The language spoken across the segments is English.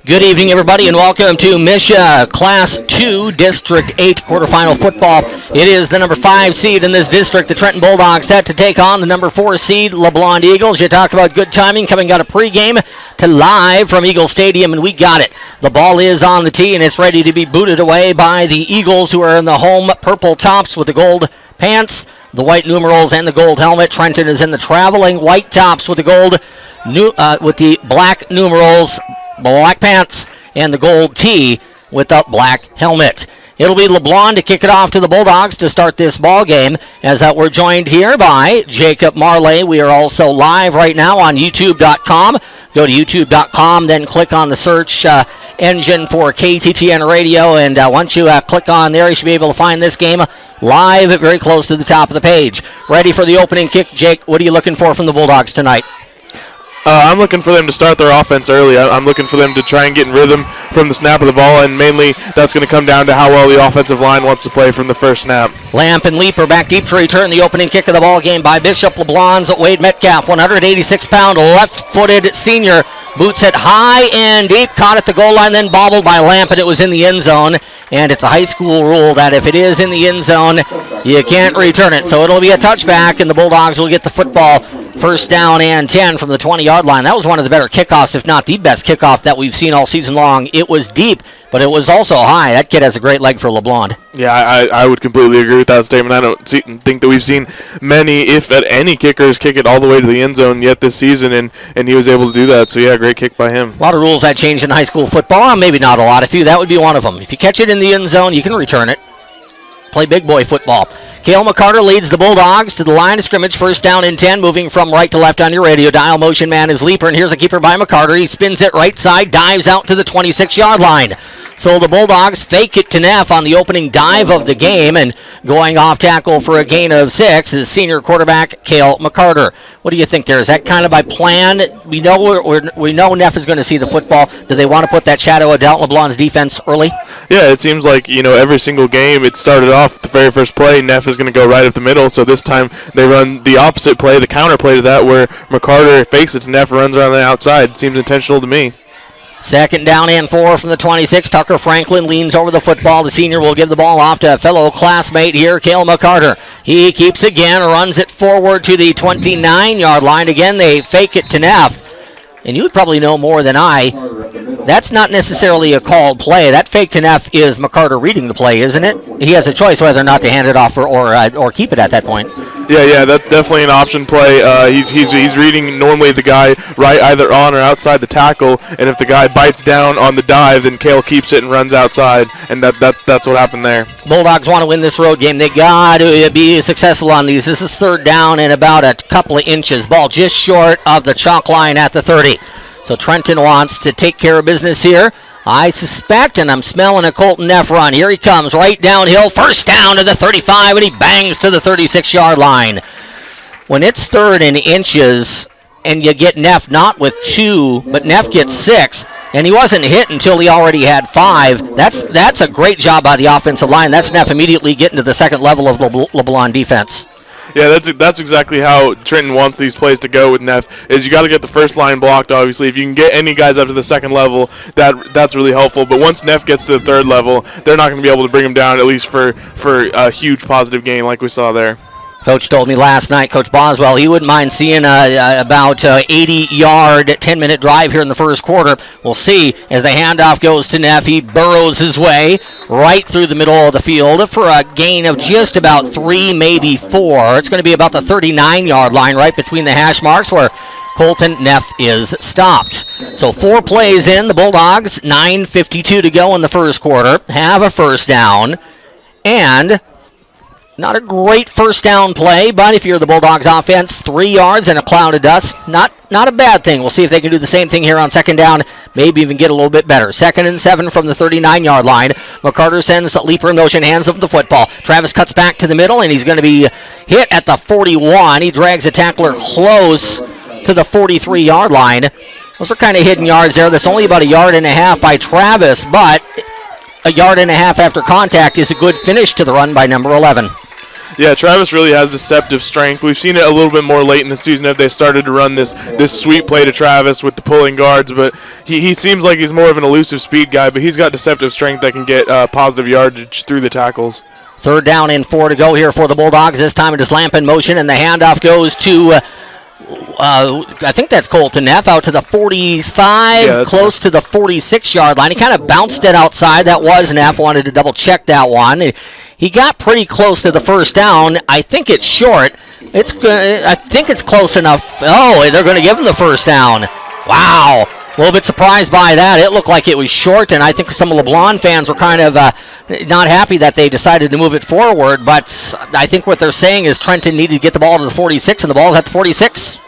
Good evening, everybody, and welcome to Misha Class 2 District 8 quarterfinal football. It is the number 5 seed in this district, the Trenton Bulldogs, set to take on the number 4 seed, LeBlond Eagles. You talk about good timing, coming out of pregame to live from Eagle Stadium, and we got it. The ball is on the tee, and it's ready to be booted away by the Eagles, who are in the home purple tops with the gold pants, the white numerals, and the gold helmet. Trenton is in the traveling white tops with the gold, with the black numerals, black pants, and the gold tee with the black helmet. It'll be LeBlond to kick it off to the Bulldogs to start this ball game, as we're joined here by Jacob Marlay. We are also live right now on YouTube.com. Go to YouTube.com, then click on the search engine for KTTN Radio, and once you click on there, you should be able to find this game live very close to the top of the page. Ready for the opening kick, Jake. What are you looking for from the Bulldogs tonight? I'm looking for them to start their offense early. I'm looking for them to try and get in rhythm from the snap of the ball, and mainly that's going to come down to how well the offensive line wants to play from the first snap. Lamp and Leap are back deep to return the opening kick of the ball game by Bishop. LeBlond's Wade Metcalf, 186-pound left-footed senior, boots it high and deep, caught at the goal line, then bobbled by Lamp, and it was in the end zone. And it's a high school rule that if it is in the end zone, you can't return it. So it'll be a touchback, and the Bulldogs will get the football first down and 10 from the 20-yard line. That was one of the better kickoffs, if not the best kickoff that we've seen all season long. It was deep, but it was also high. That kid has a great leg for LeBlond. Yeah, I would completely agree with that statement. I don't think that we've seen many, if at any, kickers kick it all the way to the end zone yet this season, and he was able to do that. So, yeah, great kick by him. A lot of rules that changed in high school football. Maybe not a lot. If that would be one of them. If you catch it in the end zone, you can return it. Play big boy football. Cale McCarter leads the Bulldogs to the line of scrimmage, first down and 10, moving from right to left on your radio dial. Motion man is Leaper, and here's a keeper by McCarter. He spins it right side, dives out to the 26-yard line. So the Bulldogs fake it to Neff on the opening dive of the game, and going off tackle for a gain of 6 is senior quarterback Cale McCarter. What do you think there? Is that kind of by plan? We know Neff is going to see the football. Do they want to put that shadow of doubt LeBlond's defense early? Yeah, it seems like, every single game it started off the very first play, Neff is going to go right up the middle, so this time they run the opposite play, the counter play to that, where McCarter fakes it to Neff and runs around the outside. Seems intentional to me. Second down and 4 from the 26. Tucker Franklin leans over the football. The senior will give the ball off to a fellow classmate here, Cale McCarter. He keeps again, runs it forward to the 29-yard line. Again, they fake it to Neff. And you would probably know more than I. That's not necessarily a called play. That fake to Neff is McCarter reading the play, isn't it? He has a choice whether or not to hand it off or keep it at that point. Yeah, that's definitely an option play. He's reading normally the guy right either on or outside the tackle, and if the guy bites down on the dive, then Cale keeps it and runs outside, and that's what happened there. Bulldogs want to win this road game. They got to be successful on these. This is third down and about a couple of inches. Ball just short of the chalk line at the 30. So Trenton wants to take care of business here. I suspect, and I'm smelling a Colton Neff run. Here he comes, right downhill, first down to the 35, and he bangs to the 36-yard line. When it's third and inches, and you get Neff not with 2, but Neff gets 6, and he wasn't hit until he already had 5, that's a great job by the offensive line. That's Neff immediately getting to the second level of LeBlond defense. Yeah, that's exactly how Trenton wants these plays to go with Neff, is you got to get the first line blocked, obviously. If you can get any guys up to the second level, that's really helpful. But once Neff gets to the third level, they're not going to be able to bring him down, at least for a huge positive gain like we saw there. Coach told me last night, Coach Boswell, he wouldn't mind seeing about 80-yard, 10-minute drive here in the first quarter. We'll see as the handoff goes to Neff. He burrows his way right through the middle of the field for a gain of just about 3, maybe 4. It's going to be about the 39-yard line right between the hash marks where Colton Neff is stopped. So 4 plays in. The Bulldogs, 9:52 to go in the first quarter, have a first down, and not a great first down play, but if you're the Bulldogs offense, 3 yards and a cloud of dust, not a bad thing. We'll see if they can do the same thing here on second down, maybe even get a little bit better. 2nd and 7 from the 39-yard line. McCarter sends Leaper in motion, hands up the football. Travis cuts back to the middle, and he's going to be hit at the 41. He drags a tackler close to the 43-yard line. Those are kind of hidden yards there. That's only about 1.5 yards by Travis, but 1.5 yards after contact is a good finish to the run by number 11. Yeah, Travis really has deceptive strength. We've seen it a little bit more late in the season if they started to run this sweep play to Travis with the pulling guards, but he seems like he's more of an elusive speed guy, but he's got deceptive strength that can get positive yardage through the tackles. 3rd down and 4 to go here for the Bulldogs. This time it is Lamp in motion, and the handoff goes to I think that's Colton Neff out to the 45, close to the 46-yard line. He kind of bounced it outside. That was Neff. Wanted to double-check that one. He got pretty close to the first down. I think it's short. I think it's close enough. Oh, they're going to give him the first down. Wow. A little bit surprised by that. It looked like it was short, and I think some of LeBlond fans were kind of not happy that they decided to move it forward, but I think what they're saying is Trenton needed to get the ball to the 46, and the ball's at the 46.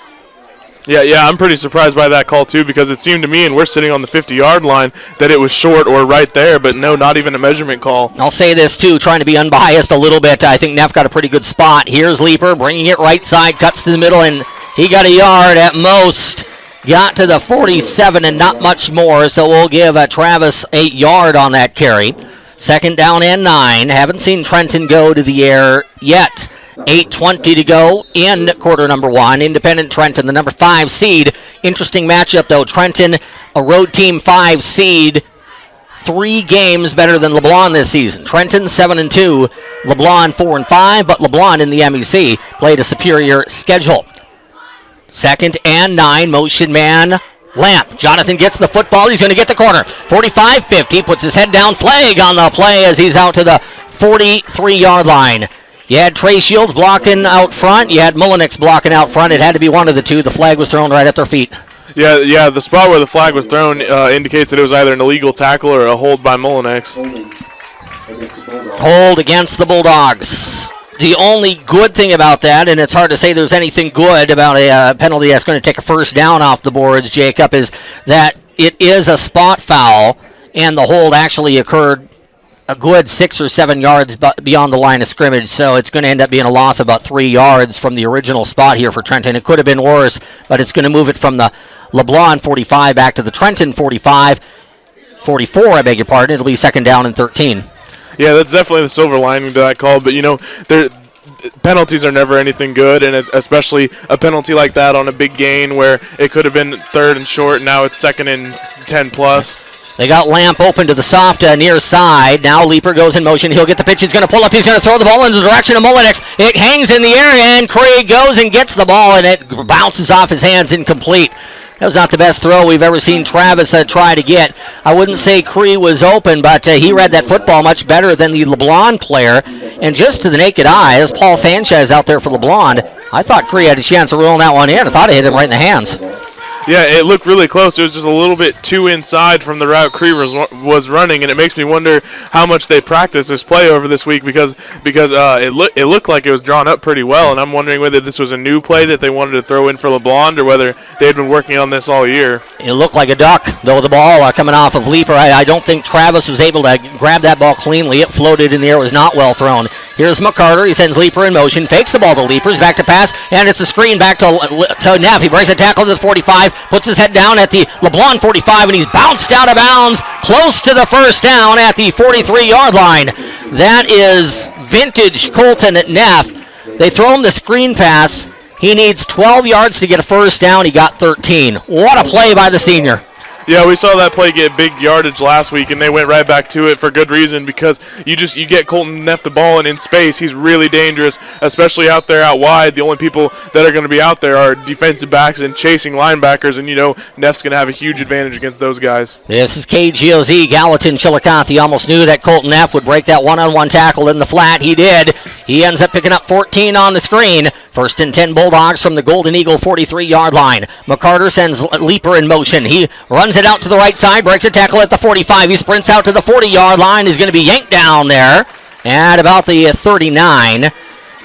Yeah, I'm pretty surprised by that call, too, because it seemed to me, and we're sitting on the 50-yard line, that it was short or right there, but no, not even a measurement call. I'll say this, too, trying to be unbiased a little bit. I think Neff got a pretty good spot. Here's Leeper bringing it right side, cuts to the middle, and he got a yard at most. Got to the 47 and not much more, so we'll give Travis a yard on that carry. 2nd down and 9. Haven't seen Trenton go to the air yet. 8:20 to go in quarter number 1. Independent Trenton, the number 5 seed. Interesting matchup, though. Trenton, a road team 5 seed. 3 games better than LeBlond this season. Trenton 7-2, LeBlond 4-5, but LeBlond in the MEC played a superior schedule. 2nd and 9, motion man Lamp. Jonathan gets the football. He's going to get the corner. 45-50, puts his head down. Flag on the play as he's out to the 43-yard line. You had Trey Shields blocking out front. You had Mullenix blocking out front. It had to be one of the two. The flag was thrown right at their feet. Yeah, the spot where the flag was thrown indicates that it was either an illegal tackle or a hold by Mullenix. Hold against the Bulldogs. The only good thing about that, and it's hard to say there's anything good about a penalty that's going to take a first down off the boards, Jacob, is that it is a spot foul, and the hold actually occurred a good 6 or 7 yards beyond the line of scrimmage, so it's going to end up being a loss of about 3 yards from the original spot here for Trenton. It could have been worse, but it's going to move it from the LeBlond 45 back to the Trenton 44, I beg your pardon. It'll be 2nd down and 13. Yeah, that's definitely the silver lining to that call, but penalties are never anything good, and it's especially a penalty like that on a big gain where it could have been 3rd and short, and now it's 2nd and 10 plus. They got Lamp open to the soft near side. Now Leeper goes in motion. He'll get the pitch. He's going to pull up. He's going to throw the ball in the direction of Mullenix. It hangs in the air, and Craig goes and gets the ball, and it bounces off his hands incomplete. That was not the best throw we've ever seen Travis try to get. I wouldn't say Cree was open, but he read that football much better than the LeBlond player. And just to the naked eye, as Paul Sanchez out there for LeBlond, I thought Cree had a chance of rolling that one in. I thought it hit him right in the hands. Yeah, it looked really close. It was just a little bit too inside from the route Cree was running, and it makes me wonder how much they practiced this play over this week because it looked like it was drawn up pretty well, and I'm wondering whether this was a new play that they wanted to throw in for LeBlond or whether they had been working on this all year. It looked like a duck, though the ball coming off of Leeper. I don't think Travis was able to grab that ball cleanly. It floated in the air. It was not well thrown. Here's McCarter. He sends Leeper in motion, fakes the ball to Leeper. He's back to pass, and it's a screen back to Neff. He breaks a tackle to the 45. Puts his head down at the LeBlond 45, and he's bounced out of bounds close to the first down at the 43-yard line. That is vintage Colton at Neff. They throw him the screen pass. He needs 12 yards to get a first down. He got 13. What a play by the senior. Yeah, we saw that play get big yardage last week, and they went right back to it for good reason because you get Colton Neff the ball, and in space, he's really dangerous, especially out there out wide. The only people that are going to be out there are defensive backs and chasing linebackers, and Neff's going to have a huge advantage against those guys. This is KGOZ, Gallatin, Chillicothe. He almost knew that Colton Neff would break that one-on-one tackle in the flat. He did. He ends up picking up 14 on the screen. 1st and 10 Bulldogs from the Golden Eagle 43-yard line. McCarter sends Leeper in motion. He runs it out to the right side, breaks a tackle at the 45. He sprints out to the 40-yard line. He's going to be yanked down there at about the 39.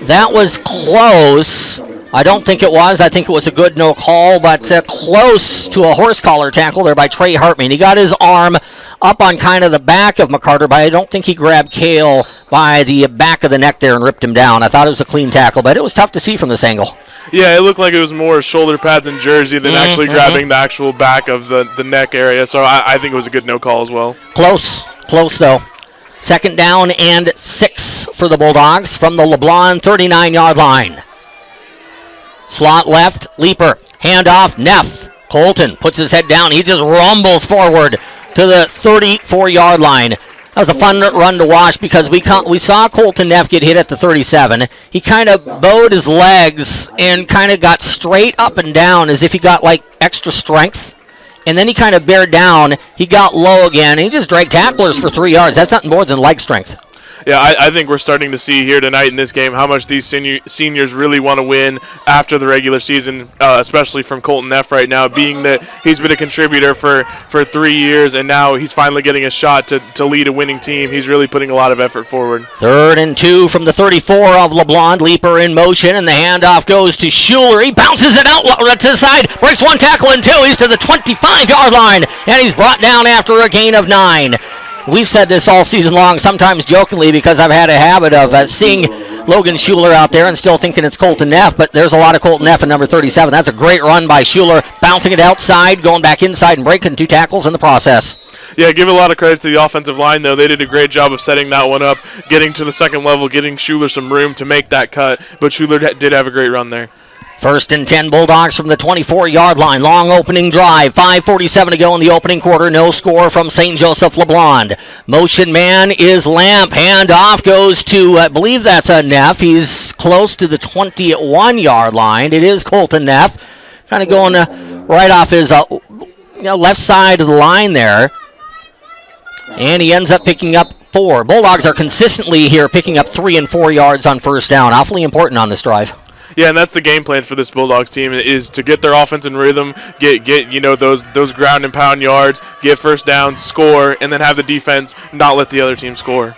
That was close. I don't think it was. I think it was a good no call, but close to a horse collar tackle there by Trey Hartman. He got his arm up on kind of the back of McCarter, but I don't think he grabbed Cale by the back of the neck there and ripped him down. I thought it was a clean tackle, but it was tough to see from this angle. Yeah, it looked like it was more shoulder pads and jersey than actually grabbing the actual back of the neck area, so I think it was a good no call as well. Close though. Second down and 6 for the Bulldogs from the LeBlond 39-yard line. Slot left, Leaper. Handoff, Neff. Colton puts his head down. He just rumbles forward to the 34-yard line. That was a fun run to watch because we saw Colton Neff get hit at the 37. He kind of bowed his legs and kind of got straight up and down as if he got like extra strength. And then he kind of bared down. He got low again, and he just dragged tacklers for 3 yards. That's nothing more than leg strength. Yeah, I think we're starting to see here tonight in this game how much these seniors really want to win after the regular season, especially from Colton Neff right now, being that he's been a contributor for 3 years, and now he's finally getting a shot to lead a winning team. He's really putting a lot of effort forward. 3rd and 2 from the 34 of LeBlond. Leaper in motion, and the handoff goes to Schuler. He bounces it out to the side, breaks 1 tackle and 2. He's to the 25-yard line, and he's brought down after a gain of 9. We've said this all season long, sometimes jokingly, because I've had a habit of seeing Logan Schuler out there and still thinking it's Colton Neff, but there's a lot of Colton Neff in number 37. That's a great run by Schuler, bouncing it outside, going back inside and breaking 2 tackles in the process. Yeah, give a lot of credit to the offensive line, though. They did a great job of setting that one up, getting to the second level, getting Schuler some room to make that cut, but Schuler did have a great run there. 1st and 10 Bulldogs from the 24-yard line. Long opening drive. 5:47 to go in the opening quarter. No score from St. Joseph LeBlond. Motion man is Lamp. Handoff goes to, I believe that's a Neff. He's close to the 21-yard line. It is Colton Neff. Kind of going right off his left side of the line there. And he ends up picking up 4. Bulldogs are consistently here picking up 3 and 4 yards on first down. Awfully important on this drive. Yeah, and that's the game plan for this Bulldogs team, is to get their offense in rhythm, get those ground and pound yards, get first down, score, and then have the defense not let the other team score.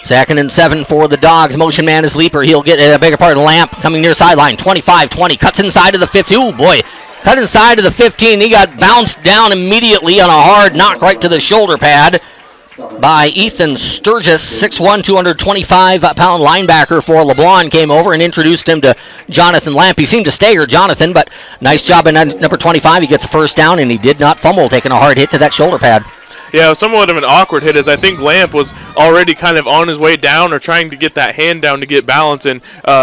2nd and 7 for the Dogs. Motion man is Leaper. He'll get a bigger part of Lamp coming near sideline. 25-20. Cuts inside of the 50. Oh, boy. Cut inside of the 15. He got bounced down immediately on a hard knock right to the shoulder pad by Ethan Sturgis, 6'1", 225-pound linebacker for LeBlond, came over and introduced him to Jonathan Lamp. He seemed to stagger Jonathan, but nice job in number 25. He gets a first down, and he did not fumble, taking a hard hit to that shoulder pad. Yeah, somewhat of an awkward hit, as I think Lamp was already kind of on his way down or trying to get that hand down to get balance, and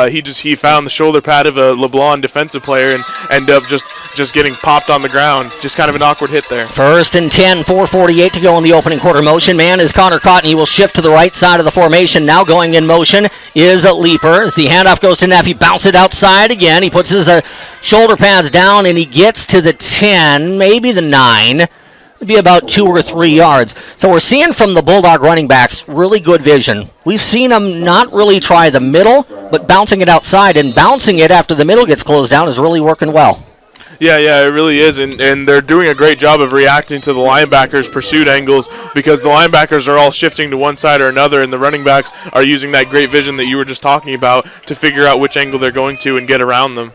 he found the shoulder pad of a LeBlond defensive player and ended up just getting popped on the ground. Just kind of an awkward hit there. 1st and 10, 4:48 to go in the opening quarter. Motion man is Connor Cotton. He will shift to the right side of the formation. Now going in motion is a Leaper. The handoff goes to Neff. He bounces it outside again. He puts his shoulder pads down, and he gets to the 10, maybe the 9. Be about 2 or 3 yards. So we're seeing from the Bulldog running backs really good vision. We've seen them not really try the middle, but bouncing it outside, and bouncing it after the middle gets closed down is really working well. Yeah, it really is, and they're doing a great job of reacting to the linebackers' pursuit angles, because the linebackers are all shifting to one side or another, and the running backs are using that great vision that you were just talking about to figure out which angle they're going to and get around them.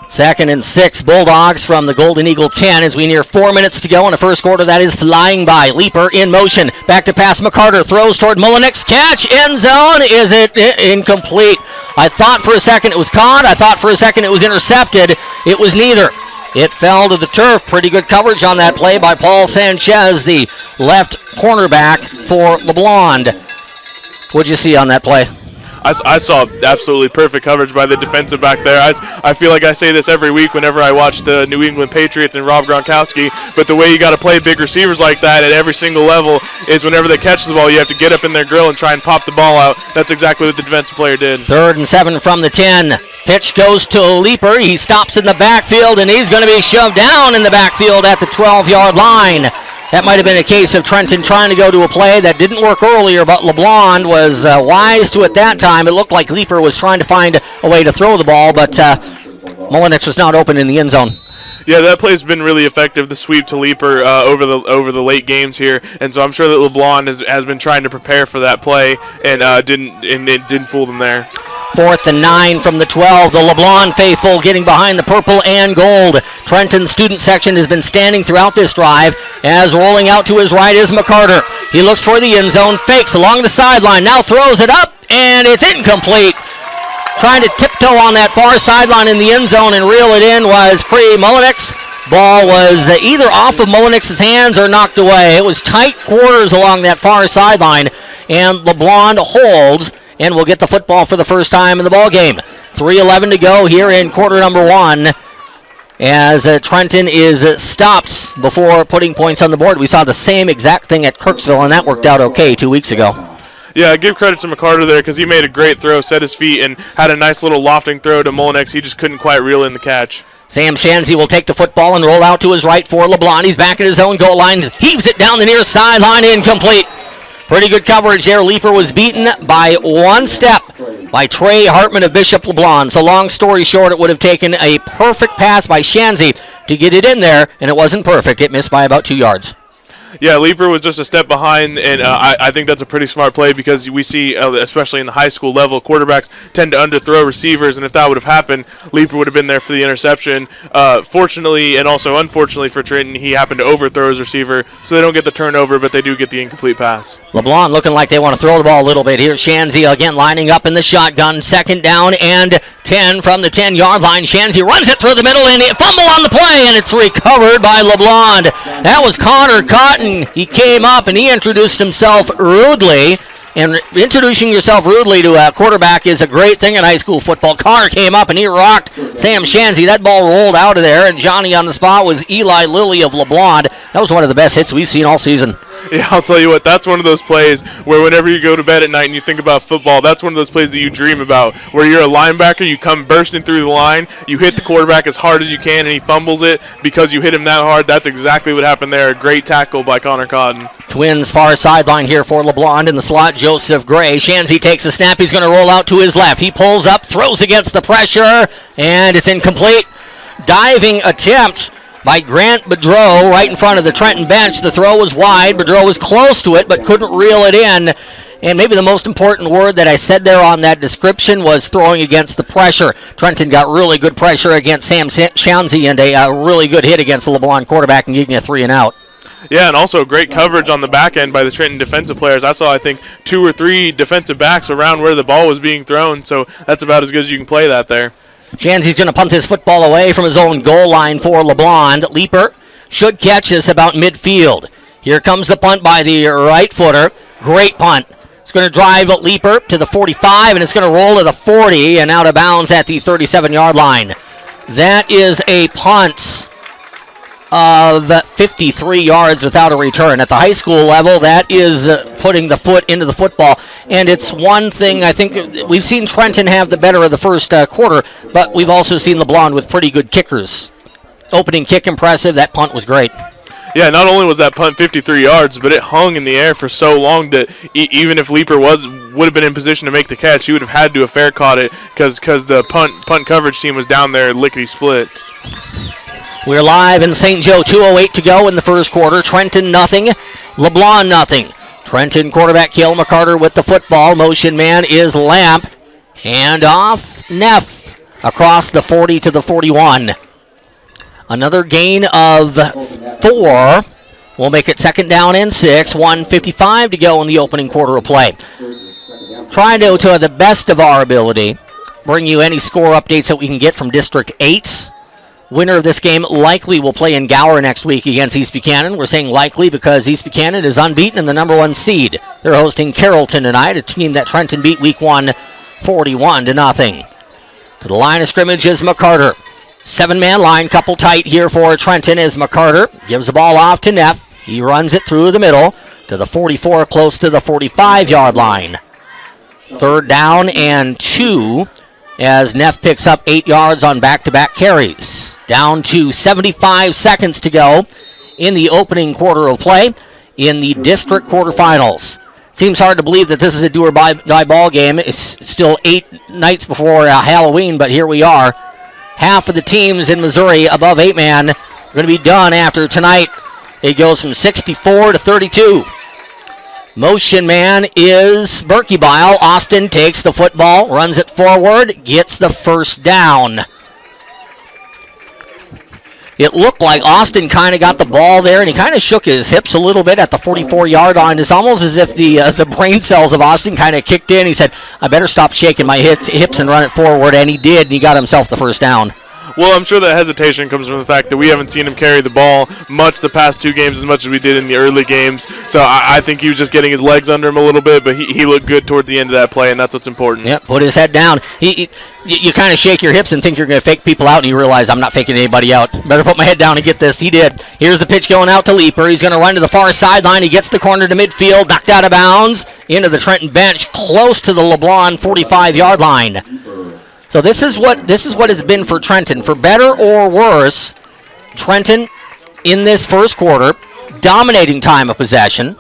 2nd and 6, Bulldogs from the Golden Eagle 10 as we near 4 minutes to go in the first quarter. That is flying by. Leaper in motion. Back to pass. McCarter throws toward Mullenix. Catch. End zone. Is it incomplete? I thought for a second it was caught. I thought for a second it was intercepted. It was neither. It fell to the turf. Pretty good coverage on that play by Paul Sanchez, the left cornerback for LeBlond. What'd you see on that play? I saw absolutely perfect coverage by the defensive back there. I feel like I say this every week whenever I watch the New England Patriots and Rob Gronkowski, but the way you got to play big receivers like that at every single level is whenever they catch the ball, you have to get up in their grill and try and pop the ball out. That's exactly what the defensive player did. 3rd and 7 from the 10. Pitch goes to Leaper. He stops in the backfield, and he's going to be shoved down in the backfield at the 12-yard line. That might have been a case of Trenton trying to go to a play that didn't work earlier, but LeBlond was wise to at that time. It looked like Leaper was trying to find a way to throw the ball, but Mullenix was not open in the end zone. Yeah, that play's been really effective, the sweep to Leaper over the late games here, and so I'm sure that LeBlond has been trying to prepare for that play and it didn't fool them there. 4th and 9 from the 12. The LeBlond faithful getting behind the purple and gold. Trenton's student section has been standing throughout this drive, as rolling out to his right is McCarter. He looks for the end zone, fakes along the sideline, now throws it up, and it's incomplete. Trying to tiptoe on that far sideline in the end zone and reel it in was Mullenix. Ball was either off of Monix's hands or knocked away. It was tight quarters along that far sideline, and LeBlond holds and will get the football for the first time in the ball game. 3:11 to go here in quarter number one, as Trenton is stopped before putting points on the board. We saw the same exact thing at Kirksville, and that worked out okay 2 weeks ago. Yeah, give credit to McCarter there because he made a great throw, set his feet, and had a nice little lofting throw to Molnix. He just couldn't quite reel in the catch. Sam Shanzy will take the football and roll out to his right for LeBlond. He's back at his own goal line, heaves it down the near sideline, incomplete. Pretty good coverage there. Leeper was beaten by one step by Trey Hartman of Bishop LeBlond. So long story short, it would have taken a perfect pass by Shanzy to get it in there, and it wasn't perfect. It missed by about 2 yards. Yeah, Leeper was just a step behind, and I think that's a pretty smart play because we see, especially in the high school level, quarterbacks tend to underthrow receivers, and if that would have happened, Leeper would have been there for the interception. Fortunately, and also unfortunately for Trenton, he happened to overthrow his receiver, so they don't get the turnover, but they do get the incomplete pass. LeBlond looking like they want to throw the ball a little bit. Here's Shanzy again lining up in the shotgun. Second down and 10 from the 10-yard line. Shanzy runs it through the middle, and a fumble on the play, and it's recovered by LeBlond. That was Connor Cotton. He came up and he introduced himself rudely, and introducing yourself rudely to a quarterback is a great thing in high school football. Connor came up and he rocked Sam Shanzy. That ball rolled out of there, and Johnny on the spot was Eli Lilly of LeBlond. That was one of the best hits we've seen all season. Yeah, I'll tell you what, that's one of those plays where whenever you go to bed at night and you think about football, that's one of those plays that you dream about, where you're a linebacker, you come bursting through the line, you hit the quarterback as hard as you can, and he fumbles it because you hit him that hard. That's exactly what happened there. A great tackle by Connor Cotton. Twins far sideline here for LeBlond in the slot. Joseph Gray. Shanzy takes the snap. He's going to roll out to his left. He pulls up, throws against the pressure, and it's incomplete. Diving attempt by Grant Bedreau right in front of the Trenton bench. The throw was wide. Bedreau was close to it but couldn't reel it in. And maybe the most important word that I said there on that description was throwing against the pressure. Trenton got really good pressure against Sam Shanzy and a really good hit against the LeBlond quarterback and getting a 3 and out. Yeah, and also great coverage on the back end by the Trenton defensive players. I saw, I think, 2 or 3 defensive backs around where the ball was being thrown, so that's about as good as you can play that there. Shanzy's going to punt his football away from his own goal line for LeBlond. Leeper should catch this about midfield. Here comes the punt by the right footer. Great punt. It's going to drive Leeper to the 45, and it's going to roll to the 40 and out of bounds at the 37-yard line. That is a punt of 53 yards without a return. At the high school level, that is putting the foot into the football. And it's one thing, I think, we've seen Trenton have the better of the first quarter, but we've also seen LeBlond with pretty good kickers. Opening kick impressive. That punt was great. Yeah, not only was that punt 53 yards, but it hung in the air for so long that even if Leeper would have been in position to make the catch, he would have had to have fair caught it because the punt coverage team was down there lickety-split. We're live in St. Joe, 2:08 to go in the first quarter. Trenton nothing, LeBlond nothing. Trenton quarterback Cale McCarter with the football. Motion man is Lamp. Hand off Neff across the 40 to the 41. Another gain of 4. We'll make it second down and 6. 1:55 to go in the opening quarter of play. Trying to the best of our ability, bring you any score updates that we can get from District 8. Winner of this game likely will play in Gower next week against East Buchanan. We're saying likely because East Buchanan is unbeaten in the number 1 seed. They're hosting Carrollton tonight, a team that Trenton beat week 1 41-0. To the line of scrimmage is McCarter. 7-man line, couple tight here for Trenton as McCarter gives the ball off to Neff. He runs it through the middle to the 44, close to the 45-yard line. Third down and 2 as Neff picks up 8 yards on back-to-back carries. Down to 75 seconds to go in the opening quarter of play in the district quarterfinals. Seems hard to believe that this is a do-or-die ball game. It's still 8 nights before Halloween, but here we are. Half of the teams in Missouri above 8-man are going to be done after tonight. It goes from 64 to 32. Motion man is Berkebile. Austin takes the football, runs it forward, gets the first down. It looked like Austin kind of got the ball there, and he kind of shook his hips a little bit at the 44-yard line. It's almost as if the brain cells of Austin kind of kicked in. He said, I better stop shaking my hips and run it forward, and he did, and he got himself the first down. Well, I'm sure that hesitation comes from the fact that we haven't seen him carry the ball much the past 2 games as much as we did in the early games. So I think he was just getting his legs under him a little bit, but he looked good toward the end of that play, and that's what's important. Yep, put his head down. You kind of shake your hips and think you're going to fake people out, and you realize I'm not faking anybody out. Better put my head down and get this. He did. Here's the pitch going out to Leaper. He's going to run to the far sideline. He gets the corner to midfield, knocked out of bounds, into the Trenton bench, close to the LeBlond 45-yard line. So this is what it's been for Trenton. For better or worse, Trenton in this first quarter, dominating time of possession.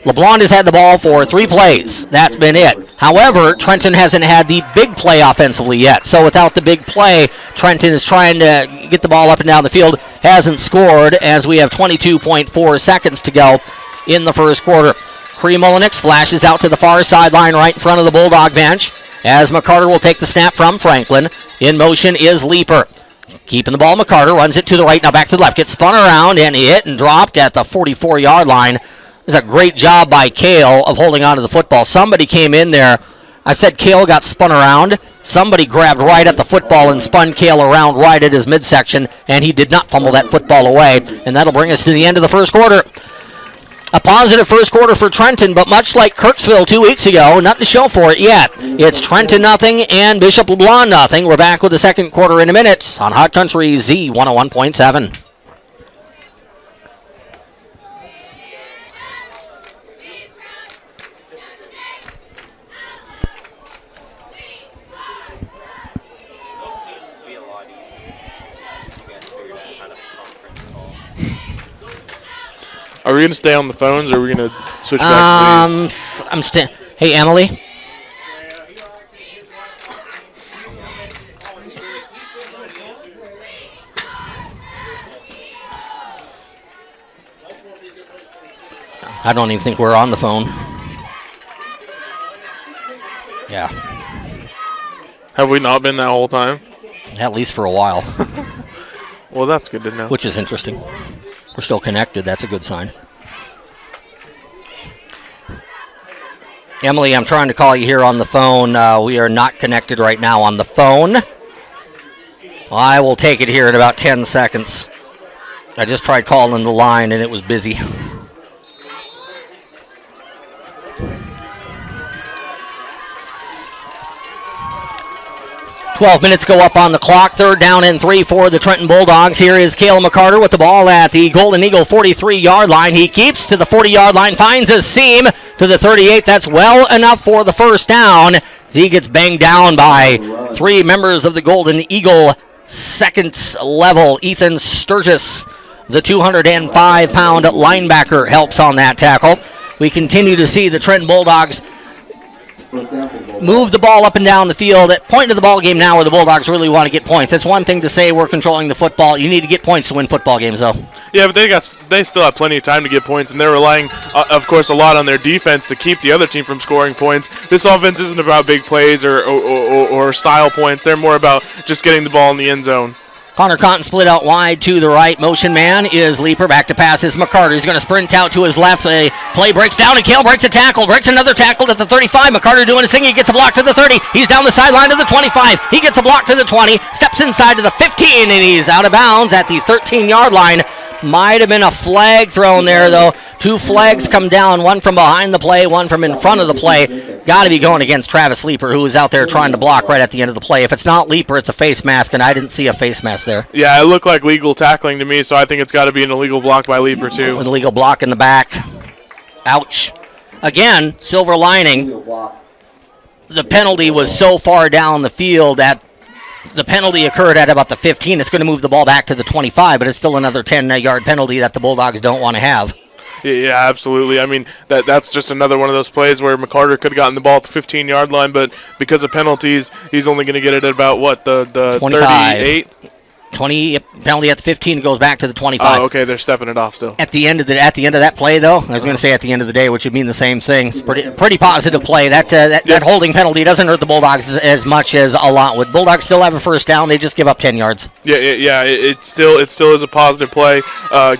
LeBlond has had the ball for 3 plays. That's been it. However, Trenton hasn't had the big play offensively yet. So without the big play, Trenton is trying to get the ball up and down the field. Hasn't scored as we have 22.4 seconds to go in the first quarter. Kremolinix flashes out to the far sideline right in front of the Bulldog bench as McCarter will take the snap from Franklin. In motion is Leaper. Keeping the ball, McCarter runs it to the right, now back to the left. Gets spun around and hit and dropped at the 44-yard line. It's a great job by Kale of holding on to the football. Somebody came in there. I said Kale got spun around. Somebody grabbed right at the football and spun Kale around right at his midsection, and he did not fumble that football away. And that'll bring us to the end of the first quarter. A positive first quarter for Trenton, but much like Kirksville 2 weeks ago, nothing to show for it yet. It's Trenton nothing and Bishop LeBlond nothing. We're back with the second quarter in a minute on Hot Country Z 101.7. Are we going to stay on the phones, or are we going to switch back, please? Hey, Emily. I don't even think we're on the phone. Yeah. Have we not been that whole time? At least for a while. Well, that's good to know. Which is interesting. We're still connected. That's a good sign. Emily, I'm trying to call you here on the phone. We are not connected right now on the phone. I will take it here in about 10 seconds. I just tried calling the line and it was busy. 12 minutes go up on the clock. 3rd down and 3 for the Trenton Bulldogs. Here is Cale McCarter with the ball at the Golden Eagle 43-yard line. He keeps to the 40-yard line, finds a seam to the 38. That's well enough for the first down. He gets banged down by 3 members of the Golden Eagle second level. Ethan Sturgis, the 205-pound linebacker, helps on that tackle. We continue to see the Trenton Bulldogs move the ball up and down the field. At point of the ball game now where the Bulldogs really want to get points. It's one thing to say we're controlling the football. You need to get points to win football games, though. Yeah, but they still have plenty of time to get points, and they're relying, of course, a lot on their defense to keep the other team from scoring points. This offense isn't about big plays or style points. They're more about just getting the ball in the end zone. Connor Cotton split out wide to the right. Motion man is Leaper. Back to pass is McCarter. He's going to sprint out to his left. A play breaks down, and Cale breaks a tackle. Breaks another tackle at the 35. McCarter doing his thing. He gets a block to the 30. He's down the sideline to the 25. He gets a block to the 20. Steps inside to the 15, and he's out of bounds at the 13-yard line. Might have been a flag thrown there, though. 2 flags come down, one from behind the play, one from in front of the play. Got to be going against Travis Leaper, who was out there trying to block right at the end of the play. If it's not Leaper, it's a face mask, and I didn't see a face mask there. Yeah, it looked like legal tackling to me, so I think it's got to be an illegal block by Leaper, too. An illegal block in the back. Ouch. Again, silver lining. The penalty was so far down the field that the penalty occurred at about the 15. It's going to move the ball back to the 25, but it's still another 10-yard penalty that the Bulldogs don't want to have. Yeah, absolutely. I mean, that's just another one of those plays where McCarter could have gotten the ball at the 15-yard line, but because of penalties, he's only going to get it at about, what, the 25. 38? 20, Penalty at the 15 goes back to the 25. Oh, okay, they're stepping it off still. At the end of that play, though, I was going to say at the end of the day, which would mean the same thing. It's pretty positive play. That holding penalty doesn't hurt the Bulldogs as much as a lot would. Bulldogs still have a first down. They just give up 10 yards. Yeah. It still is a positive play.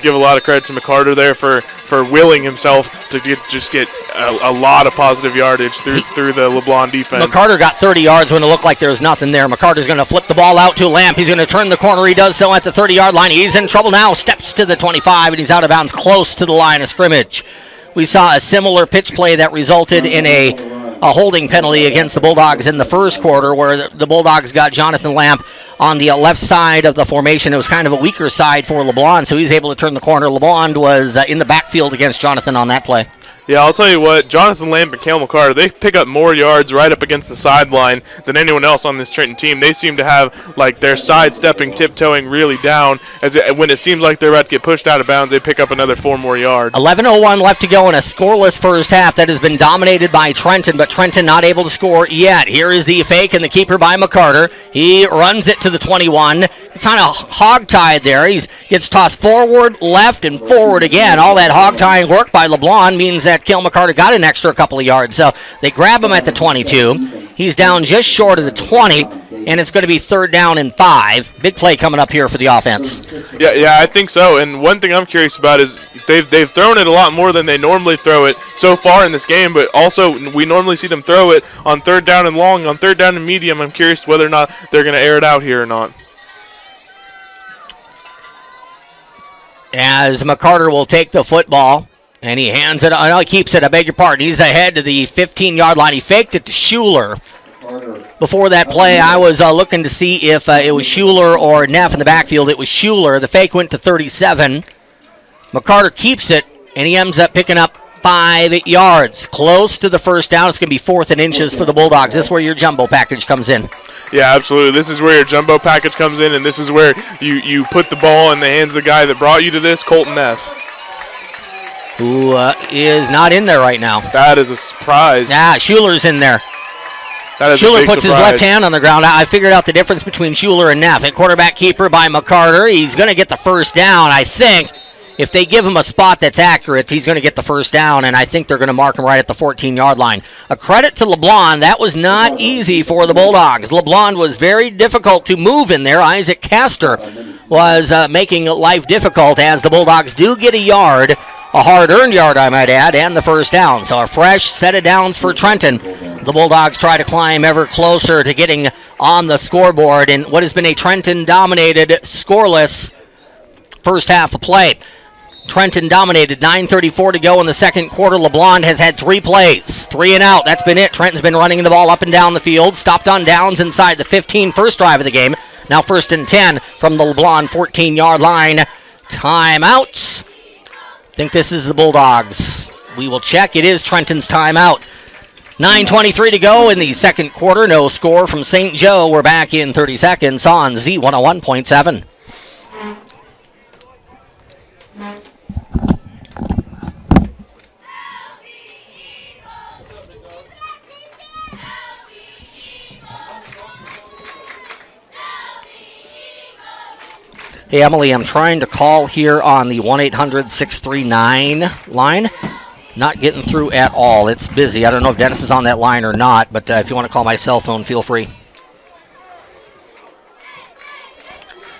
Give a lot of credit to McCarter there for willing himself to get a lot of positive yardage through the LeBlond defense. McCarter got 30 yards when it looked like there was nothing there. McCarter's going to flip the ball out to Lamp. He's going to turn the corner. He does so at the 30-yard line. He's in trouble now. Steps to the 25, and he's out of bounds close to the line of scrimmage. We saw a similar pitch play that resulted in a holding penalty against the Bulldogs in the first quarter, where the Bulldogs got Jonathan Lamp on the left side of the formation. It was kind of a weaker side for LeBlond, so he's able to turn the corner. LeBlond was in the backfield against Jonathan on that play. Yeah, I'll tell you what, Jonathan Lamp and Cale McCarter, they pick up more yards right up against the sideline than anyone else on this Trenton team. They seem to have, like, their sidestepping, tiptoeing really down. When it seems like they're about to get pushed out of bounds, they pick up another 4 more yards. 11:01 left to go in a scoreless first half that has been dominated by Trenton, but Trenton not able to score yet. Here is the fake and the keeper by McCarter. He runs it to the 21. It's kind of hog-tied there. He gets tossed forward, left, and forward again. All that hog-tying work by LeBlond means that Cale McCarter got an extra couple of yards. So they grab him at the 22. He's down just short of the 20, and it's going to be 3rd down and 5. Big play coming up here for the offense. Yeah, I think so. And one thing I'm curious about is they've thrown it a lot more than they normally throw it so far in this game, but also we normally see them throw it on 3rd down and long, on 3rd down and medium. I'm curious whether or not they're going to air it out here or not. As McCarter will take the football, and he hands it, he keeps it, I beg your pardon. He's ahead to the 15-yard line. He faked it to Schuler. Before that play, I was looking to see if it was Schuler or Neff in the backfield. It was Schuler. The fake went to 37. McCarter keeps it, and he ends up picking up 5 yards. Close to the first down. It's going to be 4th and inches for the Bulldogs. This is where your jumbo package comes in. Yeah, absolutely. This is where your jumbo package comes in, and this is where you put the ball in the hands of the guy that brought you to this, Colton Neff. Who is not in there right now. That is a surprise. Yeah, Schuler's in there. Schuler puts his left hand on the ground. I figured out the difference between Schuler and Neff. A quarterback keeper by McCarter. He's going to get the first down, I think. If they give him a spot that's accurate, he's going to get the first down, and I think they're going to mark him right at the 14-yard line. A credit to LeBlond. That was not easy for the Bulldogs. LeBlond was very difficult to move in there. Isaac Castor was making life difficult, as the Bulldogs do get a yard, a hard-earned yard, I might add, and the first down. So a fresh set of downs for Trenton. The Bulldogs try to climb ever closer to getting on the scoreboard in what has been a Trenton-dominated, scoreless first half of play. Trenton dominated, 9:34 to go in the second quarter. LeBlond has had 3 plays, 3 and out. That's been it. Trenton's been running the ball up and down the field. Stopped on downs inside the 15, first drive of the game. Now 1st and 10 from the LeBlond 14-yard line. Timeouts. I think this is the Bulldogs. We will check. It is Trenton's timeout. 9:23 to go in the second quarter. No score from St. Joe. We're back in 30 seconds on Z101.7. Hey, Emily, I'm trying to call here on the 1-800-639 line. Not getting through at all. It's busy. I don't know if Dennis is on that line or not, but if you want to call my cell phone, feel free.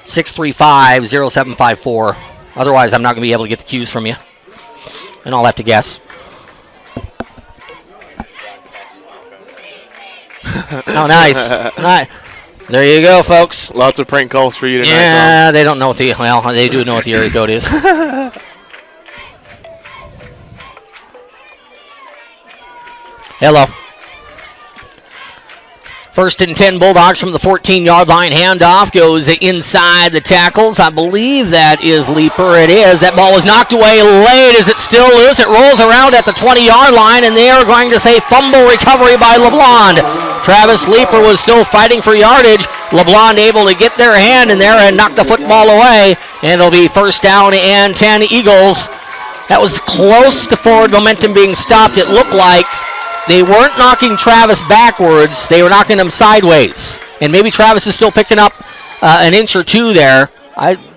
635-0754. Otherwise, I'm not going to be able to get the cues from you, and I'll have to guess. Oh, nice. Nice. There you go, folks. Lots of prank calls for you tonight. Yeah, Tom. they don't know what the, well, they do know what the area code is. Hello. 1st and 10 Bulldogs from the 14-yard line. Handoff goes inside the tackles. I believe that is Leaper. It is. That ball was knocked away late. Is it still loose? It rolls around at the 20-yard line, and they are going to say fumble recovery by LeBlond. Travis Leaper was still fighting for yardage. LeBlond able to get their hand in there and knock the football away, and it'll be 1st down and 10 Eagles. That was close to forward momentum being stopped. It looked like they weren't knocking Travis backwards. They were knocking him sideways. And maybe Travis is still picking up an inch or two there.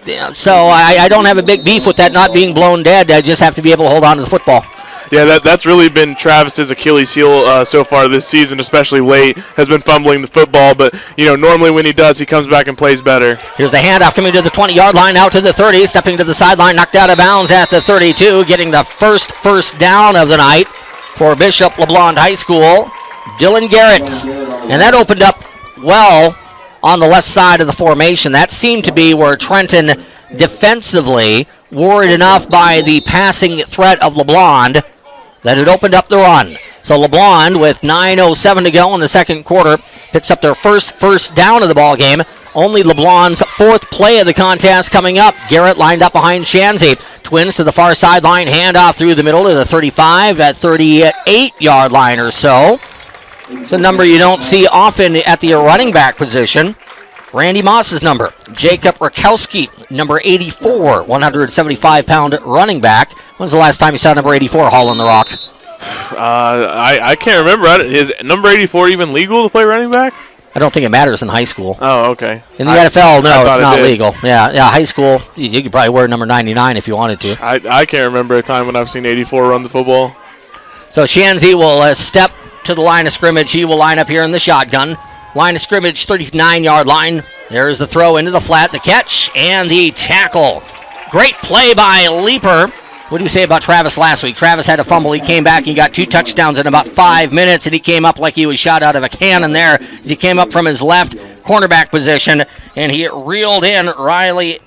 Yeah, so I don't have a big beef with that not being blown dead. I just have to be able to hold on to the football. Yeah, that's really been Travis's Achilles heel so far this season, especially late, has been fumbling the football. But, normally when he does, he comes back and plays better. Here's the handoff coming to the 20-yard line, out to the 30, stepping to the sideline, knocked out of bounds at the 32, getting the first down of the night for Bishop LeBlond High School, Dylan Garrett. And that opened up well on the left side of the formation. That seemed to be where Trenton defensively worried enough by the passing threat of LeBlond that it opened up the run. So LeBlond, with 9:07 to go in the second quarter, picks up their first down of the ball game. Only LeBlond's fourth play of the contest coming up. Garrett lined up behind Shanzy. Twins to the far sideline, handoff through the middle to the 35 at 38-yard line or so. It's a number you don't see often at the running back position. Randy Moss's number. Jacob Rakowski, number 84, 175-pound running back. When's the last time you saw number 84 hauling the rock? I can't remember. Is number 84 even legal to play running back? I don't think it matters in high school. Oh, okay. In the NFL, no, it's not legal. Yeah, high school, you could probably wear number 99 if you wanted to. I can't remember a time when I've seen 84 run the football. So Shanzy will step to the line of scrimmage. He will line up here in the shotgun. Line of scrimmage, 39-yard line. There's the throw into the flat, the catch, and the tackle. Great play by Leaper. What do you say about Travis last week? Travis had a fumble. He came back. He got 2 touchdowns in about 5 minutes, and he came up like he was shot out of a cannon there as he came up from his left cornerback position, and he reeled in Riley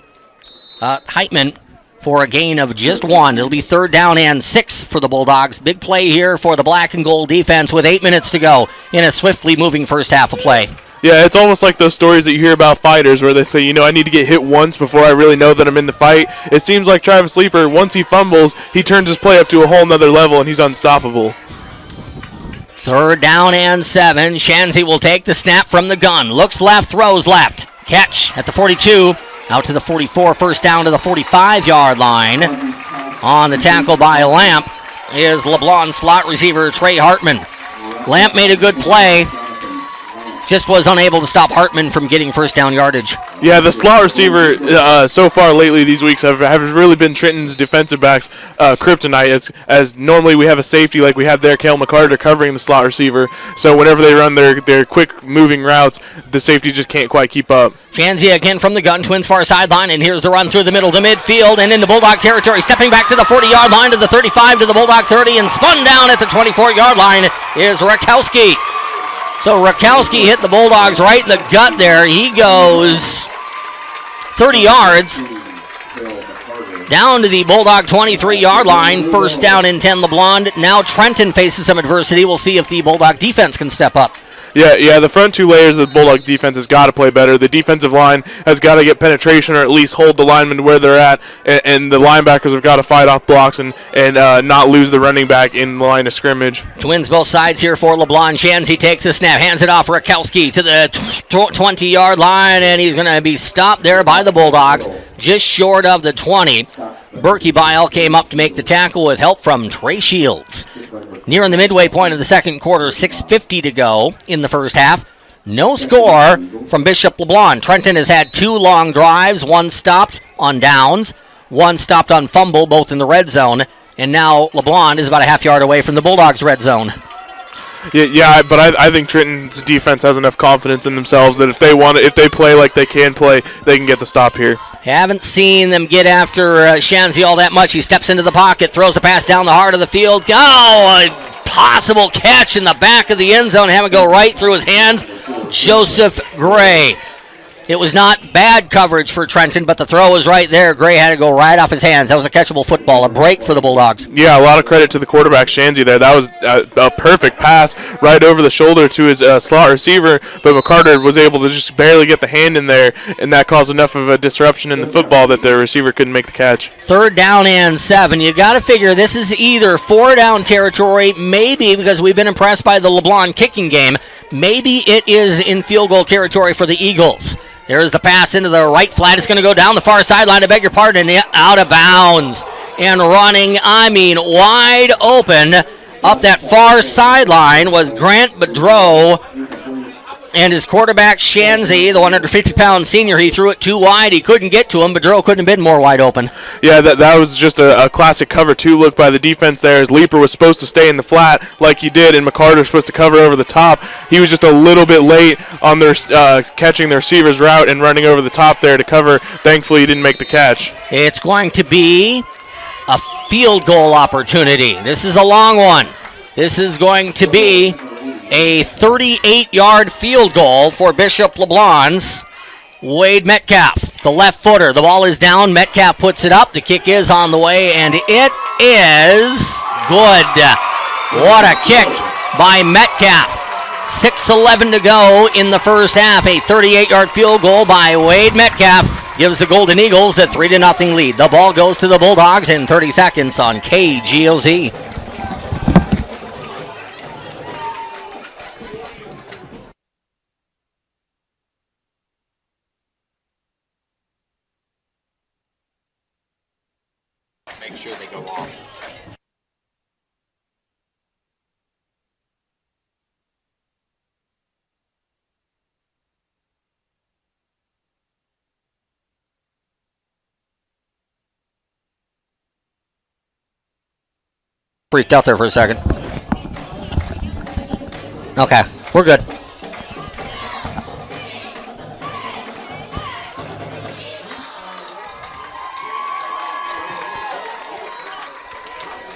Heitman for a gain of just 1. It'll be 3rd down and 6 for the Bulldogs. Big play here for the black and gold defense with 8 minutes to go in a swiftly moving first half of play. Yeah, it's almost like those stories that you hear about fighters where they say, I need to get hit once before I really know that I'm in the fight. It seems like Travis Leaper, once he fumbles, he turns his play up to a whole nother level, and he's unstoppable. 3rd down and 7. Shanzy will take the snap from the gun. Looks left, throws left. Catch at the 42. Out to the 44, first down to the 45-yard line. On the tackle by Lamp is LeBlond slot receiver Trey Hartman. Lamp made a good play. Just was unable to stop Hartman from getting first down yardage. Yeah, the slot receiver so far lately these weeks have really been Trenton's defensive backs kryptonite, as normally we have a safety like we have there, Cale McCarter, covering the slot receiver. So whenever they run their quick moving routes, the safeties just can't quite keep up. Shanzy again from the gun, Twins far sideline, and here's the run through the middle to midfield and into Bulldog territory. Stepping back to the 40-yard line, to the 35, to the Bulldog 30, and spun down at the 24-yard line is Rakowski. So Rakowski hit the Bulldogs right in the gut there. He goes 30 yards down to the Bulldog 23-yard line. First down and 10, LeBlond. Now Trenton faces some adversity. We'll see if the Bulldog defense can step up. Yeah, the front 2 layers of the Bulldog defense has got to play better. The defensive line has got to get penetration or at least hold the linemen where they're at, and the linebackers have got to fight off blocks and not lose the running back in the line of scrimmage. Twins both sides here for LeBlond. Shanzy takes a snap, hands it off Rakowski to the 20-yard line, and he's going to be stopped there by the Bulldogs, just short of the 20. Berkey Bile came up to make the tackle with help from Trey Shields. Nearing the midway point of the second quarter, 6:50 to go in the first half. No score from Bishop LeBlond. Trenton has had 2 long drives, 1 stopped on downs, 1 stopped on fumble, both in the red zone, and now LeBlond is about a half yard away from the Bulldogs' red zone. Yeah, but I think Trenton's defense has enough confidence in themselves that if they play like they can play, they can get the stop here. Haven't seen them get after Shanzy all that much. He steps into the pocket, throws the pass down the heart of the field. Oh, a possible catch in the back of the end zone. Have it go right through his hands. Joseph Gray. It was not bad coverage for Trenton, but the throw was right there. Gray had to go right off his hands. That was a catchable football, a break for the Bulldogs. Yeah, a lot of credit to the quarterback, Shanzy, there. That was a perfect pass right over the shoulder to his slot receiver, but McCarter was able to just barely get the hand in there, and that caused enough of a disruption in the football that the receiver couldn't make the catch. 3rd down and 7. You got to figure this is either 4-down territory, maybe because we've been impressed by the LeBlond kicking game. Maybe it is in field goal territory for the Eagles. There's the pass into the right flat. It's going to go down the far sideline. I beg your pardon. Out of bounds. And running, wide open up that far sideline was Grant Bedreau. And his quarterback, Shanzi, the 150-pound senior, he threw it too wide. He couldn't get to him. Bedreau couldn't have been more wide open. Yeah, that was just a classic cover 2 look by the defense there, as Leeper was supposed to stay in the flat like he did, and McCarter was supposed to cover over the top. He was just a little bit late on their catching the receiver's route and running over the top there to cover. Thankfully, he didn't make the catch. It's going to be a field goal opportunity. This is a long one. This is going to be a 38-yard field goal for Bishop LeBlond's Wade Metcalf, the left footer. The ball is down. Metcalf puts it up. The kick is on the way, and it is good. What a kick by Metcalf. 6:11 to go in the first half. A 38-yard field goal by Wade Metcalf gives the Golden Eagles a 3-0 lead. The ball goes to the Bulldogs in 30 seconds on KGOZ. Make sure they go off. Freaked out there for a second. Okay, we're good.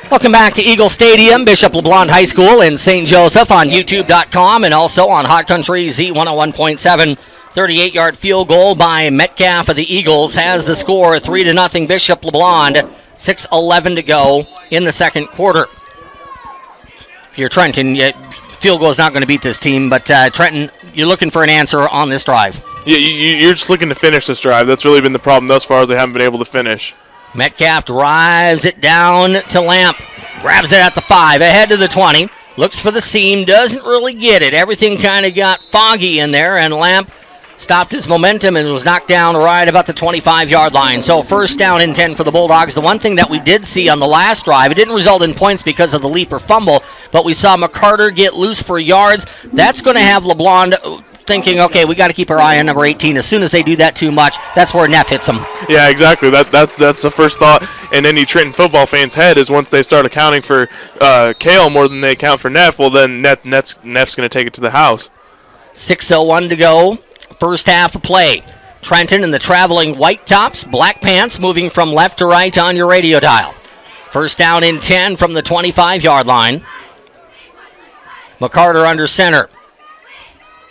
Welcome back to Eagle Stadium, Bishop LeBlond High School in St. Joseph on YouTube.com and also on Hot Country Z101.7. 38-yard field goal by Metcalf of the Eagles has the score 3-0 Bishop LeBlond. 6:11 to go in the second quarter. If you're Trenton, field goal is not going to beat this team, but Trenton, you're looking for an answer on this drive. Yeah, you're just looking to finish this drive. That's really been the problem thus far, as they haven't been able to finish. Metcalf drives it down to Lamp. Grabs it at the 5, ahead to the 20. Looks for the seam, doesn't really get it. Everything kind of got foggy in there, and Lamp stopped his momentum and was knocked down right about the 25-yard line. So first down and 10 for the Bulldogs. The one thing that we did see on the last drive, it didn't result in points because of the leap or fumble, but we saw McCarter get loose for yards. That's going to have LeBlond thinking, okay, we got to keep our eye on number 18. As soon as they do that too much, that's where Neff hits them. Yeah, exactly. That's the first thought in any Trenton football fan's head is once they start accounting for Kale more than they account for Neff, well then Neff's going to take it to the house. 6:01 to go. First half of play. Trenton in the traveling white tops, black pants, moving from left to right on your radio dial. First down and 10 from the 25-yard line. McCarter under center.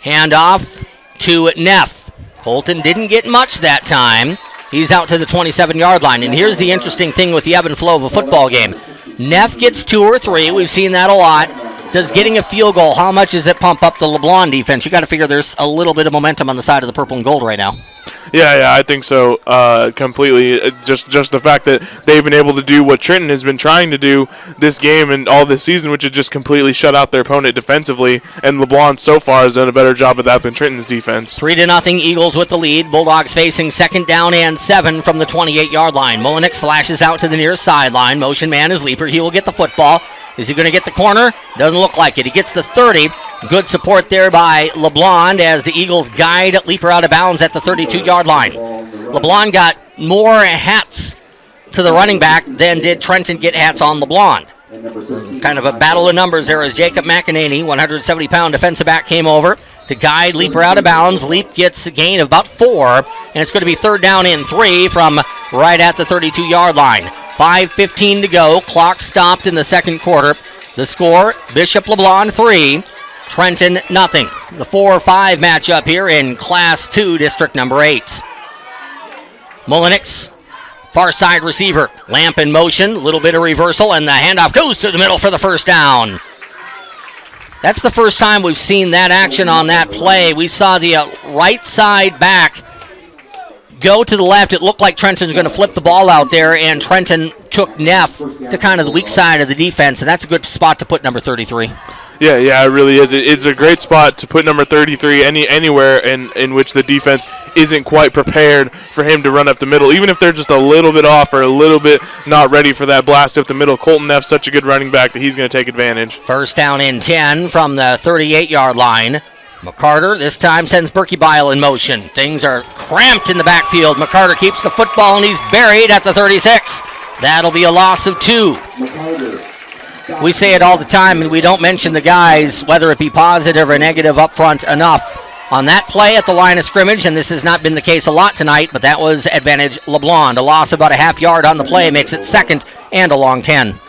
Hand off to Neff. Colton didn't get much that time. He's out to the 27-yard line. And here's the interesting thing with the ebb and flow of a football game. Neff gets 2 or 3. We've seen that a lot. Does getting a field goal, how much does it pump up the LeBlond defense? You got to figure there's a little bit of momentum on the side of the purple and gold right now. Yeah, I think so. Completely. Just the fact that they've been able to do what Trenton has been trying to do this game and all this season, which is just completely shut out their opponent defensively. And LeBlond so far has done a better job of that than Trenton's defense. 3-0 Eagles with the lead. Bulldogs facing second down and 7 from the 28-yard line. Mullenix flashes out to the near sideline. Motion man is Leeper. He will get the football. Is he going to get the corner? Doesn't look like it. He gets the 30. Good support there by LeBlond as the Eagles guide Leeper out of bounds at the 32-yard line. LeBlond got more hats to the running back than did Trenton get hats on LeBlond. So kind of a battle of numbers there as Jacob McEnany, 170-pound defensive back, came over to guide Leeper out of bounds. Leap gets a gain of about 4, and it's going to be third down and 3 from right at the 32-yard line. 5:15 to go. Clock stopped in the second quarter. The score, Bishop LeBlond 3, Trenton nothing. The 4-5 matchup here in Class 2, District number 8. Mullenix, far side receiver. Lamp in motion, a little bit of reversal, and the handoff goes to the middle for the first down. That's the first time we've seen that action on that play. We saw the right side back go to the left. It looked like Trenton's going to flip the ball out there, and Trenton took Neff to kind of the weak side of the defense, and that's a good spot to put number 33. Yeah, it really is. It's a great spot to put number 33 anywhere in which the defense isn't quite prepared for him to run up the middle, even if they're just a little bit off or a little bit not ready for that blast up the middle. Colton Neff's such a good running back that he's going to take advantage. First down and 10 from the 38-yard line. McCarter this time sends Berkey Bile in motion. Things are cramped in the backfield. McCarter keeps the football and he's buried at the 36. That'll be a loss of 2. We say it all the time and we don't mention the guys, whether it be positive or negative up front, enough. On that play at the line of scrimmage, and this has not been the case a lot tonight, but that was advantage LeBlond. A loss about a half yard on the play makes it 2nd and a long 10.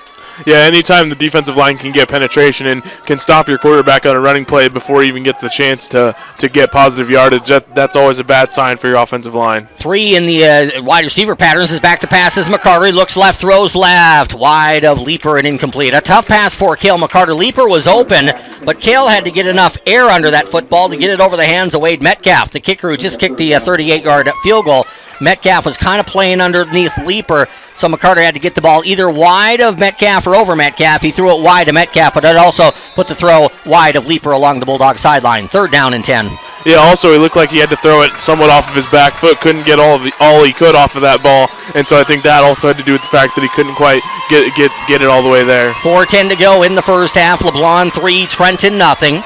Yeah, anytime the defensive line can get penetration and can stop your quarterback on a running play before he even gets the chance to get positive yardage, that's always a bad sign for your offensive line. 3 in the wide receiver patterns is back to passes. McCarter looks left, throws left. Wide of Leaper and incomplete. A tough pass for Cale McCarter. Leaper was open, but Cale had to get enough air under that football to get it over the hands of Wade Metcalf, the kicker who just kicked the 38-yard field goal. Metcalf was kind of playing underneath Leaper, so McCarter had to get the ball either wide of Metcalf or over Metcalf. He threw it wide to Metcalf, but it also put the throw wide of Leaper along the Bulldog sideline. 3rd down and 10. Yeah, also he looked like he had to throw it somewhat off of his back foot, couldn't get all he could off of that ball, and so I think that also had to do with the fact that he couldn't quite get it all the way there. 4:10 to go in the first half. LeBlond 3, Trenton nothing.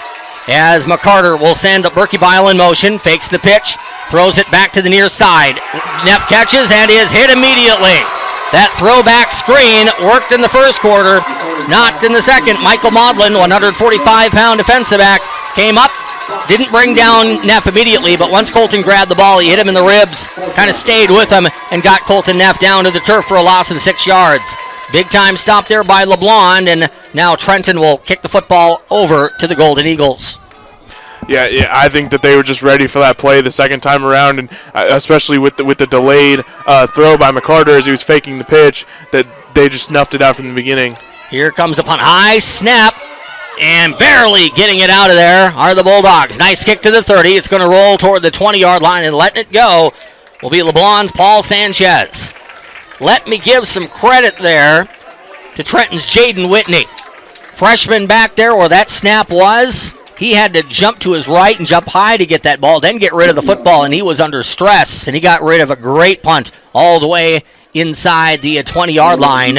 As McCarter will send Berkey Bile in motion, fakes the pitch, throws it back to the near side. Neff catches and is hit immediately. That throwback screen worked in the first quarter, not in the second. Michael Maudlin, 145-pound defensive back, came up, didn't bring down Neff immediately, but once Colton grabbed the ball, he hit him in the ribs, kind of stayed with him, and got Colton Neff down to the turf for a loss of 6 yards. Big time stop there by LeBlond, and now Trenton will kick the football over to the Golden Eagles. Yeah, I think that they were just ready for that play the second time around, and especially with the delayed throw by McCarter as he was faking the pitch, that they just snuffed it out from the beginning. Here comes the punt. High snap, and barely getting it out of there are the Bulldogs. Nice kick to the 30. It's going to roll toward the 20-yard line, and letting it go will be LeBlond's Paul Sanchez. Let me give some credit there to Trenton's Jaden Whitney. Freshman back there where that snap was. He had to jump to his right and jump high to get that ball, then get rid of the football, and he was under stress, and he got rid of a great punt all the way inside the 20-yard line,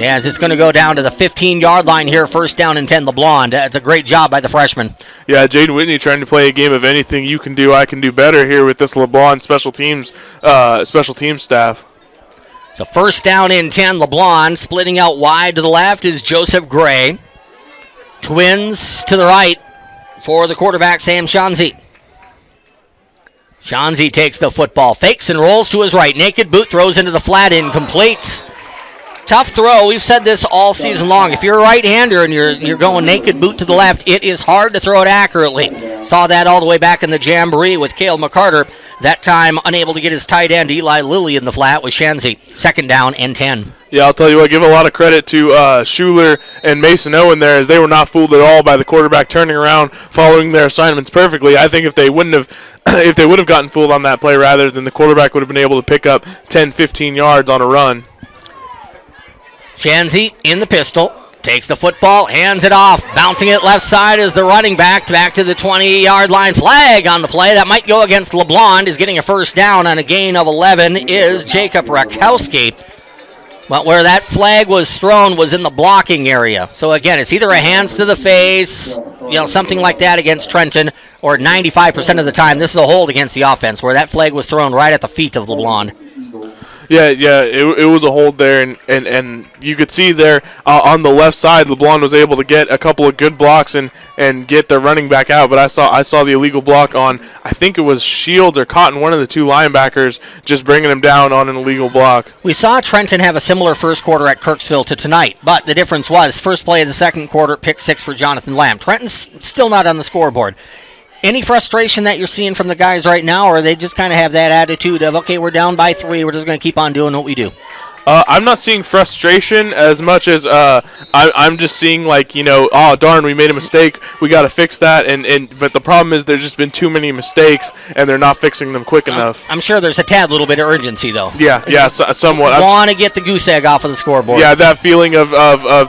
as it's going to go down to the 15-yard line here, 1st down and 10, LeBlond. That's a great job by the freshman. Yeah, Jaden Whitney trying to play a game of anything you can do, I can do better here with this LeBlond special teams staff. So 1st down and 10, LeBlond. Splitting out wide to the left is Joseph Gray. Twins to the right for the quarterback, Sam Shanzi. Shanzi takes the football, fakes and rolls to his right. Naked boot, throws into the flat, incompletes. Tough throw. We've said this all season long. If you're a right-hander and you're going naked boot to the left, it is hard to throw it accurately. Saw that all the way back in the Jamboree with Cale McCarter. That time unable to get his tight end Eli Lilly in the flat with Shanzi. 2nd down and 10. Yeah, I'll tell you what, give a lot of credit to Schuler and Mason Owen there, as they were not fooled at all by the quarterback turning around, following their assignments perfectly. I think if they would have gotten fooled on that play rather, than the quarterback would have been able to pick up 10, 15 yards on a run. Shanzi in the pistol, takes the football, hands it off, bouncing it left side as the running back to the 20-yard line. Flag on the play. That might go against LeBlond. Is getting a 1st down on a gain of 11 is Jacob Rakowski. But where that flag was thrown was in the blocking area. So again, it's either a hands to the face, something like that against Trenton, or 95% of the time this is a hold against the offense, where that flag was thrown right at the feet of LeBlond. Yeah, it was a hold there, and you could see there on the left side, LeBlond was able to get a couple of good blocks and get their running back out. But I saw the illegal block on, I think it was Shields or Cotton, one of the 2 linebackers, just bringing him down on an illegal block. We saw Trenton have a similar first quarter at Kirksville to tonight, but the difference was first play of the second quarter, pick 6 for Jonathan Lamb. Trenton's still not on the scoreboard. Any frustration that you're seeing from the guys right now, or they just kind of have that attitude of, okay, we're down by 3, we're just going to keep on doing what we do? I'm not seeing frustration as much as I'm just seeing oh darn, we made a mistake, we got to fix that, but the problem is there's just been too many mistakes and they're not fixing them quick enough. I'm sure there's a tad little bit of urgency though. Yeah, somewhat. I want to get the goose egg off of the scoreboard. Yeah, that feeling of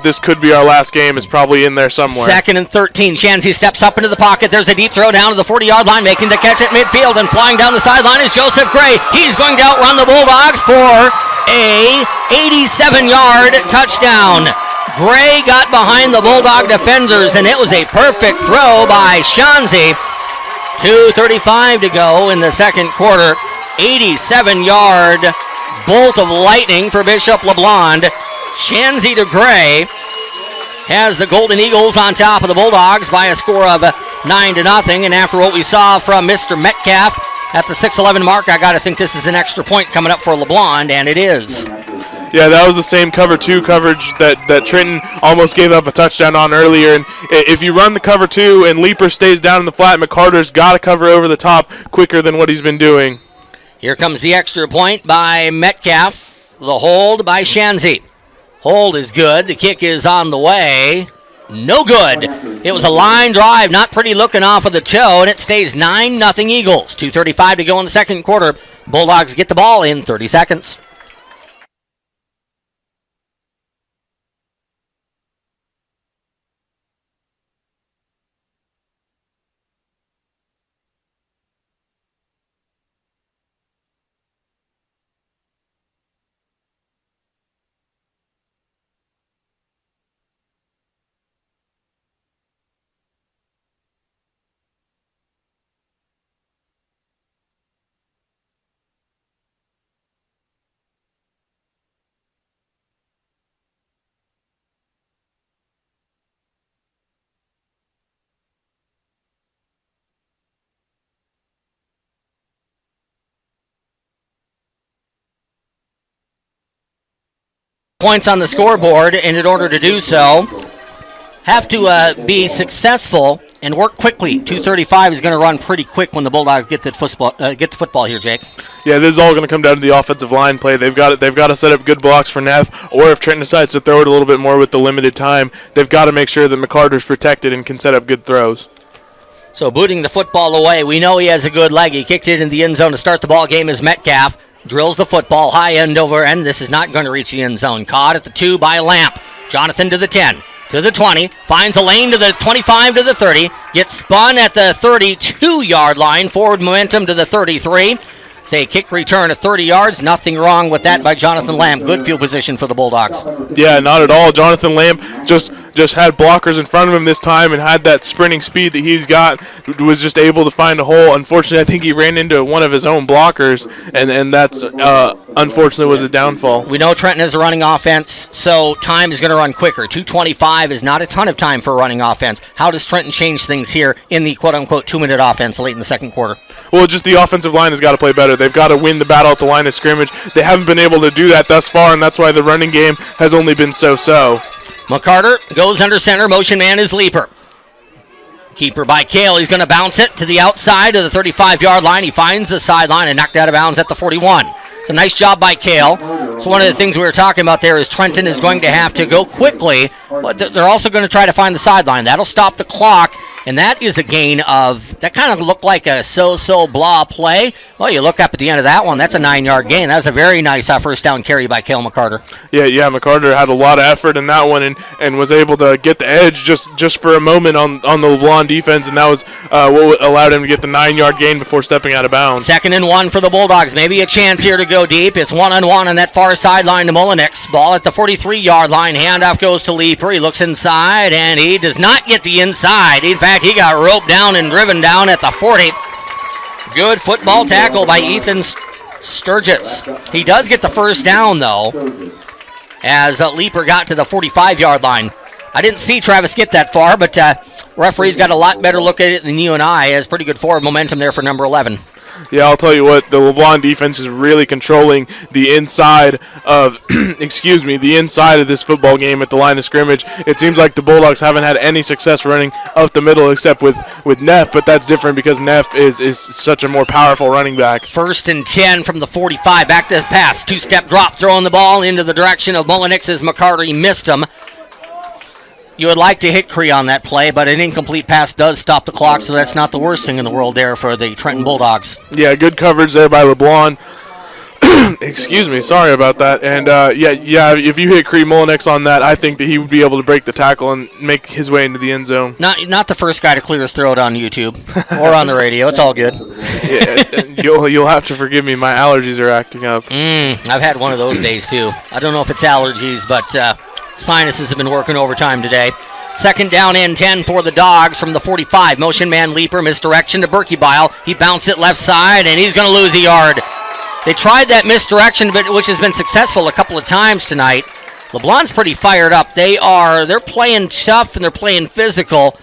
this could be our last game is probably in there somewhere. 2nd and 13. Shanzi steps up into the pocket. There's a deep throw down to the 40-yard line, making the catch at midfield, and flying down the sideline is Joseph Gray. He's going to outrun the Bulldogs for a 87-yard touchdown. Gray got behind the Bulldog defenders, and it was a perfect throw by Shanzi. 2:35 to go in the second quarter. 87-yard bolt of lightning for Bishop LeBlond. Shanzy to Gray has the Golden Eagles on top of the Bulldogs by a score of 9-0. And after what we saw from Mr. Metcalf at the 6:11 mark, I got to think this is an extra point coming up for LeBlond, and it is. Yeah, that was the same cover 2 coverage that Trenton almost gave up a touchdown on earlier. And if you run the cover 2 and Leaper stays down in the flat, McCarter's got to cover over the top quicker than what he's been doing. Here comes the extra point by Metcalf. The hold by Shanzy. Hold is good. The kick is on the way. No good. It was a line drive, not pretty looking off of the toe, and it stays 9-0 Eagles. 2:35 to go in the second quarter. Bulldogs get the ball in 30 seconds. Points on the scoreboard, and in order to do so, have to be successful and work quickly. 2:35 is going to run pretty quick when the Bulldogs get the football here, Jake. Yeah, this is all going to come down to the offensive line play. They've got to set up good blocks for Neff, or if Trenton decides to throw it a little bit more with the limited time, they've got to make sure that McCarter's protected and can set up good throws. So booting the football away, we know he has a good leg. He kicked it in the end zone to start the ball game as Metcalf drills the football high end over end. This is not going to reach the end zone. Caught at the 2 by Lamp. Jonathan to the 10, to the 20, finds a lane to the 25 to the 30, gets spun at the 32-yard line, forward momentum to the 33. Say kick return of 30 yards. Nothing wrong with that by Jonathan Lamp. Good field position for the Bulldogs. Yeah, not at all. Jonathan Lamp just had blockers in front of him this time and had that sprinting speed that he's got. Was just able to find a hole. Unfortunately, I think he ran into one of his own blockers, and that's unfortunately was a downfall. We know Trenton is a running offense, so time is going to run quicker. 2:25 is not a ton of time for a running offense. How does Trenton change things here in the quote-unquote 2-minute offense late in the second quarter? Well, just the offensive line has got to play better. They've got to win the battle at the line of scrimmage. They haven't been able to do that thus far, and that's why the running game has only been so-so. McCarter goes under center. Motion man is Leaper. Keeper by Kale. He's going to bounce it to the outside of the 35-yard line. He finds the sideline and knocked out of bounds at the 41. It's a nice job by Kale. So one of the things we were talking about there is Trenton is going to have to go quickly, but they're also going to try to find the sideline. That'll stop the clock, and that is a gain of, that kind of looked like a so-so blah play. Well, you look up at the end of that one, that's a 9-yard gain. That was a very nice first down carry by Cale McCarter. Yeah, McCarter had a lot of effort in that one and was able to get the edge just for a moment on the LeBlond defense, and that was what allowed him to get the 9-yard gain before stepping out of bounds. 2nd and 1 for the Bulldogs. Maybe a chance here to go deep. It's 1-on-1 on that far sideline to Mullenix. Ball at the 43-yard line. Handoff goes to Leaper. He looks inside, and he does not get the inside. In fact, he got roped down and driven down at the 40. Good football tackle by Ethan Sturgis. He does get the first down, though, as Leaper got to the 45-yard line. I didn't see Travis get that far, but referee's got a lot better look at it than you and I. Has pretty good forward momentum there for number 11. Yeah, I'll tell you what, the LeBlond defense is really controlling the inside of, the inside of this football game at the line of scrimmage. It seems like the Bulldogs haven't had any success running up the middle except with Neff, but that's different because Neff is such a more powerful running back. 1st and 10 from the 45, back to the pass, 2-step drop, throwing the ball into the direction of Mullenix as McCarter. He missed him. You would like to hit Cree on that play, but an incomplete pass does stop the clock, so that's not the worst thing in the world there for the Trenton Bulldogs. Yeah, good coverage there by LeBlond. Sorry about that. And, if you hit Cree Mullenix on that, I think that he would be able to break the tackle and make his way into the end zone. Not the first guy to clear his throat on YouTube or on the radio. It's all good. Yeah, you'll have to forgive me. My allergies are acting up. I've had one of those days, too. I don't know if it's allergies, but sinuses have been working overtime today. Second down and 10 for the Dogs from the 45. Motion man leaper, misdirection to Berkebile. He bounced it left side, and he's going to lose a yard. They tried that misdirection, which has been successful a couple of times tonight. LeBlond's pretty fired up. They're playing tough and they're playing physical.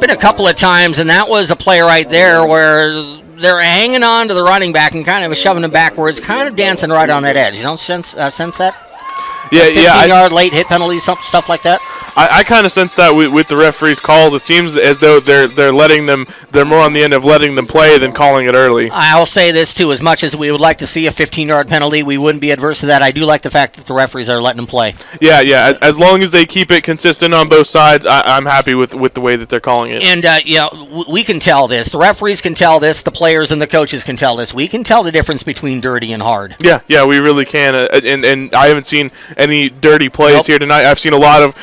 Been a couple of times, and that was a play right there where they're hanging on to the running back and kind of shoving him backwards, kind of dancing right on that edge. You don't sense that? Yeah, 15-yard late hit penalty, stuff like that. I kind of sense that with the referees' calls. It seems as though they're more on the end of letting them play than calling it early. I'll say this too: as much as we would like to see a 15-yard penalty, we wouldn't be adverse to that. I do like the fact that the referees are letting them play. Yeah. As long as they keep it consistent on both sides, I'm happy with the way that they're calling it. And we can tell this. The referees can tell this. The players and the coaches can tell this. We can tell the difference between dirty and hard. Yeah, we really can. And I haven't seen any dirty plays here tonight. I've seen a lot of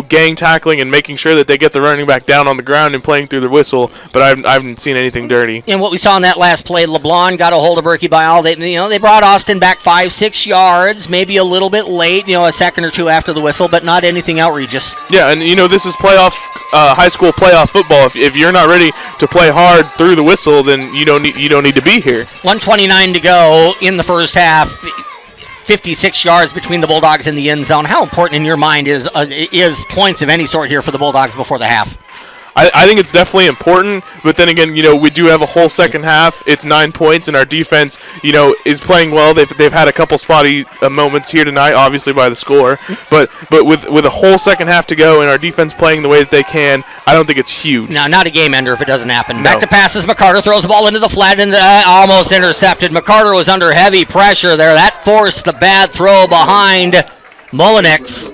gang tackling and making sure that they get the running back down on the ground and playing through the whistle, but I haven't seen anything dirty. And what we saw in that last play, LeBlond got a hold of Berkebile. They brought Austin back 5-6 yards, maybe a little bit late, a second or two after the whistle, but not anything outrageous. Yeah, and this is high school playoff football. If you're not ready to play hard through the whistle, then you don't need to be here. 1:29 to go in the first half. 56 yards between the Bulldogs and the end zone. How important in your mind is points of any sort here for the Bulldogs before the half? I think it's definitely important, but then again, we do have a whole second half. It's 9 points, and our defense, is playing well. They've had a couple spotty moments here tonight, obviously by the score, but with a whole second half to go and our defense playing the way that they can, I don't think it's huge. No, not a game ender if it doesn't happen. No. Back to passes. McCarter throws the ball into the flat and almost intercepted. McCarter was under heavy pressure there. That forced the bad throw behind Mullenix.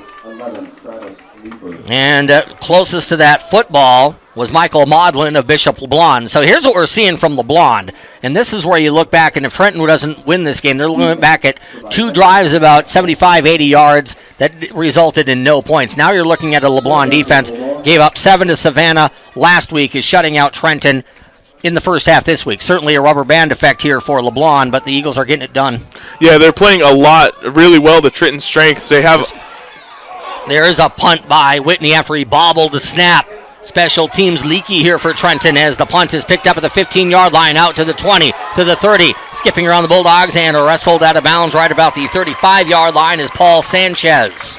And closest to that football was Michael Maudlin of Bishop LeBlond. So here's what we're seeing from LeBlond. And this is where you look back, and if Trenton doesn't win this game, they're looking back at two drives about 75, 80 yards that resulted in no points. Now you're looking at a LeBlond defense. Gave up 7 to Savannah last week, is shutting out Trenton in the first half this week. Certainly a rubber band effect here for LeBlond, but the Eagles are getting it done. Yeah, they're playing a lot, really well to Trenton's strengths. They have... There is a punt by Whitney after he bobbled the snap. Special teams leaky here for Trenton as the punt is picked up at the 15-yard line, out to the 20, to the 30, skipping around the Bulldogs and wrestled out of bounds right about the 35-yard line is Paul Sanchez.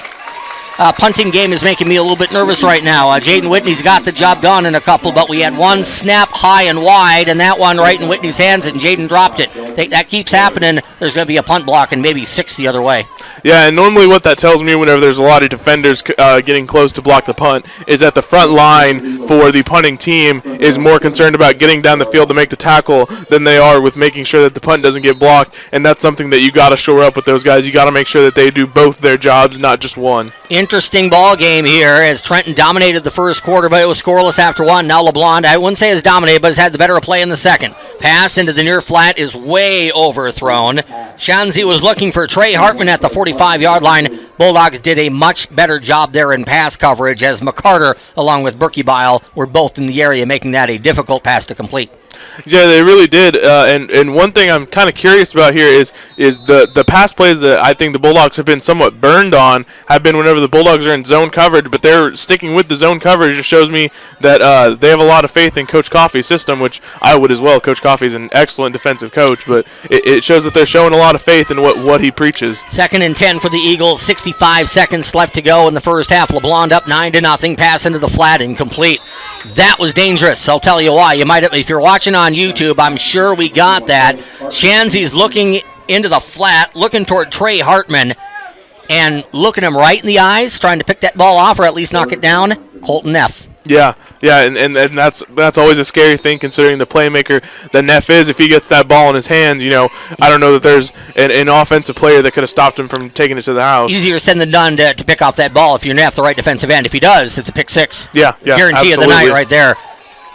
Punting game is making me a little bit nervous right now. Jaden Whitney's got the job done in a couple, but we had one snap high and wide, and that one right in Whitney's hands, and Jaden dropped it. That keeps happening. There's going to be a punt block and maybe 6 the other way. Yeah, and normally what that tells me whenever there's a lot of defenders getting close to block the punt is that the front line for the punting team is more concerned about getting down the field to make the tackle than they are with making sure that the punt doesn't get blocked, and that's something that you got to shore up with those guys. You got to make sure that they do both their jobs, not just one. Interesting ball game here as Trenton dominated the first quarter, but it was scoreless after one. Now LeBlond, I wouldn't say has dominated, but has had the better play in the second. Pass into the near flat is way overthrown. Shanzi was looking for Trey Hartman at the 45-yard line. Bulldogs did a much better job there in pass coverage as McCarter, along with Berkebile, were both in the area, making that a difficult pass to complete. Yeah, they really did. And one thing I'm kind of curious about here is the pass plays that I think the Bulldogs have been somewhat burned on have been whenever the Bulldogs are in zone coverage, but they're sticking with the zone coverage. It shows me that they have a lot of faith in Coach Coffey's system, which I would as well. Coach Coffey's an excellent defensive coach, but it shows that they're showing a lot of faith in what he preaches. 2nd and 10 for the Eagles. 65 seconds left to go in the first half. LeBlond up 9-0. Pass into the flat, incomplete. That was dangerous. I'll tell you why. You might have, if you're watching on YouTube, I'm sure we got that. Shanzi's looking into the flat, looking toward Trey Hartman, and looking him right in the eyes, trying to pick that ball off or at least knock it down. Colton Neff. Yeah, and that's always a scary thing considering the playmaker that Neff is. If he gets that ball in his hands, I don't know that there's an offensive player that could have stopped him from taking it to the house. Easier said than done to pick off that ball if you're Neff, the right defensive end. If he does, it's a pick six. Yeah, Guarantee absolutely. of the night right there.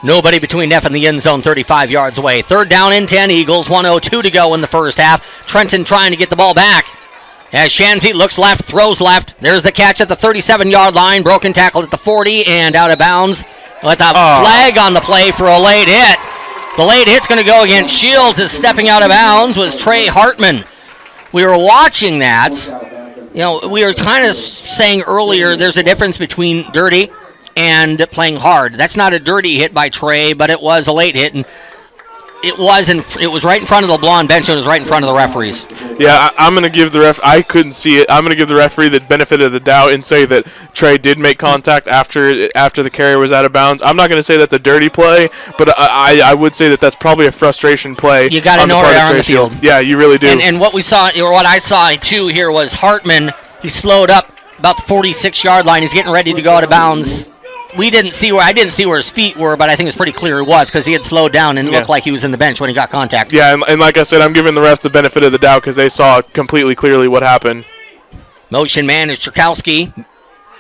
Nobody between Neff and the end zone, 35 yards away. 3rd down and 10, Eagles, 1:02 to go in the first half. Trenton trying to get the ball back. As Shanzi looks left, throws left. There's the catch at the 37-yard line. Broken tackle at the 40 and out of bounds with a flag on the play for a late hit. The late hit's going to go against Shields. Is stepping out of bounds was Trey Hartman. We were watching that. We were kind of saying earlier there's a difference between dirty and playing hard. That's not a dirty hit by Trey, but it was a late hit, and it was right in front of the LeBlond bench, and it was right in front of the referees. Yeah, I'm going to give the ref. I couldn't see it. I'm going to give the referee the benefit of the doubt and say that Trey did make contact after the carrier was out of bounds. I'm not going to say that's a dirty play, but I would say that that's probably a frustration play. You got to know where they are on the field. Yeah, you really do. And what we saw, or what I saw too here, was Hartman. He slowed up about the 46-yard line. He's getting ready to go out of bounds. I didn't see where his feet were, but I think it's pretty clear he was, because he had slowed down and it looked like he was in the bench when he got contact. Yeah, and like I said, I'm giving the refs the benefit of the doubt because they saw completely clearly what happened. Motion man is Churkowski.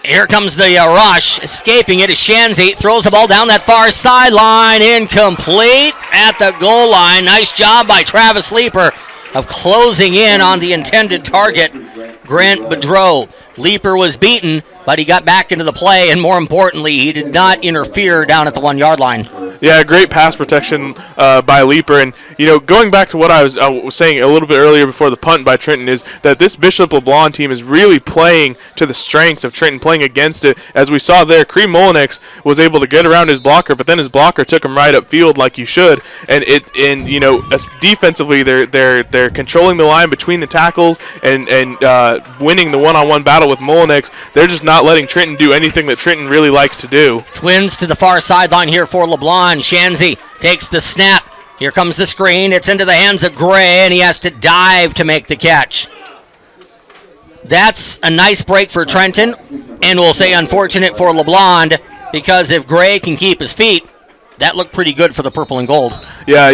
Here comes the rush. Escaping it is Shanzi. Throws the ball down that far sideline. Incomplete at the goal line. Nice job by Travis Leeper of closing in on the intended target, Grant Bedreau. Leeper was beaten, but he got back into the play, and more importantly, he did not interfere down at the 1-yard line. Yeah, great pass protection by Leeper. And, going back to what I was saying a little bit earlier before the punt by Trenton, is that this Bishop LeBlond team is really playing to the strengths of Trenton, playing against it. As we saw there, Cream Molinex was able to get around his blocker, but then his blocker took him right upfield like you should. And defensively, they're controlling the line between the tackles and winning the one-on-one battle with Molinex. They're just not letting Trenton do anything that Trenton really likes to do. Twins to the far sideline here for LeBlond. Shanzi takes the snap. Here comes the screen. It's into the hands of Gray, and he has to dive to make the catch. That's a nice break for Trenton, and we'll say unfortunate for LeBlond, because if Gray can keep his feet, that looked pretty good for the purple and gold. Yeah,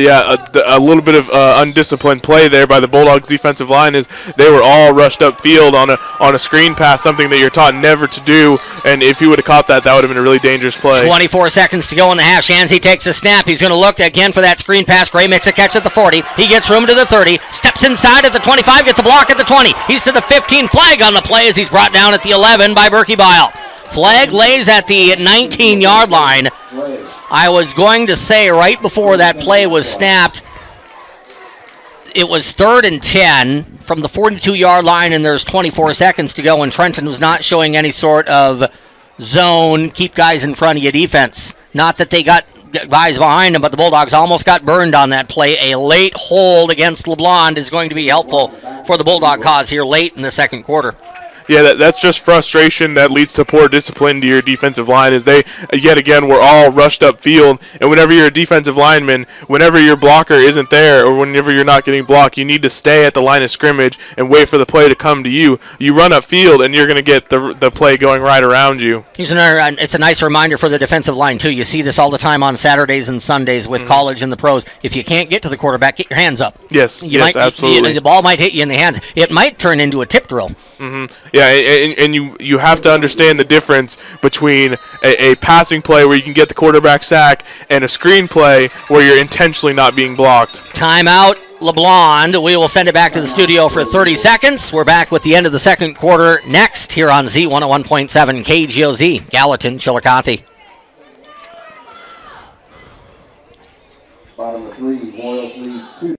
a little bit of undisciplined play there by the Bulldogs defensive line, is they were all rushed upfield on a screen pass, something that you're taught never to do, and if you would have caught that would have been a really dangerous play. 24 seconds to go in the half. Shanzi takes a snap. He's going to look again for that screen pass. Gray makes a catch at the 40. He gets room to the 30, steps inside at the 25, gets a block at the 20. He's to the 15. Flag on the play as he's brought down at the 11 by Berkey Bile. Flag lays at the 19-yard line. I was going to say right before that play was snapped, it was 3rd and 10 from the 42-yard line, and there's 24 seconds to go, and Trenton was not showing any sort of zone, keep guys in front of you defense. Not that they got guys behind them, but the Bulldogs almost got burned on that play. A late hold against LeBlond is going to be helpful for the Bulldog cause here late in the second quarter. Yeah, that's just frustration that leads to poor discipline to your defensive line, as they, yet again, were all rushed upfield. And whenever you're a defensive lineman, whenever your blocker isn't there or whenever you're not getting blocked, you need to stay at the line of scrimmage and wait for the play to come to you. You run upfield, and you're going to get the play going right around you. It's a nice reminder for the defensive line, too. You see this all the time on Saturdays and Sundays with college and the pros. If you can't get to the quarterback, get your hands up. Yes, absolutely. The ball might hit you in the hands. It might turn into a tip drill. Yeah, and you have to understand the difference between a passing play where you can get the quarterback sack and a screen play where you're intentionally not being blocked. Timeout, LeBlond. We will send it back to the studio for 30 seconds. We're back with the end of the second quarter next here on Z101.7 KGOZ, Gallatin, Chillicothe. Bottom of 3, Royals lead 2.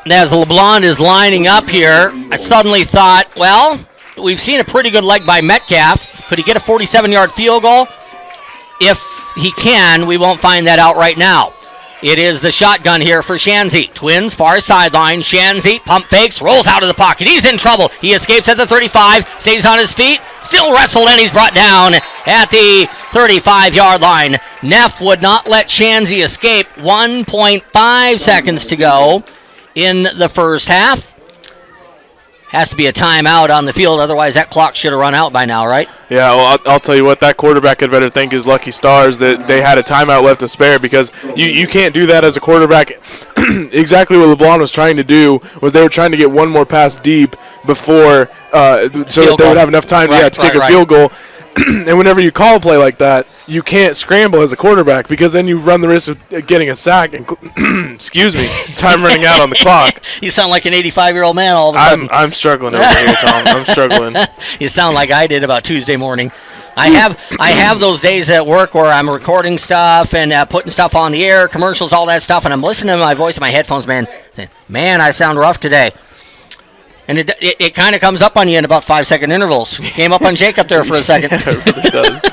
As LeBlond is lining up here, I suddenly thought, well, we've seen a pretty good leg by Metcalf. Could he get a 47-yard field goal? If he can, we won't find that out right now. It is the shotgun here for Shanzi. Twins, far sideline. Shanzi, pump fakes, rolls out of the pocket. He's in trouble. He escapes at the 35, stays on his feet, still wrestled, and he's brought down at the 35-yard line. Neff would not let Shanzi escape. 1.5 seconds to go in the first half. Has to be a timeout on the field, otherwise that clock should have run out by now, right? Yeah, well, I'll tell you what, that quarterback had better thank his lucky stars that they had a timeout left to spare, because you can't do that as a quarterback. Exactly what LeBlond was trying to do was they were trying to get one more pass deep before so that they would have enough time to kick a field goal. And whenever you call a play like that, you can't scramble as a quarterback, because then you run the risk of getting a sack and excuse me, time running out on the clock. You sound like an 85-year-old man all of a sudden. I'm struggling over here, Tom. I'm struggling. You sound like I did about Tuesday morning. I have those days at work where I'm recording stuff and putting stuff on the air, commercials, all that stuff, and I'm listening to my voice in my headphones, man. Saying, man, I sound rough today. And it kind of comes up on you in about 5-second intervals. Came up on Jake up there for a second. It really does.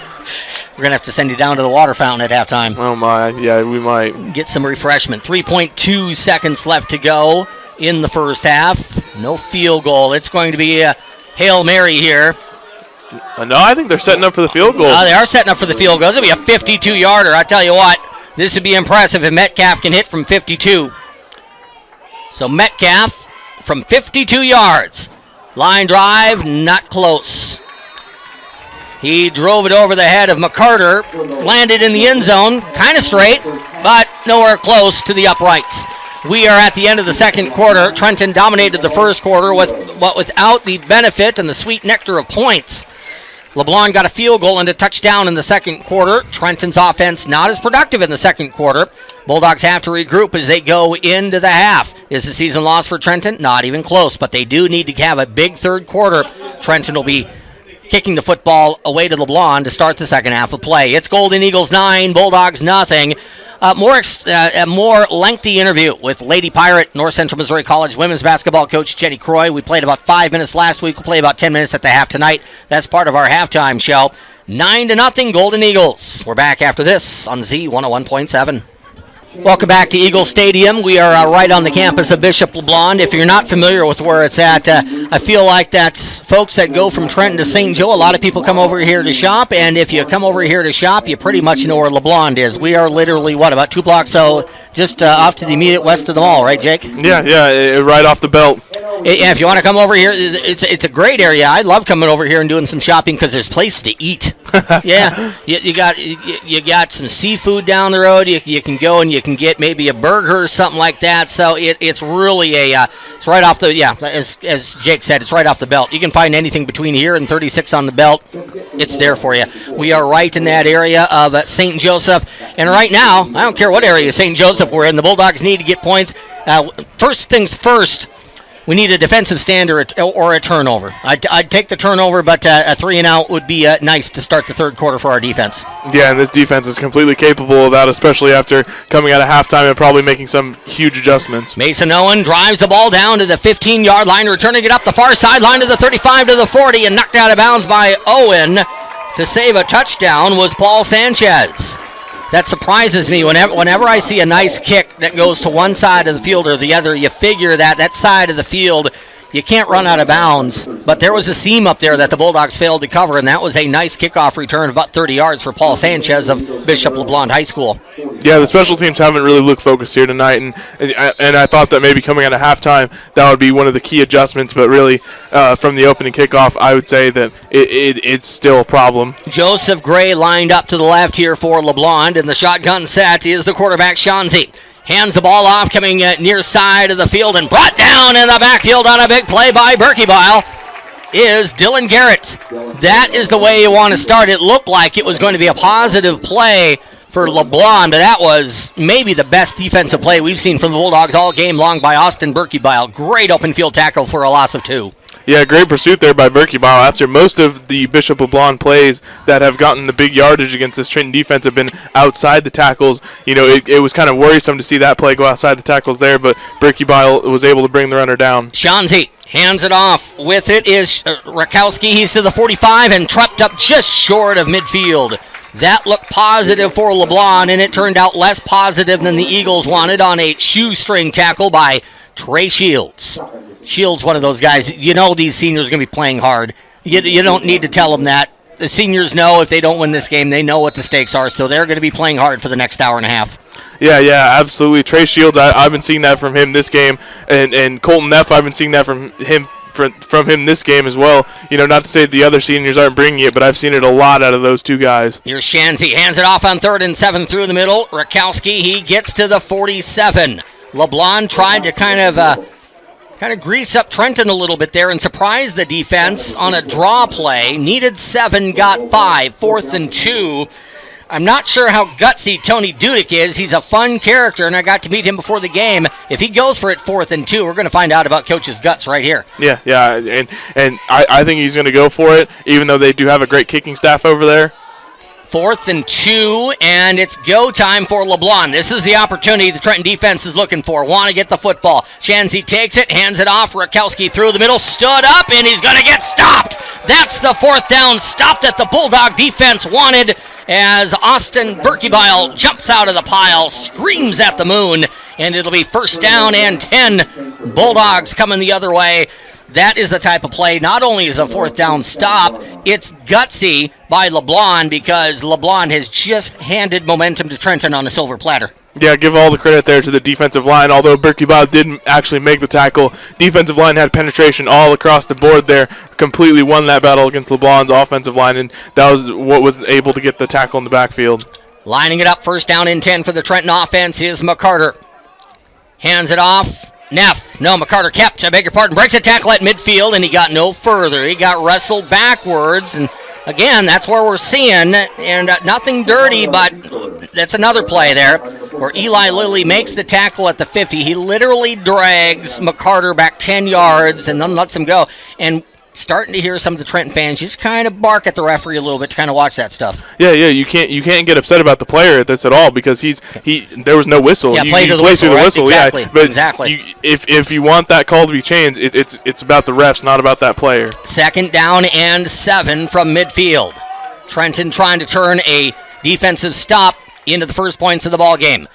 We're going to have to send you down to the water fountain at halftime. Oh, my. Yeah, we might. Get some refreshment. 3.2 seconds left to go in the first half. No field goal. It's going to be a Hail Mary here. No, I think they're setting up for the field goal. They are setting up for the field goal. It's going to be a 52-yarder. I tell you what, this would be impressive if Metcalf can hit from 52. So Metcalf from 52 yards. Line drive, not close. He drove it over the head of McCarter, landed in the end zone, kind of straight, but nowhere close to the uprights. We are at the end of the second quarter. Trenton dominated the first quarter without the benefit and the sweet nectar of points. LeBlond got a field goal and a touchdown in the second quarter. Trenton's offense not as productive in the second quarter. Bulldogs have to regroup as they go into the half. Is the season loss for Trenton? Not even close, but they do need to have a big third quarter. Trenton will be kicking the football away to LeBlond to start the second half of play. It's Golden Eagles 9, Bulldogs nothing. A more lengthy interview with Lady Pirate, North Central Missouri College women's basketball coach Jenny Croy. We played about 5 minutes last week. We'll play about 10 minutes at the half tonight. That's part of our halftime show. 9-0 Golden Eagles. We're back after this on Z101.7. Welcome back to Eagle Stadium. We are right on the campus of Bishop LeBlond. If you're not familiar with where it's at, I feel like that's folks that go from Trenton to St. Joe. A lot of people come over here to shop, and if you come over here to shop, you pretty much know where LeBlond is. We are literally, about 2 blocks, so just off to the immediate west of the mall, right, Jake? Yeah, right off the belt. Yeah, if you want to come over here, it's a great area. I love coming over here and doing some shopping because there's place to eat. Yeah, you got some seafood down the road. You can go and you can get maybe a burger or something like that. So it's really it's right off the as Jake said, it's right off the belt. You can find anything between here and 36 on the belt. It's there for you. We are right in that area of St. Joseph, and right now I don't care what area of St. Joseph we're in. The Bulldogs need to get points. First things first. We need a defensive stand or a turnover. I'd take the turnover, but a 3-and-out would be nice to start the third quarter for our defense. Yeah, and this defense is completely capable of that, especially after coming out of halftime and probably making some huge adjustments. Mason Owen drives the ball down to the 15-yard line, returning it up the far sideline to the 35 to the 40, and knocked out of bounds by Owen to save a touchdown was Paul Sanchez. That surprises me. Whenever I see a nice kick that goes to one side of the field or the other, you figure that side of the field, you can't run out of bounds. But there was a seam up there that the Bulldogs failed to cover, and that was a nice kickoff return of about 30 yards for Paul Sanchez of Bishop LeBlond High School. Yeah, the special teams haven't really looked focused here tonight, and I thought that maybe coming out of halftime, that would be one of the key adjustments, but really from the opening kickoff, I would say that it's still a problem. Joseph Gray lined up to the left here for LeBlond, and the shotgun set is the quarterback, Shanzi. Hands the ball off, coming near side of the field, and brought down in the backfield on a big play by Berkebile is Dylan Garrett. That is the way you want to start. It looked like it was going to be a positive play for LeBlond, but that was maybe the best defensive play we've seen from the Bulldogs all game long by Austin Berkebile. Great open field tackle for a loss of 2. Yeah, great pursuit there by Berkebile. After most of the Bishop LeBlond plays that have gotten the big yardage against this Trenton defense have been outside the tackles, it was kind of worrisome to see that play go outside the tackles there, but Berkebile was able to bring the runner down. Shanzi hands it off. With it is Rakowski. He's to the 45 and trapped up just short of midfield. That looked positive for LeBlond, and it turned out less positive than the Eagles wanted on a shoestring tackle by Trey Shields. Shields, one of those guys, these seniors are going to be playing hard. You don't need to tell them that. The seniors know if they don't win this game, they know what the stakes are, so they're going to be playing hard for the next hour and a half. Yeah, absolutely. Trey Shields, I've been seeing that from him this game, and Colton Neff, I've been seeing that from him from him this game as well. Not to say the other seniors aren't bringing it, but I've seen it a lot out of those two guys. Here's Shanzi, hands it off on 3rd and 7 through the middle. Rakowski, he gets to the 47. LeBlond tried to kind of grease up Trenton a little bit there and surprise the defense on a draw play. Needed 7, got 5. 4th and 2. I'm not sure how gutsy Tony Dudick is. He's a fun character, and I got to meet him before the game. If he goes for it 4th and 2, we're going to find out about Coach's guts right here. Yeah, and I think he's going to go for it, even though they do have a great kicking staff over there. 4th and 2, and it's go time for LeBlond. This is the opportunity the Trenton defense is looking for. Want to get the football. Shanzi takes it, hands it off. Rakowski through the middle, stood up, and he's going to get stopped. That's the 4th down stop that the Bulldog defense wanted as Austin Berkebile jumps out of the pile, screams at the moon, and it'll be 1st down and 10. Bulldogs coming the other way. That is the type of play. Not only is a 4th down stop, it's gutsy by LeBlond because LeBlond has just handed momentum to Trenton on a silver platter. Yeah, give all the credit there to the defensive line. Although Berkebile didn't actually make the tackle, defensive line had penetration all across the board there, completely won that battle against LeBlond's offensive line, and that was what was able to get the tackle in the backfield. Lining it up, 1st down and 10 for the Trenton offense is McCarter. Hands it off. McCarter kept, I beg your pardon, breaks a tackle at midfield, and he got no further. He got wrestled backwards, and again, that's where we're seeing, and nothing dirty, but that's another play there, where Eli Lilly makes the tackle at the 50. He literally drags McCarter back 10 yards and then lets him go, and starting to hear some of the Trenton fans just kind of bark at the referee a little bit to kind of watch that stuff. Yeah, you can't get upset about the player at this at all because there was no whistle. Yeah, you play through the whistle, right? Exactly. Yeah, but exactly. If you want that call to be changed, it's about the refs, not about that player. 2nd down and 7 from midfield. Trenton trying to turn a defensive stop into the first points of the ball game.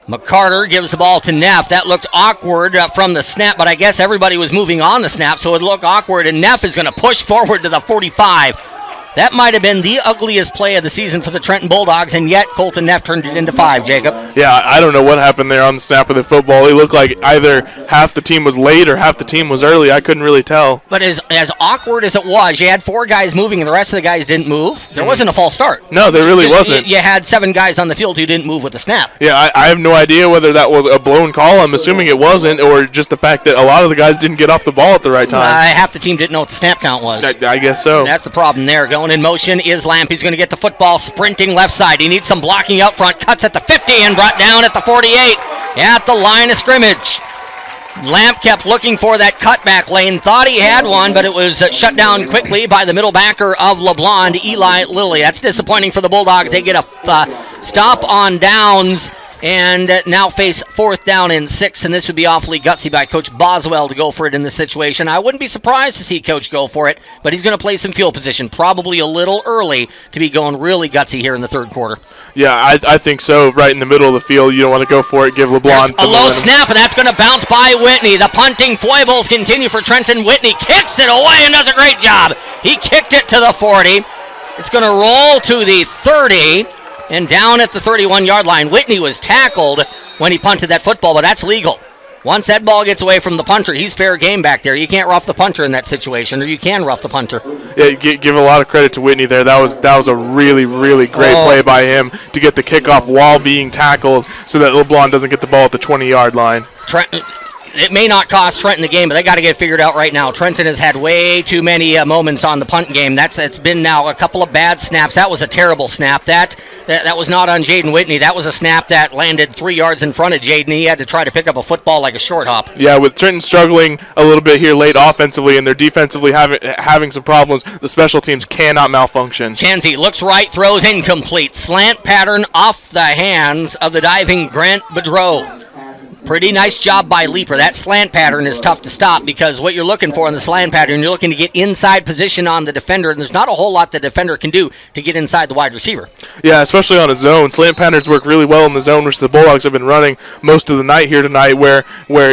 McCarter gives the ball to Neff. That looked awkward from the snap, but I guess everybody was moving on the snap, so it looked awkward, and Neff is going to push forward to the 45. That might have been the ugliest play of the season for the Trenton Bulldogs, and yet Colton Neff turned it into 5, Jacob. Yeah, I don't know what happened there on the snap of the football. It looked like either half the team was late or half the team was early. I couldn't really tell. But as awkward as it was, you had 4 guys moving and the rest of the guys didn't move. There wasn't a false start. No, there really wasn't. You had 7 guys on the field who didn't move with the snap. Yeah, I have no idea whether that was a blown call. I'm assuming it wasn't, or just the fact that a lot of the guys didn't get off the ball at the right time. Half the team didn't know what the snap count was. I guess so. That's the problem there. Going in motion is Lamp. He's going to get the football, sprinting left side. He needs some blocking out front. Cuts at the 50 and brought down at the 48 at the line of scrimmage. Lamp kept looking for that cutback lane. Thought he had one, but it was shut down quickly by the middle backer of LeBlond, Eli Lilly. That's disappointing for the Bulldogs. They get a stop on downs and now face 4th down and 6, and this would be awfully gutsy by Coach Boswell to go for it in this situation. I wouldn't be surprised to see Coach go for it, but he's going to play some field position, probably a little early to be going really gutsy here in the 3rd quarter. Yeah, I think so. Right in the middle of the field, you don't want to go for it. Give LeBlond a low snap, and that's going to bounce by Whitney. The punting foibles continue for Trenton. Whitney kicks it away and does a great job. He kicked it to the 40. It's going to roll to the 30. And down at the 31-yard line. Whitney was tackled when he punted that football, but that's legal. Once that ball gets away from the punter, he's fair game back there. You can't rough the punter in that situation, or you can rough the punter. Yeah, give a lot of credit to Whitney there. That was a really, really great play by him to get the kickoff while being tackled so that LeBlond doesn't get the ball at the 20-yard line. It may not cost Trenton the game, but they got to get it figured out right now. Trenton has had way too many moments on the punt game. It's been now a couple of bad snaps. That was a terrible snap. That was not on Jaden Whitney. That was a snap that landed 3 yards in front of Jaden. He had to try to pick up a football like a short hop. Yeah, with Trenton struggling a little bit here late offensively and they're defensively having some problems, the special teams cannot malfunction. Chanzy looks right, throws incomplete. Slant pattern off the hands of the diving Grant Bedreau. Pretty nice job by Leaper. That slant pattern is tough to stop because what you're looking for in the slant pattern, you're looking to get inside position on the defender, and there's not a whole lot the defender can do to get inside the wide receiver. Yeah, especially on a zone. Slant patterns work really well in the zone, which the Bulldogs have been running most of the night here tonight, where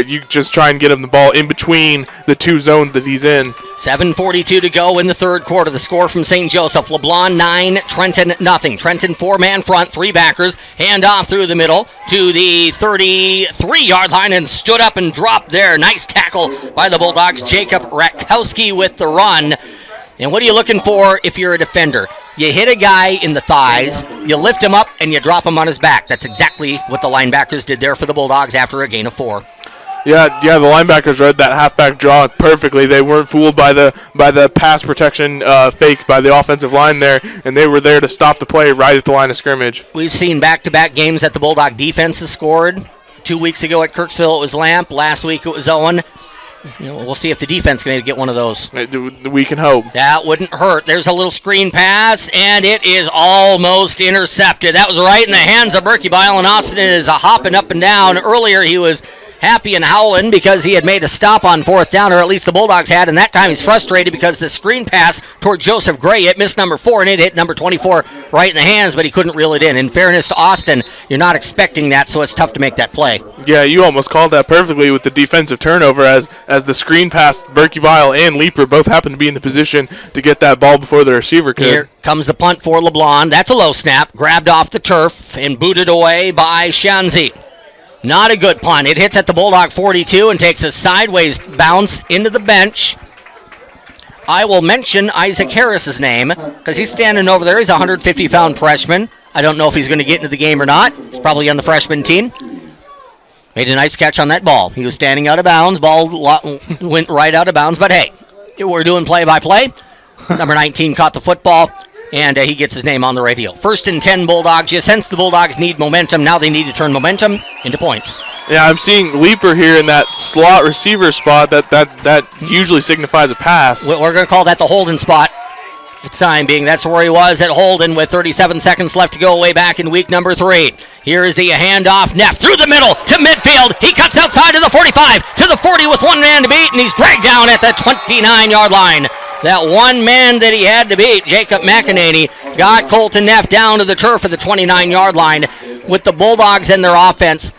you just try and get him the ball in between the 2 zones that he's in. 7:42 to go in the third quarter. The score from St. Joseph. LeBlond 9, Trenton nothing. Trenton 4-man front, 3 backers. Hand off through the middle to the 33-yard line and stood up and dropped there. Nice tackle by the Bulldogs. Jacob Ratkowski with the run. And what are you looking for if you're a defender? You hit a guy in the thighs, you lift him up, and you drop him on his back. That's exactly what the linebackers did there for the Bulldogs after a gain of 4. Yeah, the linebackers read that halfback draw perfectly. They weren't fooled by the pass protection fake by the offensive line there, and they were there to stop the play right at the line of scrimmage. We've seen back-to-back games that the Bulldog defense has scored. 2 weeks ago at Kirksville, it was Lamp. Last week, it was Owen. We'll see if the defense can get one of those. We can hope. That wouldn't hurt. There's a little screen pass, and it is almost intercepted. That was right in the hands of Berkey Bile, and Austin is hopping up and down. Earlier, he was happy and howling because he had made a stop on 4th down, or at least the Bulldogs had, and that time he's frustrated because the screen pass toward Joseph Gray, it missed number 4, and it hit number 24 right in the hands, but he couldn't reel it in. In fairness to Austin, you're not expecting that, so it's tough to make that play. Yeah, you almost called that perfectly with the defensive turnover as the screen pass, Berkey Bile and Leeper both happened to be in the position to get that ball before the receiver could. Here comes the punt for LeBlond. That's a low snap, grabbed off the turf and booted away by Shanzi. Not a good punt. It hits at the Bulldog 42 and takes a sideways bounce into the bench. I will mention Isaac Harris's name because he's standing over there. He's a 150-pound freshman. I don't know if he's going to get into the game or not. He's probably on the freshman team. Made a nice catch on that ball. He was standing out of bounds. Ball went right out of bounds. But, hey, we're doing play-by-play. Number 19 caught the football, and he gets his name on the radio. 1st and 10 Bulldogs. You sense the Bulldogs need momentum. Now they need to turn momentum into points. Yeah, I'm seeing Leeper here in that slot receiver spot. That usually signifies a pass. We're going to call that the Holden spot for the time being. That's where he was at Holden with 37 seconds left to go way back in week number 3. Here is the handoff. Neff through the middle to midfield. He cuts outside to the 45, to the 40 with one man to beat, and he's dragged down at the 29-yard line. That one man that he had to beat, Jacob McEnany, got Colton Neff down to the turf at the 29-yard line. With the Bulldogs and their offense,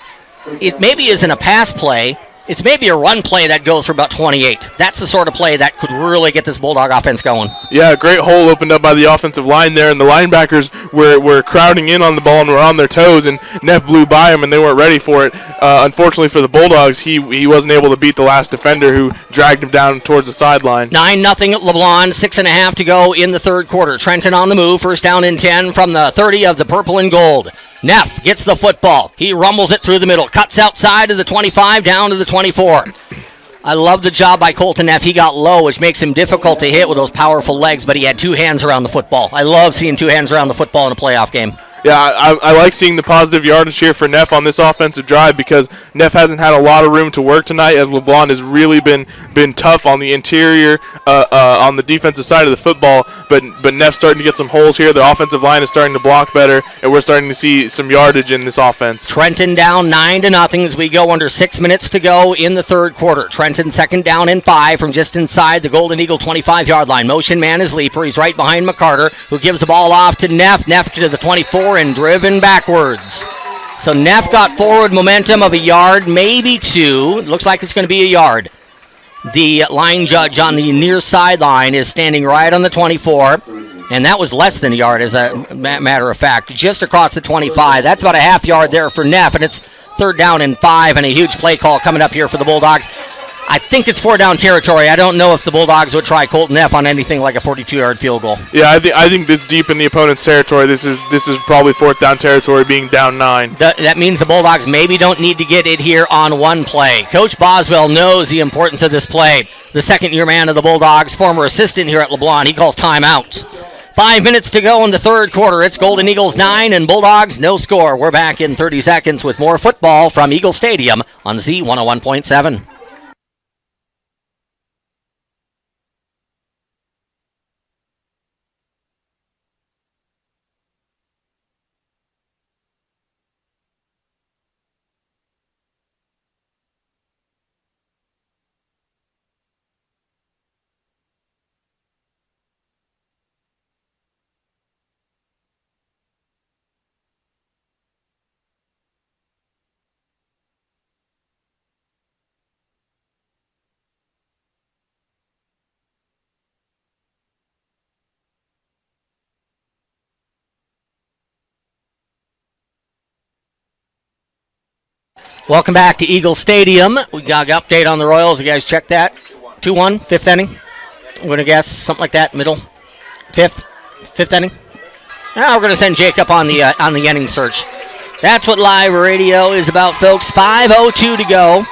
it maybe isn't a pass play. It's maybe a run play that goes for about 28. That's the sort of play that could really get this Bulldog offense going. Yeah, a great hole opened up by the offensive line there, and the linebackers were crowding in on the ball and were on their toes, and Neff blew by them, and they weren't ready for it. Unfortunately for the Bulldogs, he wasn't able to beat the last defender who dragged him down towards the sideline. 9-0 LeBlond, 6.5 to go in the third quarter. Trenton on the move, 1st down and 10 from the 30 of the purple and gold. Neff gets the football. He rumbles it through the middle. Cuts outside to the 25, down to the 24. I love the job by Colton Neff. He got low, which makes him difficult to hit with those powerful legs, but he had 2 hands around the football. I love seeing 2 hands around the football in a playoff game. Yeah, I like seeing the positive yardage here for Neff on this offensive drive because Neff hasn't had a lot of room to work tonight as LeBlond has really been tough on the interior, on the defensive side of the football. But Neff's starting to get some holes here. The offensive line is starting to block better, and we're starting to see some yardage in this offense. Trenton down 9-0 as we go under 6 minutes to go in the third quarter. Trenton 2nd down and 5 from just inside the Golden Eagle 25-yard line. Motion man is Leeper. He's right behind McCarter, who gives the ball off to Neff. Neff to the 24. And driven backwards. So Neff got forward momentum of a yard, maybe 2. It looks like it's going to be a yard. The line judge on the near sideline is standing right on the 24, and that was less than a yard as a matter of fact. Just across the 25. That's about a half yard there for Neff, and it's 3rd down and 5, and a huge play call coming up here for the Bulldogs. I think it's 4-down territory. I don't know if the Bulldogs would try Colton Neff on anything like a 42-yard field goal. Yeah, I think this deep in the opponent's territory. This is probably 4th down territory, being down 9. That means the Bulldogs maybe don't need to get it here on one play. Coach Boswell knows the importance of this play. The second-year man of the Bulldogs, former assistant here at LeBlond, he calls timeouts. 5 minutes to go in the third quarter. It's Golden Eagles 9 and Bulldogs no score. We're back in 30 seconds with more football from Eagle Stadium on Z101.7. Welcome back to Eagle Stadium. We got an update on the Royals. You guys check that. 2-1, fifth inning. I'm going to guess something like that, middle, fifth inning. Now we're going to send Jacob on the inning search. That's what live radio is about, folks. 5:02 to go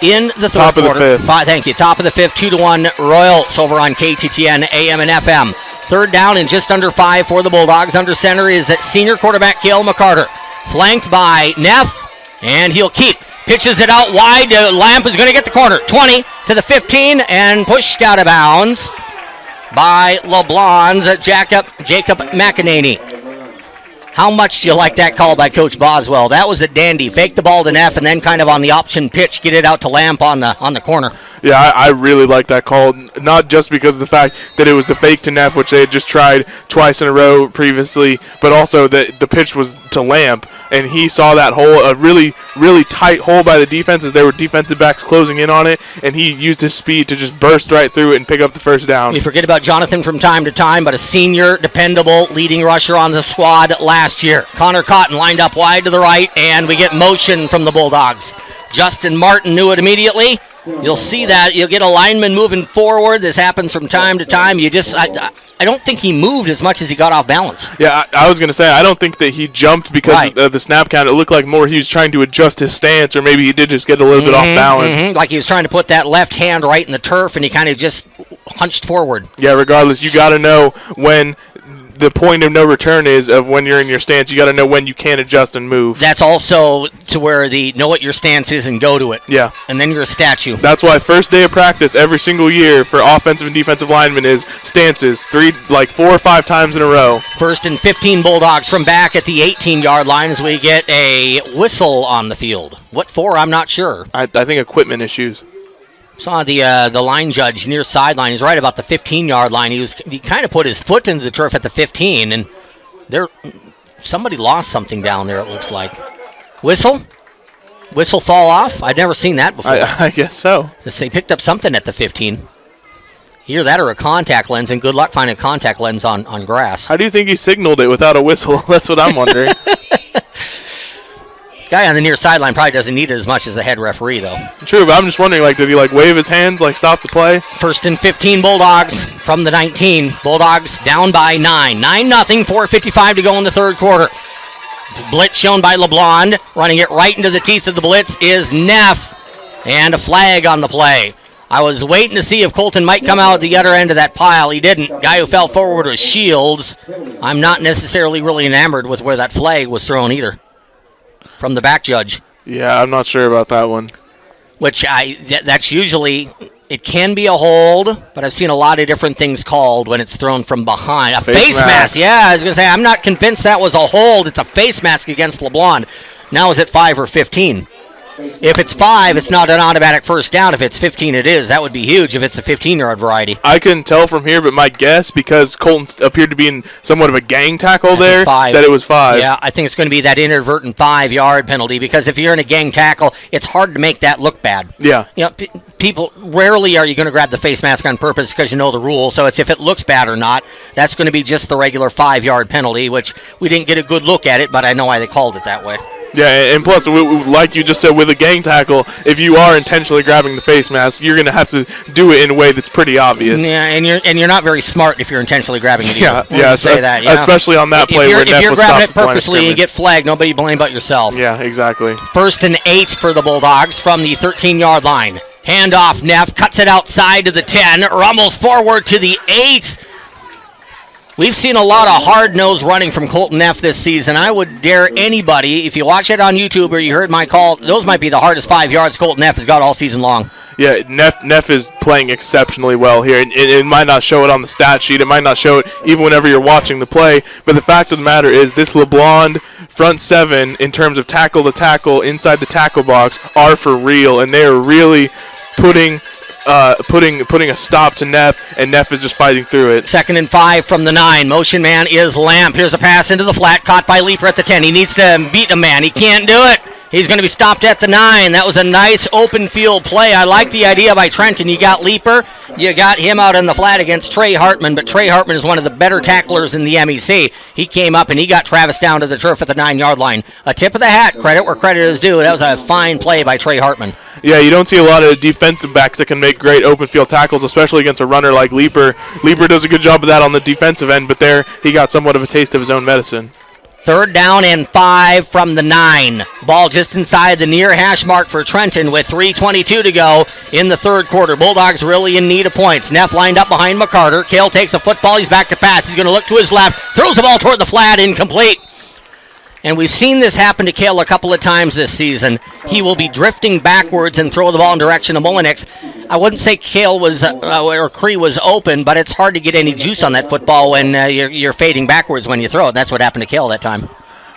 in the third Top of quarter. the fifth. Thank you. Top of the fifth, 2-1 Royals over on KTTN AM and FM. Third down and just under 5 for the Bulldogs. Under center is senior quarterback Cale McCarter, flanked by Neff. And he'll keep. Pitches it out wide. Lamp is going to get the corner. 20 to the 15 and pushed out of bounds by LeBlond's Jacob McEnany. How much do you like that call by Coach Boswell? That was a dandy. Fake the ball to Neff and then kind of on the option pitch, get it out to Lamp on the corner. Yeah, I really like that call, not just because of the fact that it was the fake to Neff, which they had just tried twice in a row previously, but also that the pitch was to Lamp, and he saw that hole, a really, really tight hole by the defense as there were defensive backs closing in on it, and he used his speed to just burst right through it and pick up the first down. We forget about Jonathan from time to time, but a senior, dependable leading rusher on the squad last year. Connor Cotton lined up wide to the right, and we get motion from the Bulldogs. Justin Martin knew it immediately. You'll see that. You'll get a lineman moving forward. This happens from time to time. I don't think he moved as much as he got off balance. Yeah, I was going to say, I don't think that he jumped because of the snap count. It looked like more he was trying to adjust his stance, or maybe he did just get a little bit off balance. Like he was trying to put that left hand right in the turf, and he kind of just hunched forward. Yeah, regardless, you got to know when the point of no return is of when you're in your stance. You got to know when you can adjust and move. That's also to where the know what your stance is and go to it. Yeah. And then you're a statue. That's why first day of practice every single year for offensive and defensive linemen is stances, 4 or 5 times in a row. First and 15 Bulldogs from back at the 18-yard line as we get a whistle on the field. What for? I'm not sure. I think equipment issues. Saw the line judge near sideline. He's right about the 15-yard line. He kind of put his foot into the turf at the 15, and somebody lost something down there, it looks like. Whistle fall off. I've never seen that before. I guess so. They picked up something at the 15. Either that or a contact lens, and good luck finding a contact lens on grass. How do you think he signaled it without a whistle? That's what I'm wondering. Guy on the near sideline probably doesn't need it as much as the head referee, though. True, but I'm just wondering, did he wave his hands, stop the play? First and 15 Bulldogs from the 19. Bulldogs down by 9. 9-0, 4:55 to go in the third quarter. Blitz shown by LeBlond. Running it right into the teeth of the blitz is Neff. And a flag on the play. I was waiting to see if Colton might come out at the other end of that pile. He didn't. Guy who fell forward was Shields. I'm not necessarily really enamored with where that flag was thrown either. From the back judge. Yeah, I'm not sure about that one. Which that's usually, it can be a hold, but I've seen a lot of different things called when it's thrown from behind. A face mask. Yeah, I was going to say, I'm not convinced that was a hold. It's a face mask against LeBlond. Now is it 5 or 15? If it's 5, it's not an automatic first down. If it's 15, it is. That would be huge if it's a 15-yard variety. I couldn't tell from here, but my guess, because Colton appeared to be in somewhat of a gang tackle there, that it was 5. Yeah, I think it's going to be that inadvertent 5-yard penalty, because if you're in a gang tackle, it's hard to make that look bad. Yeah. People, rarely are you going to grab the face mask on purpose because you know the rule. So it's if it looks bad or not. That's going to be just the regular 5-yard penalty, which we didn't get a good look at it, but I know why they called it that way. Yeah, and plus, like you just said, with a gang tackle, if you are intentionally grabbing the face mask, you're going to have to do it in a way that's pretty obvious. Yeah, and you're not very smart if you're intentionally grabbing it either. Especially on that play where Neff was stopped. If you're grabbing it purposely, you get flagged. Nobody blame but yourself. Yeah, exactly. First and 8 for the Bulldogs from the 13-yard line. Handoff, Neff cuts it outside to the 10, rumbles forward to the 8. We've seen a lot of hard-nosed running from Colton Neff this season. I would dare anybody, if you watch it on YouTube or you heard my call, those might be the hardest 5 yards Colton Neff has got all season long. Yeah, Neff is playing exceptionally well here. It might not show it on the stat sheet. It might not show it even whenever you're watching the play. But the fact of the matter is this LeBlond front 7, in terms of tackle to tackle inside the tackle box, are for real. And they are really putting a stop to Neff, and Neff is just fighting through it. 2nd and 5 from the 9. Motion man is Lamp. Here's a pass into the flat, caught by Leaper at the 10. He needs to beat a man. He can't do it. He's going to be stopped at the 9. That was a nice open field play. I like the idea by Trenton. You got Leaper. You got him out in the flat against Trey Hartman, but Trey Hartman is one of the better tacklers in the MEC. He came up and he got Travis down to the turf at the 9-yard line. A tip of the hat, credit where credit is due. That was a fine play by Trey Hartman. Yeah, you don't see a lot of defensive backs that can make great open field tackles, especially against a runner like Leaper. Leaper does a good job of that on the defensive end, but there he got somewhat of a taste of his own medicine. 3rd down and 5 from the 9. Ball just inside the near hash mark for Trenton with 3:22 to go in the 3rd quarter. Bulldogs really in need of points. Neff lined up behind McCarter. Kale takes a football. He's back to pass. He's going to look to his left. Throws the ball toward the flat. Incomplete. And we've seen this happen to Kale a couple of times this season. He will be drifting backwards and throw the ball in direction of Mullenix. I wouldn't say Kale was or Cree was open, but it's hard to get any juice on that football when you're fading backwards when you throw it. That's what happened to Kale that time.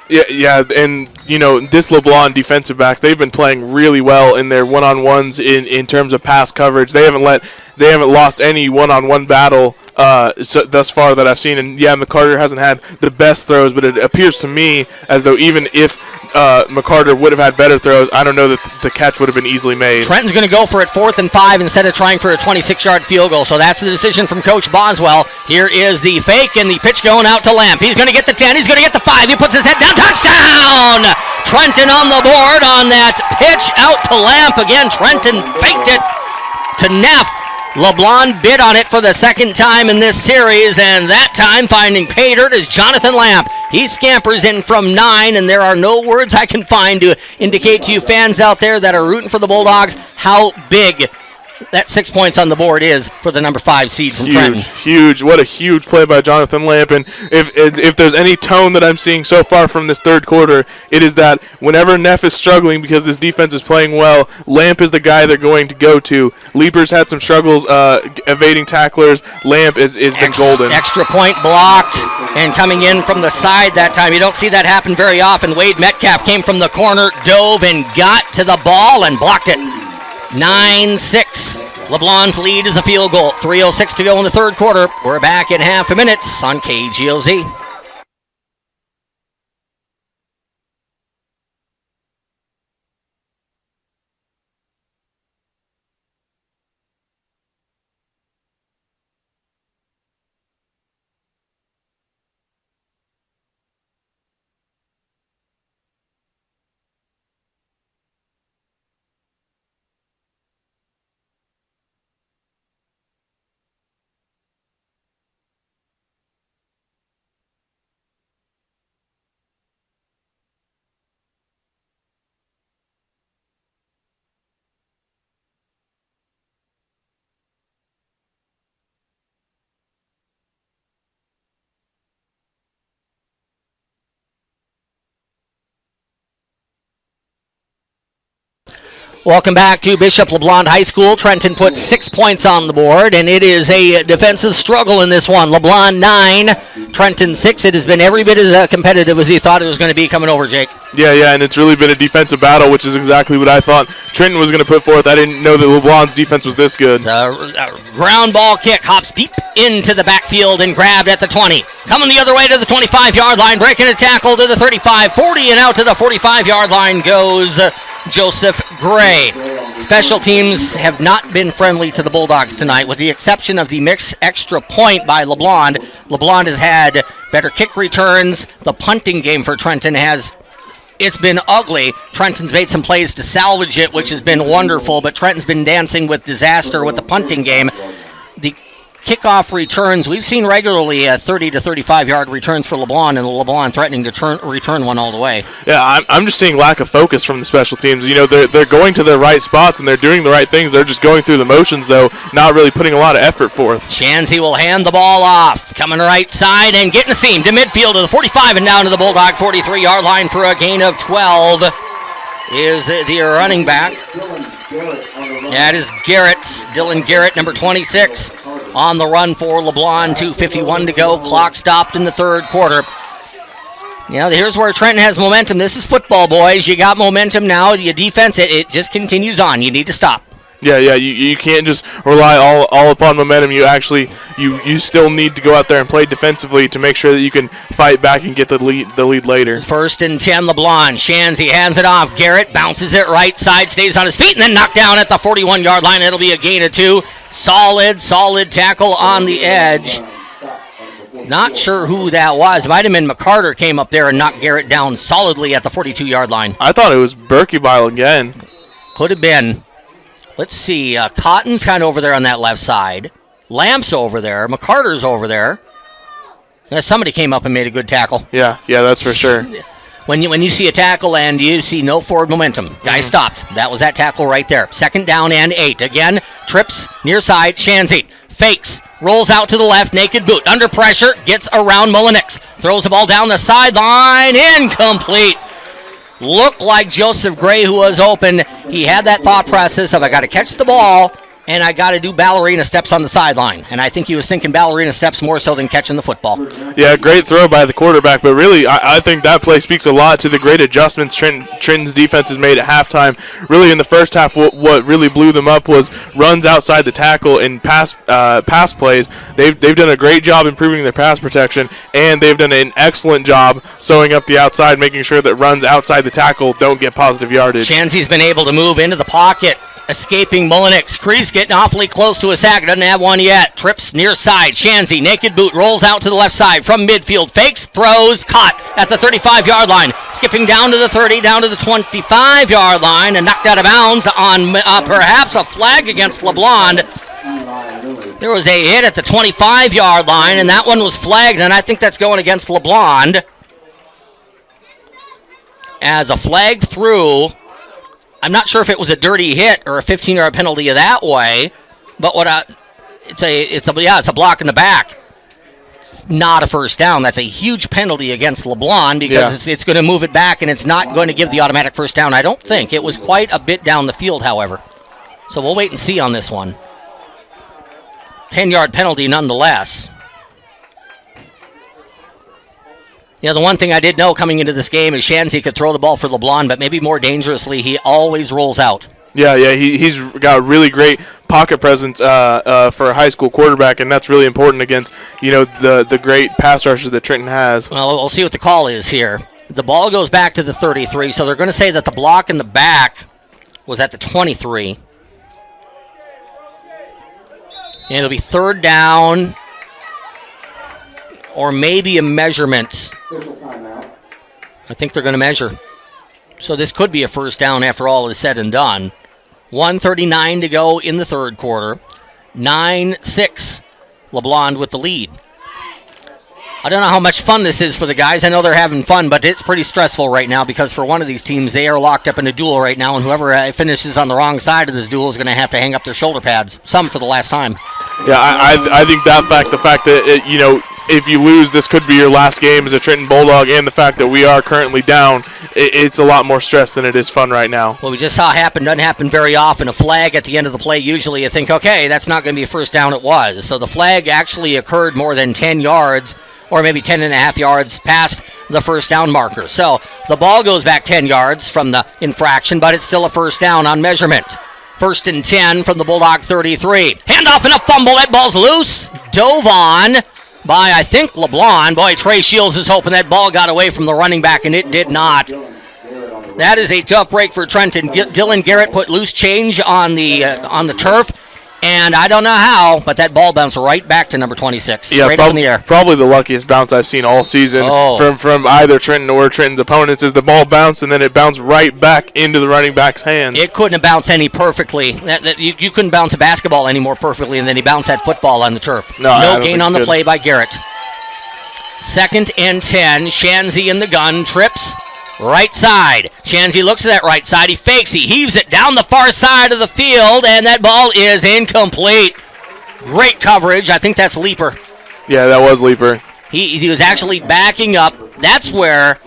Yeah, and this LeBlond defensive backs, they've been playing really well in their one-on-ones in terms of pass coverage. They haven't lost any one-on-one battle thus far that I've seen. And yeah, McCarter hasn't had the best throws, but it appears to me as though even if McCarter would have had better throws, I don't know that the catch would have been easily made. Trenton's going to go for it 4th and 5 instead of trying for a 26-yard field goal. So that's the decision from Coach Boswell. Here is the fake and the pitch going out to Lamp. He's going to get the 10. He's going to get the 5. He puts his head down. Touchdown! Trenton on the board on that pitch out to Lamp. Again, Trenton faked it to Neff. LeBlond bid on it for the 2nd time in this series, and that time finding pay dirt is Jonathan Lamp. He scampers in from 9, and there are no words I can find to indicate to you fans out there that are rooting for the Bulldogs how big that 6 points on the board is for the number 5 seed from Trenton. Huge. What a huge play by Jonathan Lamp. And if there's any tone that I'm seeing so far from this 3rd quarter, it is that whenever Neff is struggling because this defense is playing well, Lamp is the guy they're going to go to. Leaper's had some struggles evading tacklers. Lamp is been golden. Extra point blocked and coming in from the side that time. You don't see that happen very often. Wade Metcalf came from the corner, dove and got to the ball and blocked it. 9-6. LeBlond's lead is a field goal. 3:06 to go in the 3rd quarter. We're back in half a minute on KGOZ. Welcome back to Bishop LeBlond High School. Trenton put 6 points on the board, and it is a defensive struggle in this one. LeBlond 9, Trenton 6. It has been every bit as competitive as he thought it was going to be coming over, Jake. Yeah, and it's really been a defensive battle, which is exactly what I thought Trenton was going to put forth. I didn't know that LeBlond's defense was this good. Ground ball kick hops deep into the backfield and grabbed at the 20. Coming the other way to the 25-yard line, breaking a tackle to the 35, 40, and out to the 45-yard line goes Joseph Gray. Special teams have not been friendly to the Bulldogs tonight, with the exception of the mixed extra point by LeBlond. LeBlond has had better kick returns. The punting game for Trenton it's been ugly. Trenton's made some plays to salvage it, which has been wonderful, but Trenton's been dancing with disaster with the punting game. The kickoff returns, we've seen regularly 30 to 35-yard returns for LeBlond, and LeBlond threatening to return one all the way. Yeah, I'm just seeing lack of focus from the special teams. They're going to their right spots, and they're doing the right things. They're just going through the motions, though, not really putting a lot of effort forth. Shanzy will hand the ball off. Coming right side and getting a seam to midfield to the 45 and down to the Bulldog 43-yard line for a gain of 12 is the running back. That is Dylan Garrett, number 26. On the run for LeBlond, 2:51 to go. Clock stopped in the 3rd quarter. Here's where Trenton has momentum. This is football, boys. You got momentum now. Your defense, it just continues on. You need to stop. Yeah, you can't just rely all upon momentum. You still need to go out there and play defensively to make sure that you can fight back and get the lead later. 1st and 10, LeBlond. Shanzy hands it off. Garrett bounces it right side, stays on his feet, and then knocked down at the 41-yard line. It'll be a gain of 2. Solid tackle on the edge. Not sure who that was. It might have been McCarter came up there and knocked Garrett down solidly at the 42-yard line. I thought it was Berkebile again. Could have been. Let's see. Cotton's kind of over there on that left side. Lamp's over there. McCarter's over there. Yeah, somebody came up and made a good tackle. Yeah, that's for sure. When you see a tackle and you see no forward momentum, guy stopped. That was that tackle right there. 2nd down and 8. Again, trips near side. Shanzy fakes, rolls out to the left, naked boot. Under pressure, gets around Mullenix. Throws the ball down the sideline. Incomplete. Looked like Joseph Gray, who was open. He had that thought process of, I got to catch the ball, and I got to do ballerina steps on the sideline. And I think he was thinking ballerina steps more so than catching the football. Yeah, great throw by the quarterback, but really I think that play speaks a lot to the great adjustments Trenton's defense has made at halftime. Really in the first half, what really blew them up was runs outside the tackle and pass plays. They've done a great job improving their pass protection, and they've done an excellent job sewing up the outside, making sure that runs outside the tackle don't get positive yardage. Shanzy's been able to move into the pocket. Escaping Mullenix. Kreese getting awfully close to a sack. Doesn't have one yet. Trips near side. Shanzy, naked boot, rolls out to the left side from midfield. Fakes, throws, caught at the 35-yard line. Skipping down to the 30, down to the 25-yard line, and knocked out of bounds on perhaps a flag against LeBlond. There was a hit at the 25-yard line, and that one was flagged, and I think that's going against LeBlond. As a flag through. I'm not sure if it was a dirty hit or a 15-yard penalty that way, but it's a block in the back. It's not a first down. That's a huge penalty against LeBlond because it's going to move it back, and it's not going to give the automatic first down. I don't think. It was quite a bit down the field, however. So we'll wait and see on this one. 10-yard penalty nonetheless. Yeah, the one thing I did know coming into this game is Shanzy could throw the ball for LeBlond, but maybe more dangerously, he always rolls out. Yeah, he's got a really great pocket presence for a high school quarterback, and that's really important against the great pass rushers that Trenton has. Well, we'll see what the call is here. The ball goes back to the 33, so they're going to say that the block in the back was at the 23. And it'll be 3rd down. Or maybe a measurement. I think they're going to measure. So this could be a first down after all is said and done. 1:39 to go in the 3rd quarter. 9-6. LeBlond with the lead. I don't know how much fun this is for the guys. I know they're having fun, but it's pretty stressful right now because for one of these teams, they are locked up in a duel right now, and whoever finishes on the wrong side of this duel is going to have to hang up their shoulder pads. Some for the last time. Yeah, I think the fact that, if you lose, this could be your last game as a Trenton Bulldog, and the fact that we are currently down, it's a lot more stress than it is fun right now. Well, we just saw doesn't happen very often. A flag at the end of the play, usually you think, okay, that's not going to be a first down. It was. So the flag actually occurred more than 10 yards, or maybe 10 and a half yards past the first down marker. So the ball goes back 10 yards from the infraction, but it's still a first down on measurement. 1st and 10 from the Bulldog 33. Handoff and a fumble. That ball's loose. Dove on by, I think, LeBlond. Boy, Trey Shields is hoping that ball got away from the running back, and it did not. That is a tough break for Trenton. Dylan Garrett put loose change on the turf, and I don't know how, but that ball bounced right back to number 26, right up in the air. Probably the luckiest bounce I've seen all season from either Trenton or Trenton's opponents is the ball bounced, and then it bounced right back into the running back's hand. It couldn't have bounced any perfectly. You couldn't bounce a basketball any more perfectly, and then he bounced that football on the turf. No gain on the play by Garrett. 2nd and 10, Shanzy in the gun, trips. Right side. Shanzy looks at that right side. He fakes. He heaves it down the far side of the field, and that ball is incomplete. Great coverage. I think that's Leaper. Yeah, that was Leaper. He was actually backing up. That's where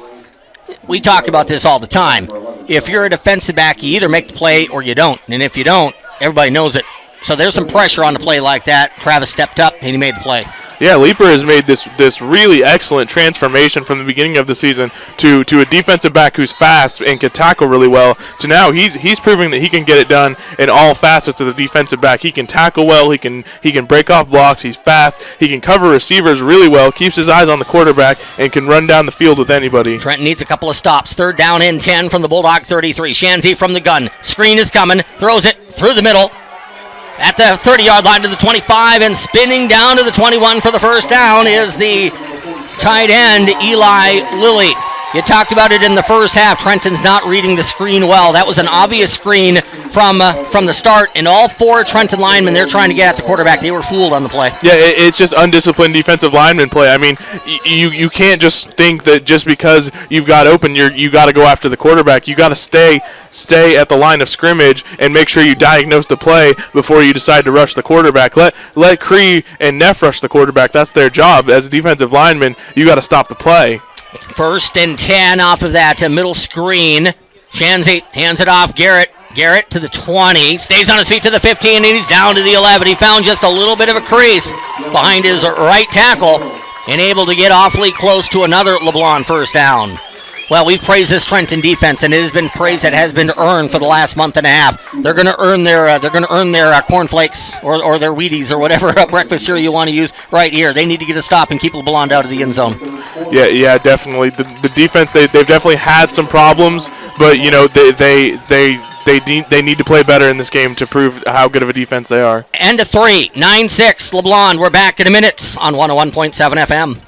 we talk about this all the time. If you're a defensive back, you either make the play or you don't. And if you don't, everybody knows it. So there's some pressure on the play like that. Travis stepped up, and he made the play. Yeah, Leaper has made this really excellent transformation from the beginning of the season to a defensive back who's fast and can tackle really well, to now he's proving that he can get it done in all facets of the defensive back. He can tackle well, he can break off blocks, he's fast, he can cover receivers really well, keeps his eyes on the quarterback, and can run down the field with anybody. Trenton needs a couple of stops. 3rd down and 10 from the Bulldog 33. Shanzy from the gun. Screen is coming, throws it through the middle. At the 30-yard line to the 25 and spinning down to the 21 for the first down is the tight end, Eli Lilly. You talked about it in the first half. Trenton's not reading the screen well. That was an obvious screen from the start, and all 4 Trenton linemen, they're trying to get at the quarterback. They were fooled on the play. Yeah, it's just undisciplined defensive lineman play. I mean, you can't just think that just because you've got open, you got to go after the quarterback. You got to stay at the line of scrimmage and make sure you diagnose the play before you decide to rush the quarterback. Let Cree and Neff rush the quarterback. That's their job. As a defensive lineman, you got to stop the play. 1st and 10 off of that middle screen. Shanzy hands it off. Garrett to the 20. Stays on his feet to the 15, and he's down to the 11. He found just a little bit of a crease behind his right tackle and able to get awfully close to another LeBlond first down. Well, we've praised this Trenton defense, and it has been praise that has been earned for the last month and a half. They're going to earn their cornflakes or their Wheaties or whatever breakfast cereal you want to use right here. They need to get a stop and keep LeBlond out of the end zone. Yeah, definitely. The defense, they've definitely had some problems, but they need to play better in this game to prove how good of a defense they are. End of 3, 9-6. LeBlond. We're back in a minute on 101.7 FM.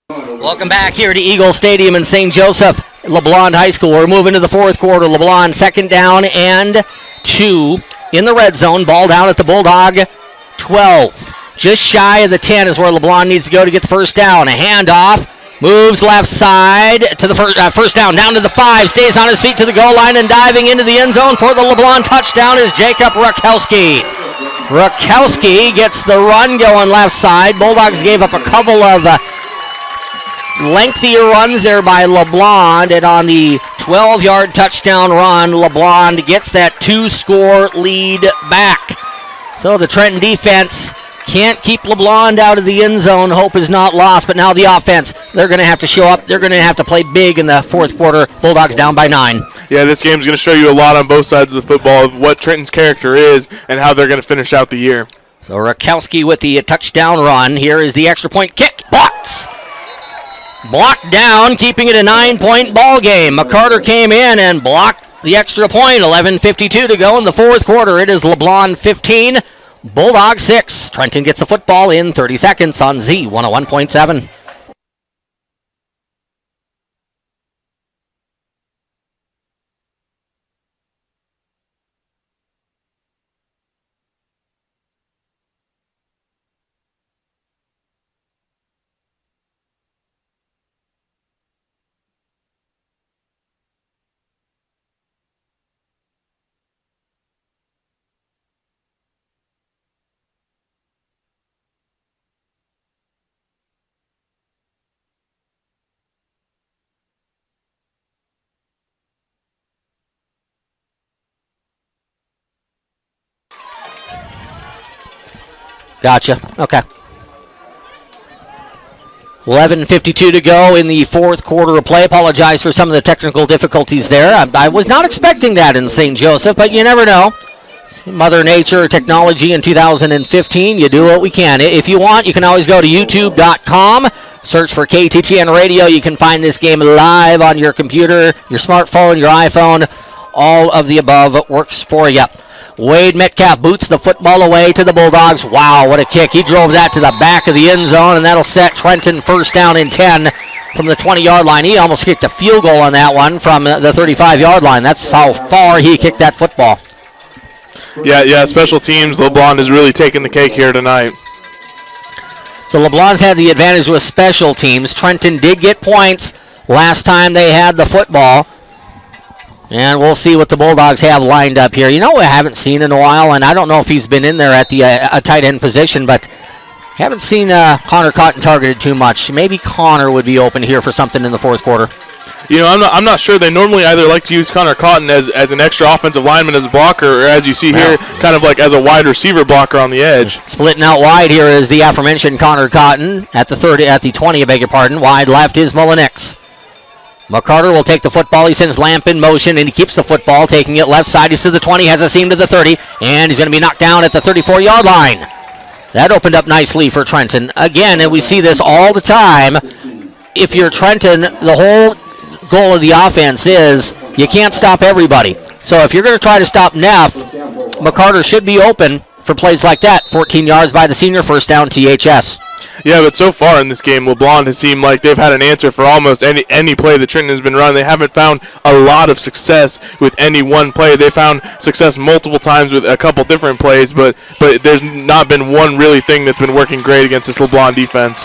Welcome back here to Eagle Stadium in St. Joseph, LeBlond High School. We're moving to the 4th quarter. LeBlond 2nd down and 2 in the red zone. Ball down at the Bulldog 12. Just shy of the 10 is where LeBlond needs to go to get the first down. A handoff. Moves left side to the first down to the 5. Stays on his feet to the goal line and diving into the end zone for the LeBlond touchdown is Jacob Rakowski. Rakowski gets the run going left side. Bulldogs gave up a couple of lengthier runs there by LeBlond, and on the 12-yard touchdown run, LeBlond gets that 2-score lead back. So the Trenton defense can't keep LeBlond out of the end zone. Hope is not lost, but now the offense, they're going to have to show up. They're going to have to play big in the 4th quarter. Bulldogs down by 9. Yeah, this game's going to show you a lot on both sides of the football of what Trenton's character is and how they're going to finish out the year. So Rakowski with the touchdown run. Here is the extra point kick. Blocked down, keeping it a 9-point ball game. McCarter came in and blocked the extra point. 11:52 to go in the 4th quarter. It is LeBlond 15, Bulldog 6. Trenton gets the football in 30 seconds on Z101.7. Gotcha. Okay. 11:52 to go in the 4th quarter of play. Apologize for some of the technical difficulties there. I was not expecting that in St. Joseph, but you never know. Mother Nature technology in 2015. You do what we can. If you want, you can always go to youtube.com. Search for KTTN Radio. You can find this game live on your computer, your smartphone, your iPhone. All of the above works for you. Wade Metcalf boots the football away to the Bulldogs. Wow, what a kick. He drove that to the back of the end zone, and that'll set Trenton first down and 10 from the 20-yard line. He almost kicked a field goal on that one from the 35-yard line. That's how far he kicked that football. Yeah, special teams. LeBlond is really taking the cake here tonight. So LeBlond's had the advantage with special teams. Trenton did get points last time they had the football. And we'll see what the Bulldogs have lined up here. You know what I haven't seen in a while, and I don't know if he's been in there at the tight end position, but haven't seen Connor Cotton targeted too much. Maybe Connor would be open here for something in the fourth quarter. You know, I'm not sure. They normally either like to use Connor Cotton as an extra offensive lineman as a blocker, or as you see here, kind of like as a wide receiver blocker on the edge. Splitting out wide here is the aforementioned Connor Cotton at the 20, I beg your pardon. Wide left is Mullenix. McCarter will take the football. He sends Lamp in motion, and he keeps the football, taking it left side. He's to the 20, has a seam to the 30, and he's going to be knocked down at the 34-yard line. That opened up nicely for Trenton. Again, and we see this all the time. If you're Trenton, the whole goal of the offense is you can't stop everybody. So if you're going to try to stop Neff, McCarter should be open for plays like that. 14 yards by the senior, first down THS. Yeah, but so far in this game, LeBlond has seemed like they've had an answer for almost any play that Trenton has been running. They haven't found a lot of success with any one play. They found success multiple times with a couple different plays, but there's not been one really thing that's been working great against this LeBlond defense.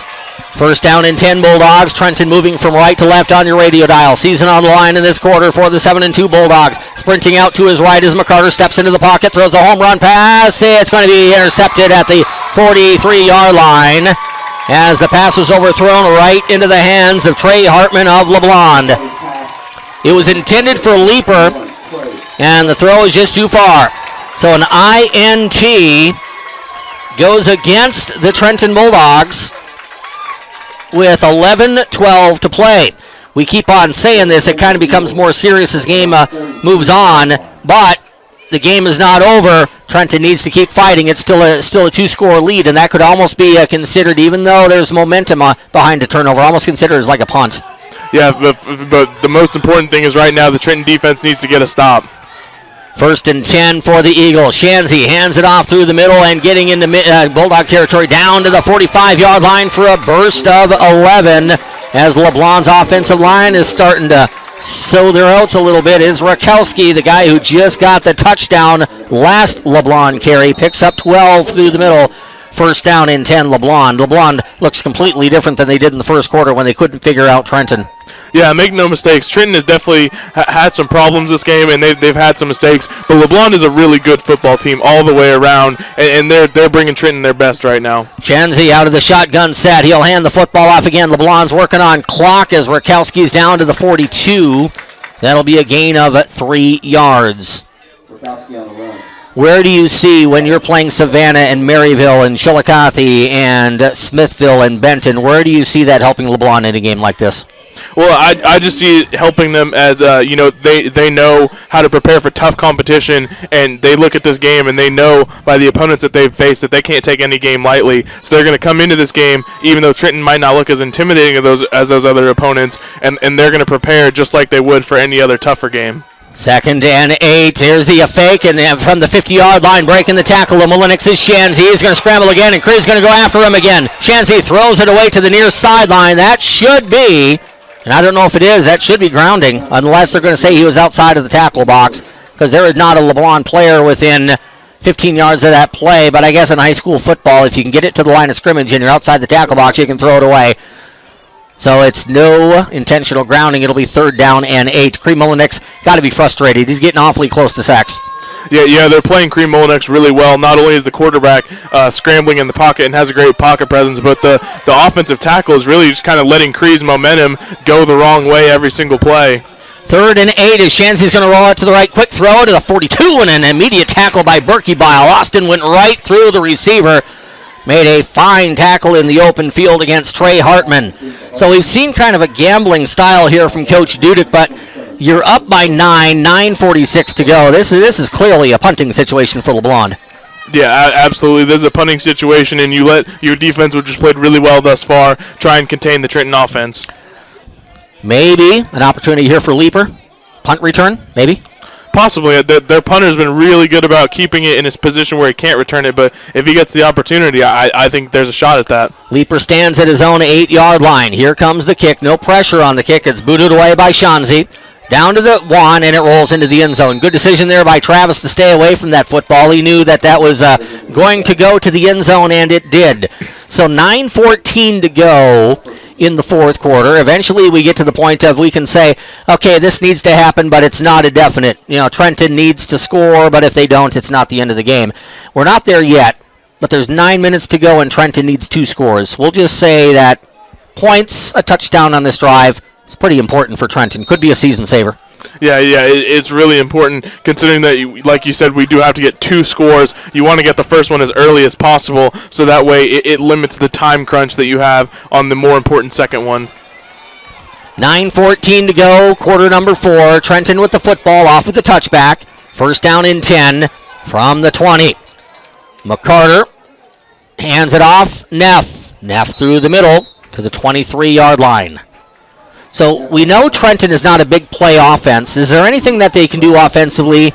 First down and 10 Bulldogs. Trenton moving from right to left on your radio dial. Season on the line in this quarter for the 7-2 Bulldogs. Sprinting out to his right as McCarter steps into the pocket, throws a home run pass. It's going to be intercepted at the 43-yard line as the pass was overthrown right into the hands of Trey Hartman of LeBlond. It was intended for Leaper, and the throw is just too far. So an INT goes against the Trenton Bulldogs with 11:12 to play. We keep on saying this. It kind of becomes more serious as game moves on, but the game is not over. Trenton needs to keep fighting. It's still a two-score lead, and that could almost be considered, even though there's momentum behind the turnover, almost considered as like a punt. Yeah, but the most important thing is right now the Trenton defense needs to get a stop. First and 10 for the Eagles. Shanzy hands it off through the middle and getting into Bulldog territory down to the 45-yard line for a burst of 11 as LeBlond's offensive line is starting to sow their oats a little bit. Is Rakowski, the guy who just got the touchdown last LeBlond carry, picks up 12 through the middle. First down and 10 LeBlond. LeBlond looks completely different than they did in the first quarter when they couldn't figure out Trenton. Yeah, make no mistakes. Trenton has definitely had some problems this game, and they've had some mistakes. But LeBlond is a really good football team all the way around, and they're bringing Trenton their best right now. Chenzi out of the shotgun set. He'll hand the football off again. LeBlond's working on clock as Rakowski's down to the 42. That'll be a gain of 3 yards. Rakowski on the run. Where do you see when you're playing Savannah and Maryville and Chillicothe and Smithville and Benton, where do you see that helping LeBlond in a game like this? Well, I just see it helping them as, they know how to prepare for tough competition, and they look at this game and they know by the opponents that they've faced that they can't take any game lightly. So they're going to come into this game, even though Trenton might not look as intimidating as those other opponents, and they're going to prepare just like they would for any other tougher game. Second and 8. Here's the fake, and from the 50-yard line, breaking the tackle of Mullenix is Shanzy. He's going to scramble again, and Creed's going to go after him again. Shanzy throws it away to the near sideline. That should be, and I don't know if it is, that should be grounding, unless they're going to say he was outside of the tackle box, because there is not a LeBlond player within 15 yards of that play. But I guess in high school football, if you can get it to the line of scrimmage and you're outside the tackle box, you can throw it away. So it's no intentional grounding. It'll be third down and 8. Creed Mullenix got to be frustrated. He's getting awfully close to sacks. Yeah, they're playing Creed Mullenix really well. Not only is the quarterback scrambling in the pocket and has a great pocket presence, but the offensive tackle is really just kind of letting Creed's momentum go the wrong way every single play. Third and 8 as Shanzy's going to roll out to the right. Quick throw to the 42 and an immediate tackle by Berkey Bile. Austin went right through the receiver. Made a fine tackle in the open field against Trey Hartman. So we've seen kind of a gambling style here from Coach Dudek, but You're up by 9, 9:46 to go. This is clearly a punting situation for LeBlond. Yeah, absolutely. There's a punting situation, and you let your defense, which has played really well thus far, try and contain the Trenton offense. Maybe an opportunity here for Leaper. Punt return, maybe. Possibly. Their punter's been really good about keeping it in his position where he can't return it, but if he gets the opportunity, I think there's a shot at that. Leaper stands at his own 8-yard line. Here comes the kick. No pressure on the kick. It's booted away by Shanzi. Down to the 1, and it rolls into the end zone. Good decision there by Travis to stay away from that football. He knew that was going to go to the end zone, and it did. So 9:14 to go in the fourth quarter. Eventually we get to the point of we can say, okay, this needs to happen, but it's not a definite. Trenton needs to score, but if they don't, it's not the end of the game. We're not there yet, but there's 9 minutes to go, and Trenton needs 2 scores. We'll just say that points, a touchdown on this drive, it's pretty important for Trenton. Could be a season saver. Yeah, it's really important considering that, like you said, we do have to get 2 scores. You want to get the first one as early as possible, so that way it limits the time crunch that you have on the more important second one. 9:14 to go, quarter number 4. Trenton with the football off with the touchback. First down and 10 from the 20. McCarter hands it off. Neff through the middle to the 23-yard line. So we know Trenton is not a big play offense. Is there anything that they can do offensively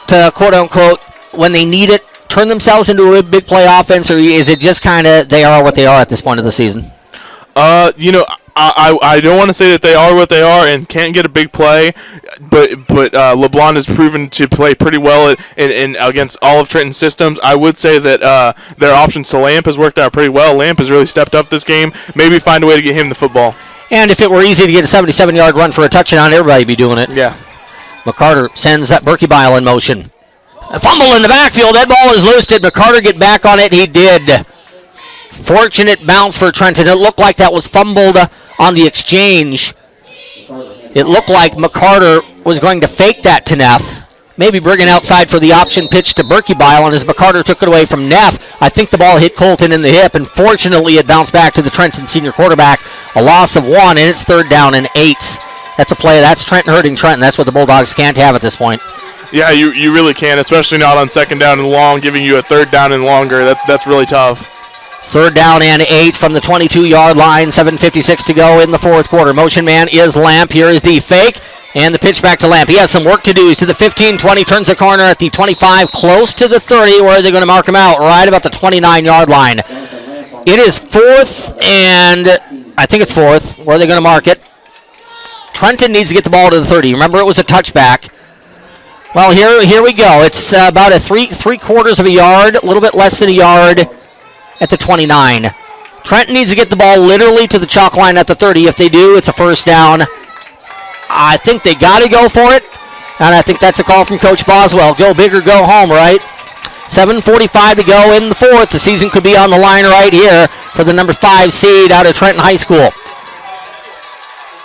to, quote-unquote, when they need it, turn themselves into a big play offense, or is it just kind of they are what they are at this point of the season? I don't want to say that they are what they are and can't get a big play, but LeBlond has proven to play pretty well in against all of Trenton's systems. I would say that their options to Lamp has worked out pretty well. Lamp has really stepped up this game. Maybe find a way to get him the football. And if it were easy to get a 77-yard run for a touchdown, everybody would be doing it. Yeah. McCarter sends that Berkebile in motion. A fumble in the backfield. That ball is loose. Did McCarter get back on it? He did. Fortunate bounce for Trenton. It looked like that was fumbled on the exchange. It looked like McCarter was going to fake that to Neff. Maybe bringing outside for the option pitch to Berkebile, and as McCarter took it away from Neff, I think the ball hit Colton in the hip, and fortunately it bounced back to the Trenton senior quarterback. A loss of 1, and it's 3rd down and 8. That's a play. That's Trenton hurting Trenton. That's what the Bulldogs can't have at this point. Yeah, you really can't, especially not on 2nd down and long, giving you a 3rd down and longer. That's really tough. 3rd down and 8 from the 22-yard line. 7:56 to go in the fourth quarter. Motion man is Lamp. Here is the fake. And the pitch back to Lamp. He has some work to do. He's to the 15-20, turns the corner at the 25, close to the 30. Where are they going to mark him out? Right about the 29-yard line. It is 4th, and I think it's 4th. Where are they going to mark it? Trenton needs to get the ball to the 30. Remember, it was a touchback. Well, here we go. It's about a three-quarters of a yard, a little bit less than a yard at the 29. Trenton needs to get the ball literally to the chalk line at the 30. If they do, it's a first down. I think they got to go for it, and I think that's a call from Coach Boswell. Go big or go home, right? 7:45 to go in the fourth. The season could be on the line right here for the number 5 seed out of Trenton High School.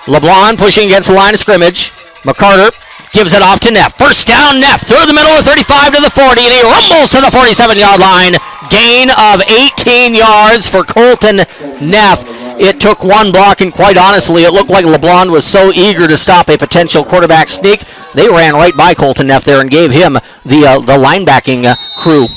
LeBlond pushing against the line of scrimmage. McCarter gives it off to Neff. First down, Neff through the middle of 35 to the 40, and he rumbles to the 47-yard line. Gain of 18 yards for Colton Neff. It took one block, and quite honestly, it looked like LeBlond was so eager to stop a potential quarterback sneak, they ran right by Colton Neff there and gave him the linebacking crew.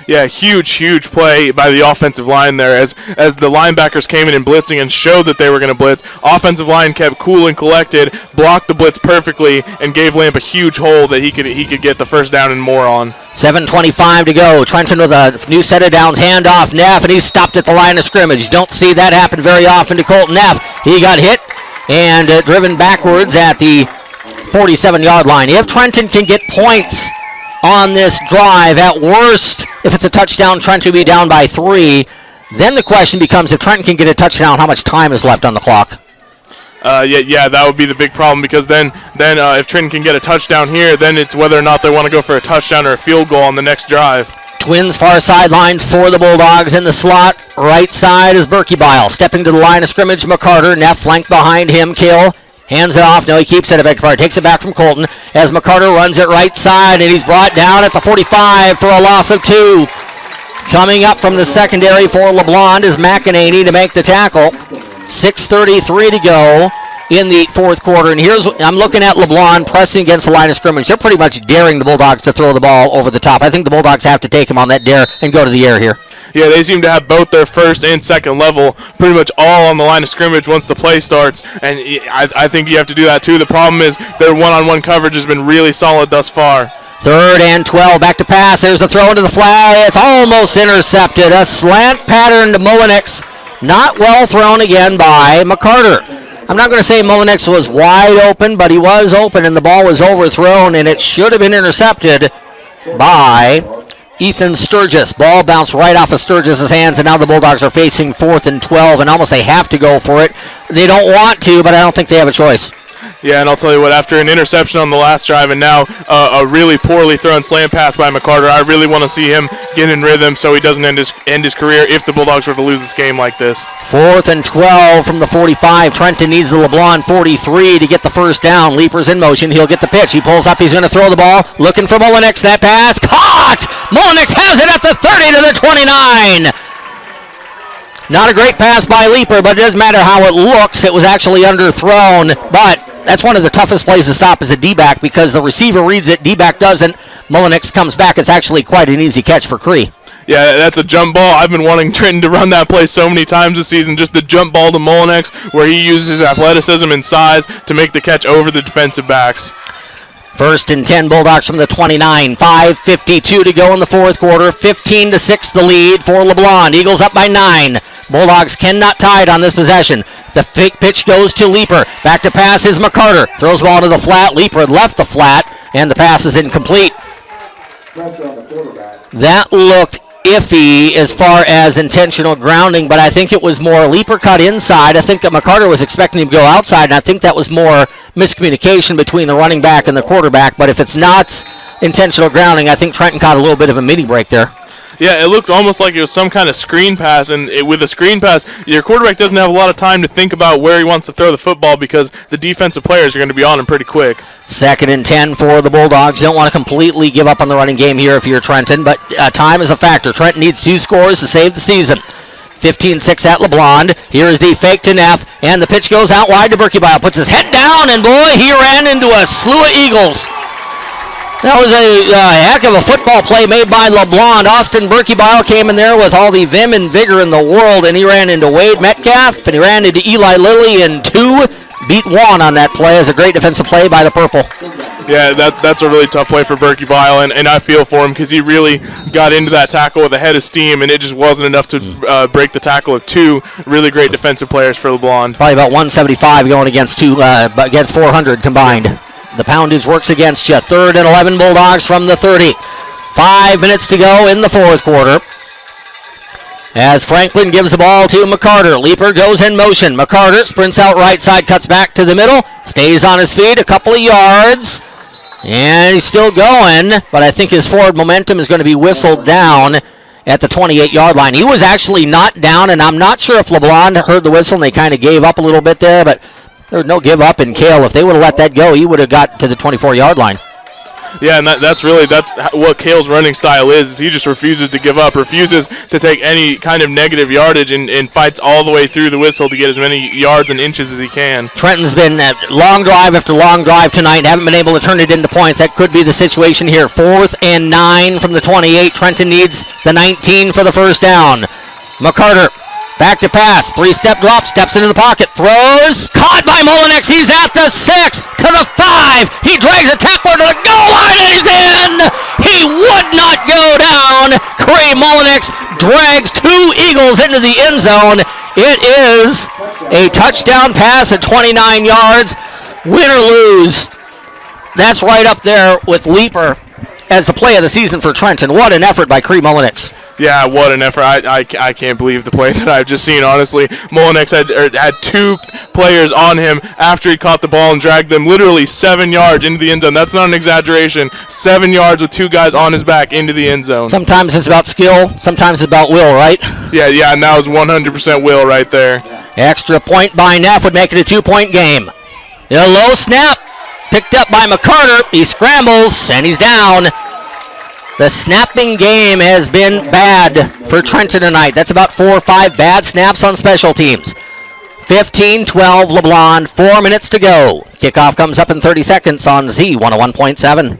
Yeah, huge play by the offensive line there as the linebackers came in and blitzing and showed that they were going to blitz. Offensive line kept cool and collected, blocked the blitz perfectly, and gave Lamp a huge hole that he could get the first down and more on. 7:25 to go. Trenton with a new set of downs, handoff Neff, and he's stopped at the line of scrimmage. Don't see that happen very often to Colton Neff. He got hit and driven backwards at the 47-yard line. If Trenton can get points on this drive, at worst, if it's a touchdown, Trenton will be down by 3. Then the question becomes, if Trenton can get a touchdown, how much time is left on the clock? Yeah, that would be the big problem, because then if Trenton can get a touchdown here, then it's whether or not they want to go for a touchdown or a field goal on the next drive. Twins far sideline for the Bulldogs in the slot. Right side is Berkebile. Stepping to the line of scrimmage, McCarter. Neff flanked behind him. Kill. Hands it off. No, he keeps it. A big part. Takes it back from Colton as McCarter runs it right side, and he's brought down at the 45 for a loss of 2. Coming up from the secondary for LeBlond is McEnany to make the tackle. 6:33 to go in the fourth quarter. And I'm looking at LeBlond pressing against the line of scrimmage. They're pretty much daring the Bulldogs to throw the ball over the top. I think the Bulldogs have to take him on that dare and go to the air here. Yeah, they seem to have both their first and second level pretty much all on the line of scrimmage once the play starts, and I think you have to do that too. The problem is their one-on-one coverage has been really solid thus far. 3rd and 12, back to pass. There's the throw into the flag. It's almost intercepted. A slant pattern to Mullenix. Not well thrown again by McCarter. I'm not going to say Mullenix was wide open, but he was open, and the ball was overthrown, and it should have been intercepted by Ethan Sturgis. Ball bounced right off of Sturgis' hands, and now the Bulldogs are facing 4th and 12, and almost they have to go for it. They don't want to, but I don't think they have a choice. Yeah, and I'll tell you what, after an interception on the last drive and now a really poorly thrown slant pass by McCarter, I really want to see him get in rhythm so he doesn't end his career if the Bulldogs were to lose this game like this. 4th and 12 from the 45. Trenton needs the LeBlond 43 to get the first down. Leaper's in motion. He'll get the pitch. He pulls up. He's going to throw the ball. Looking for Mullenix. That pass. Caught! Mullenix has it at the 30 to the 29. Not a great pass by Leaper, but it doesn't matter how it looks. It was actually underthrown, but that's one of the toughest plays to stop as a D-back because the receiver reads it, D-back doesn't. Mullenix comes back. It's actually quite an easy catch for Cree. Yeah, that's a jump ball. I've been wanting Trenton to run that play so many times this season, just the jump ball to Mullenix where he uses his athleticism and size to make the catch over the defensive backs. 1st and 10, Bulldogs from the 29. 5:52 to go in the fourth quarter. 15-6 the lead for LeBlond. Eagles up by 9. Bulldogs cannot tie it on this possession. The fake pitch goes to Leaper. Back to pass is McCarter. Throws the ball to the flat. Leaper had left the flat, and the pass is incomplete. That looked iffy as far as intentional grounding, but I think it was more Leaper cut inside. I think that McCarter was expecting him to go outside, and I think that was more miscommunication between the running back and the quarterback. But if it's not intentional grounding, I think Trenton caught a little bit of a mini break there. Yeah, it looked almost like it was some kind of screen pass, and with a screen pass, your quarterback doesn't have a lot of time to think about where he wants to throw the football because the defensive players are going to be on him pretty quick. 2nd and 10 for the Bulldogs. You don't want to completely give up on the running game here if you're Trenton, but time is a factor. Trenton needs 2 scores to save the season. 15-6 at LeBlond. Here is the fake to Neff, and the pitch goes out wide to Berkebile. Puts his head down, and boy, he ran into a slew of Eagles. That was a heck of a football play made by LeBlond. Austin Berkebile came in there with all the vim and vigor in the world, and he ran into Wade Metcalf, and he ran into Eli Lilly, and 2 beat 1 on that play. It was a great defensive play by the Purple. Yeah, that's a really tough play for Berkebile, and I feel for him because he really got into that tackle with a head of steam, and it just wasn't enough to break the tackle of 2 really great defensive players for LeBlond. Probably about 175 going against against 400 combined. The poundage works against you. 3rd and 11 Bulldogs from the 30. 5 minutes to go in the fourth quarter. As Franklin gives the ball to McCarter. Leaper goes in motion. McCarter sprints out right side, cuts back to the middle, stays on his feet a couple of yards, and he's still going, but I think his forward momentum is going to be whistled down at the 28-yard line. He was actually not down, and I'm not sure if LeBlond heard the whistle and they kind of gave up a little bit there, but there was no give up in Kale. If they would have let that go, he would have got to the 24-yard line. Yeah, and that's what Kale's running style is he just refuses to give up, refuses to take any kind of negative yardage, and fights all the way through the whistle to get as many yards and inches as he can. Trenton's been long drive after long drive tonight, haven't been able to turn it into points. That could be the situation here. 4th and 9 from the 28. Trenton needs the 19 for the first down. McCarter. Back to pass, 3-step drop, steps into the pocket, throws, caught by Mullenix. He's at the 6, to the 5. He drags a tackler to the goal line, and he's in. He would not go down. Cree Mullenix drags 2 Eagles into the end zone. It is a touchdown pass at 29 yards. Win or lose, that's right up there with Leaper as the play of the season for Trenton. What an effort by Cree Mullenix. Yeah, what an effort. I can't believe the play that I've just seen, honestly. Mullenix had 2 players on him after he caught the ball and dragged them literally 7 yards into the end zone. That's not an exaggeration. 7 yards with 2 guys on his back into the end zone. Sometimes it's about skill, sometimes it's about will, right? Yeah, and that was 100% will right there. Extra point by Neff would make it a 2-point game. A low snap, picked up by McCarter. He scrambles, and he's down. The snapping game has been bad for Trenton tonight. That's about 4 or 5 bad snaps on special teams. 15-12 LeBlond, 4 minutes to go. Kickoff comes up in 30 seconds on Z101.7.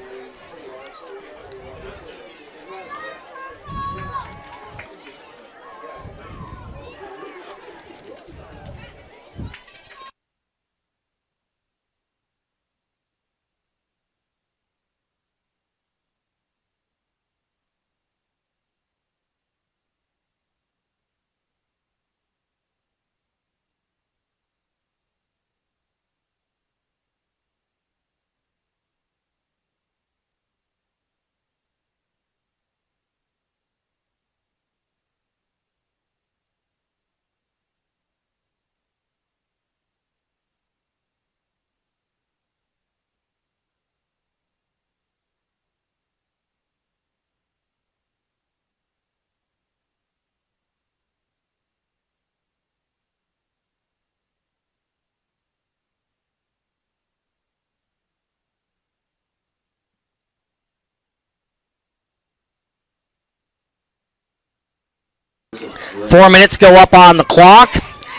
4 minutes go up on the clock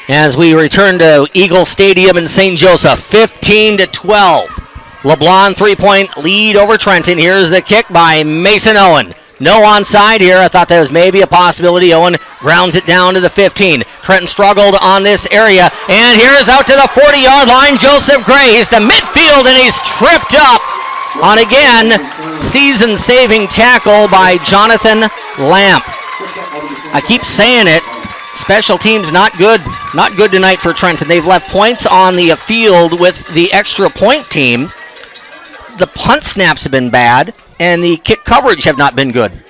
as we return to Eagle Stadium in St. Joseph. 15-12. LeBlond 3-point lead over Trenton. Here's the kick by Mason Owen. No onside here. I thought there was maybe a possibility. Owen grounds it down to the 15. Trenton struggled on this area. And here's out to the 40-yard line. Joseph Gray. He's to midfield and he's tripped up on, again, season-saving tackle by Jonathan Lamp. I keep saying it. Special teams not good. Not good tonight for Trenton. They've left points on the field with the extra point team. The punt snaps have been bad, and the kick coverage have not been good.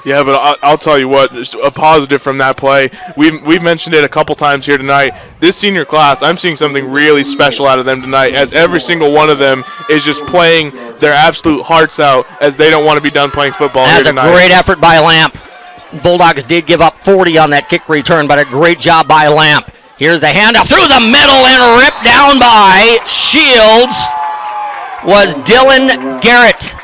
Yeah, but I'll tell you what, there's a positive from that play. We've mentioned it a couple times here tonight. This senior class, I'm seeing something really special out of them tonight, as every single one of them is just playing their absolute hearts out as they don't want to be done playing football here tonight. That's a great effort by Lamp. Bulldogs did give up 40 on that kick return, but a great job by Lamp. Here's the handoff through the middle and ripped down by Shields was Dylan Garrett.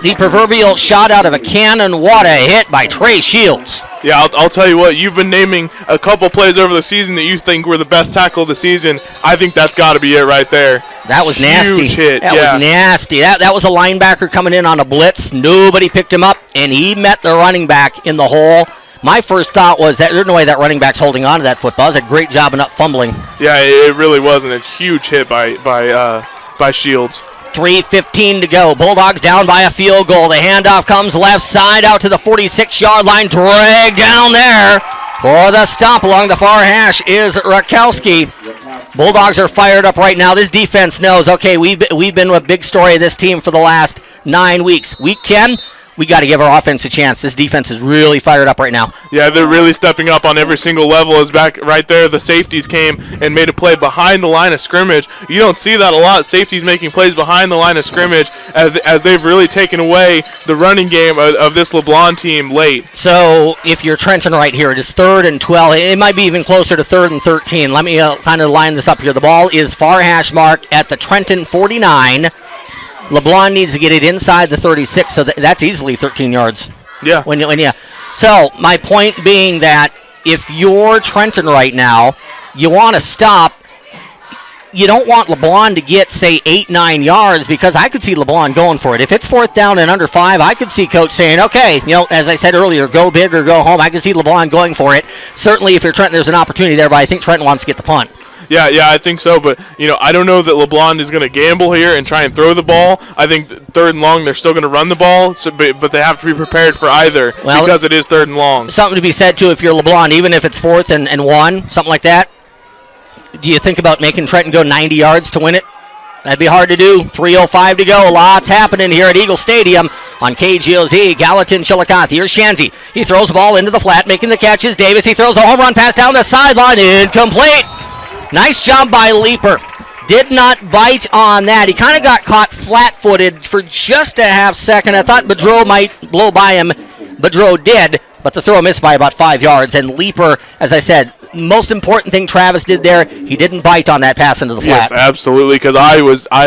The proverbial shot out of a cannon. What a hit by Trey Shields. Yeah, I'll tell you what, you've been naming a couple plays over the season that you think were the best tackle of the season. I think that's got to be it right there. That was nasty. Huge hit, that was nasty. That was a linebacker coming in on a blitz. Nobody picked him up, and he met the running back in the hole. My first thought was that there's no way that running back's holding on to that football. It was a great job of not fumbling. Yeah, it really wasn't a huge hit by Shields. 3:15 to go. Bulldogs down by a field goal. The handoff comes left side out to the 46-yard line. Dragged down there for the stop along the far hash is Rakowski. Bulldogs are fired up right now. This defense knows, okay, we've been a big story of this team for the last 9 weeks. Week 10, we got to give our offense a chance. This defense is really fired up right now. Yeah, they're really stepping up on every single level. As back right there, the safeties came and made a play behind the line of scrimmage. You don't see that a lot. Safeties making plays behind the line of scrimmage as they've really taken away the running game of this LeBlond team late. So if you're Trenton right here, it is 3rd and 12. It might be even closer to 3rd and 13. Let me kind of line this up here. The ball is far hash mark at the Trenton 49. LeBlond needs to get it inside the 36, so that's easily 13 yards. Yeah. So my point being that if you're Trenton right now, you want to stop. You don't want LeBlond to get, say, 8-9 yards, because I could see LeBlond going for it. If it's 4th down and under 5, I could see Coach saying, okay, as I said earlier, go big or go home. I could see LeBlond going for it. Certainly, if you're Trenton, there's an opportunity there, but I think Trenton wants to get the punt. Yeah, I think so, but, I don't know that LeBlond is going to gamble here and try and throw the ball. I think 3rd and long, they're still going to run the ball, but they have to be prepared for either because it is 3rd and long. Something to be said, too, if you're LeBlond, even if it's 4th and 1, something like that. Do you think about making Trenton go 90 yards to win it? That'd be hard to do. 3:05 to go. Lots happening here at Eagle Stadium on KGOZ. Gallatin, Chillicothe. Here's Shanzy. He throws the ball into the flat, making the catches. Davis, he throws a home run pass down the sideline. Incomplete. Nice job by Leaper. Did not bite on that. He kind of got caught flat-footed for just a half second. I thought Bedreau might blow by him. Bedreau did, but the throw missed by about 5 yards. And Leaper, as I said, most important thing Travis did there, he didn't bite on that pass into the flat. Yes, absolutely, because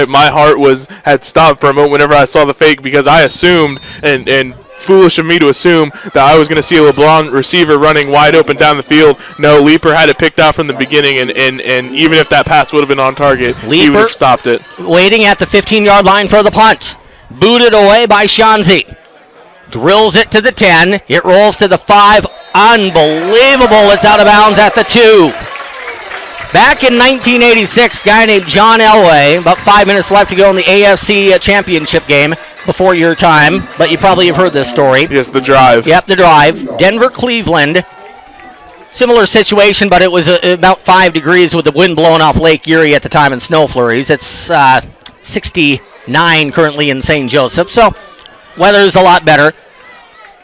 my heart had stopped for a moment whenever I saw the fake, because I assumed and foolish of me to assume that I was going to see a LeBlond receiver running wide open down the field. No, Leaper had it picked out from the beginning, and even if that pass would have been on target, he would have stopped it. Waiting at the 15-yard line for the punt. Booted away by Shanzi. Drills it to the 10. It rolls to the 5. Unbelievable. It's out of bounds at the 2. Back in 1986, a guy named John Elway, about 5 minutes left to go in the AFC Championship game before your time, but you probably have heard this story. Yes, the drive. Yep, the drive. Denver, Cleveland. Similar situation, but it was about 5 degrees with the wind blowing off Lake Erie at the time and snow flurries. It's 69 currently in St. Joseph, so weather's a lot better.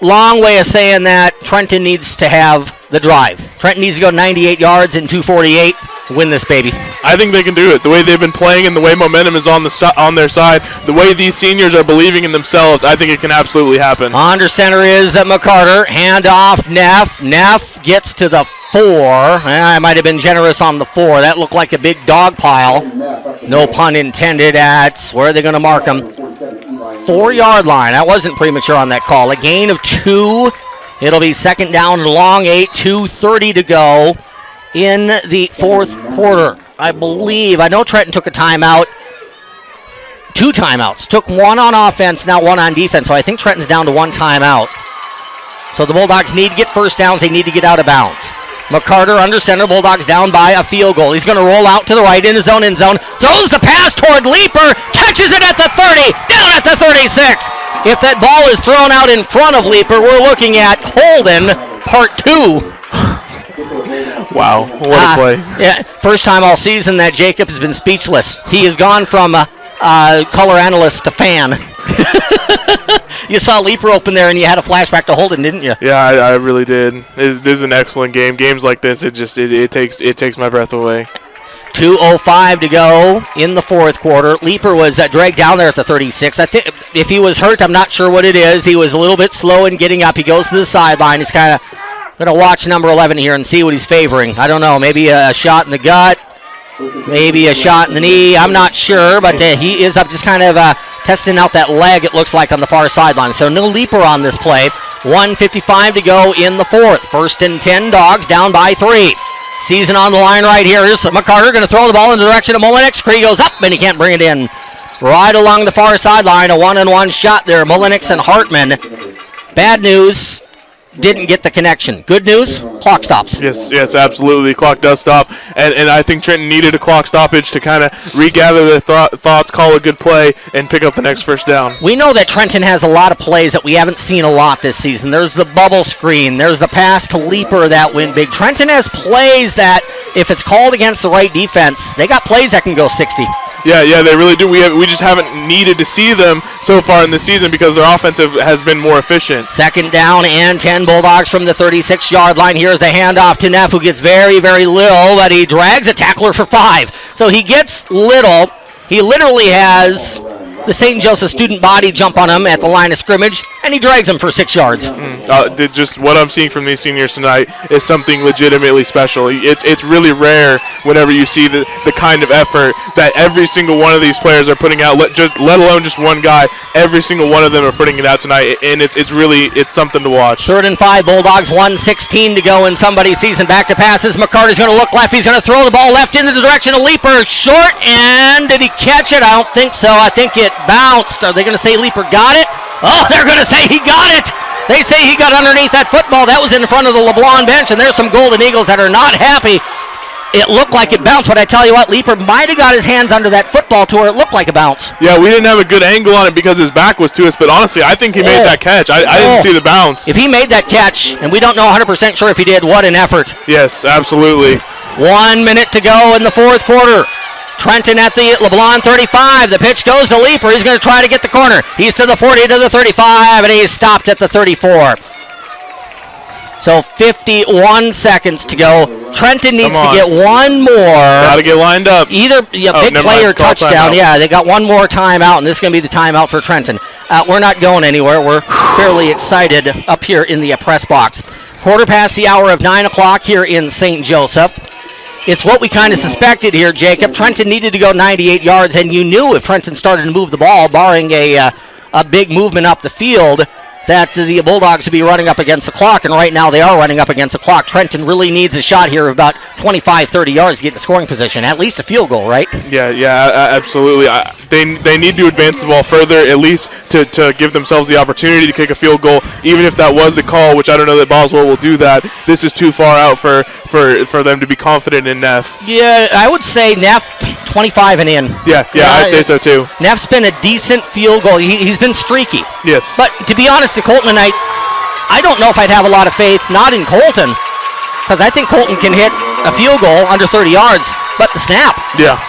Long way of saying that Trenton needs to have the drive. Trenton needs to go 98 yards in 2:48 to win this baby. I think they can do it. The way they've been playing and the way momentum is on their side, the way these seniors are believing in themselves, I think it can absolutely happen. Under center is McCarter. Hand off Neff. Neff gets to the 4. I might have been generous on the 4. That looked like a big dog pile. No pun intended at, where are they going to mark him? 4-yard line. That wasn't premature on that call. A gain of 2. It'll be second down and long 8. 2:30 to go in the fourth quarter. I know Trenton took a timeout. 2 timeouts. Took 1 on offense, now 1 on defense. So I think Trenton's down to 1 timeout. So the Bulldogs need to get first downs. They need to get out of bounds. McCarter under center. Bulldogs down by a field goal. He's going to roll out to the right in his own end zone. Throws the pass toward Leaper. Catches it at the 30. Down at the 36. If that ball is thrown out in front of Leaper, we're looking at Holden Part 2. Wow, what a play. Yeah, first time all season that Jacob has been speechless. He has gone from color analyst to fan. You saw Leaper open there and you had a flashback to Holden, didn't you? Yeah, I really did. This is an excellent game. Games like this, it takes my breath away. 2:05 to go in the fourth quarter. Leaper was dragged down there at the 36. I think if he was hurt, I'm not sure what it is. He was a little bit slow in getting up. He goes to the sideline. He's kind of going to watch number 11 here and see what he's favoring. I don't know. Maybe a shot in the gut. Maybe a shot in the knee. I'm not sure, but he is up just kind of testing out that leg, it looks like, on the far sideline. So no Leaper on this play. 1:55 to go in the fourth. First and 10, Dogs down by 3. Season on the line right here. Here's McCarter going to throw the ball in the direction of Molinix. Cree goes up, and he can't bring it in. Right along the far sideline, a 1-on-1 shot there. Molinix and Hartman. Bad news, didn't get the connection. Good news, clock stops. Yes, absolutely. Clock does stop, and I think Trenton needed a clock stoppage to kind of regather their thoughts, call a good play, and pick up the next first down. We know that Trenton has a lot of plays that we haven't seen a lot this season. There's the bubble screen. There's the pass to Leaper that went big. Trenton has plays that, if it's called against the right defense, they got plays that can go 60. Yeah, they really do. We just haven't needed to see them so far in the season because their offensive has been more efficient. Second down and 10, Bulldogs from the 36-yard line. Here's the handoff to Neff, who gets very, very little, but he drags a tackler for 5. So he gets little. He literally has the St. Joseph student body jump on him at the line of scrimmage, and he drags him for 6 yards. Just what I'm seeing from these seniors tonight is something legitimately special. It's really rare whenever you see the kind of effort that every single one of these players are putting out, let alone just one guy. Every single one of them are putting it out tonight, and it's something to watch. 3rd and 5, Bulldogs, 1:16 to go in somebody's season. Back to passes. McCarter's going to look left. He's going to throw the ball left into the direction of Leaper. Short, and did he catch it? I don't think so. I think it bounced. Are they going to say Leaper got it? Oh, they're going to say he got it. They say he got underneath that football. That was in front of the LeBlond bench, and there's some Golden Eagles that are not happy. It looked like it bounced, but I tell you what, Leaper might have got his hands under that football to where it looked like a bounce. Yeah, we didn't have a good angle on it because his back was to us, but honestly, I think he made that catch. I didn't see the bounce. If he made that catch, and we don't know 100% sure if he did, what an effort. Yes, absolutely. 1 minute to go in the fourth quarter. Trenton at the LeBlond 35. The pitch goes to Leaper. He's going to try to get the corner. He's to the 40, to the 35, and he's stopped at the 34. So 51 seconds to go. Trenton needs to get one more. Got to get lined up. Either big play or touchdown. Yeah, they got one more timeout, and this is going to be the timeout for Trenton. We're not going anywhere. We're fairly excited up here in the press box. Quarter past the hour of 9 o'clock here in St. Joseph. It's what we kind of suspected here, Jacob. Trenton needed to go 98 yards, and you knew if Trenton started to move the ball, barring a big movement up the field, that the Bulldogs would be running up against the clock, and right now they are running up against the clock. Trenton really needs a shot here of about 25, 30 yards to get in scoring position, at least a field goal, right? Yeah, absolutely. They need to advance the ball further, at least to give themselves the opportunity to kick a field goal, even if that was the call, which I don't know that Boswell will do that. This is too far out for them to be confident in Neff. Yeah, I would say Neff 25 and in. Yeah, I'd say so too. Neff's been a decent field goal. He's been streaky. Yes. But to be honest, to Colton tonight, I don't know if I'd have a lot of faith, not in Colton, because I think Colton can hit a field goal under 30 yards, but the snap. Yeah.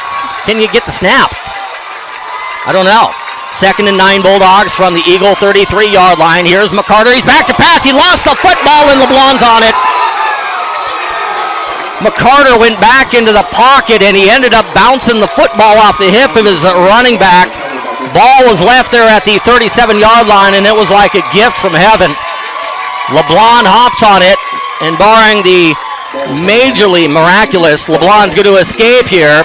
Can you get the snap? I don't know. 2nd and 9 Bulldogs from the Eagle 33-yard line. Here's McCarter. He's back to pass. He lost the football, and LeBlond's on it. McCarter went back into the pocket, and he ended up bouncing the football off the hip of his running back. Ball was left there at the 37-yard line, and it was like a gift from heaven. LeBlond hops on it, and barring the majorly miraculous, LeBlond's going to escape here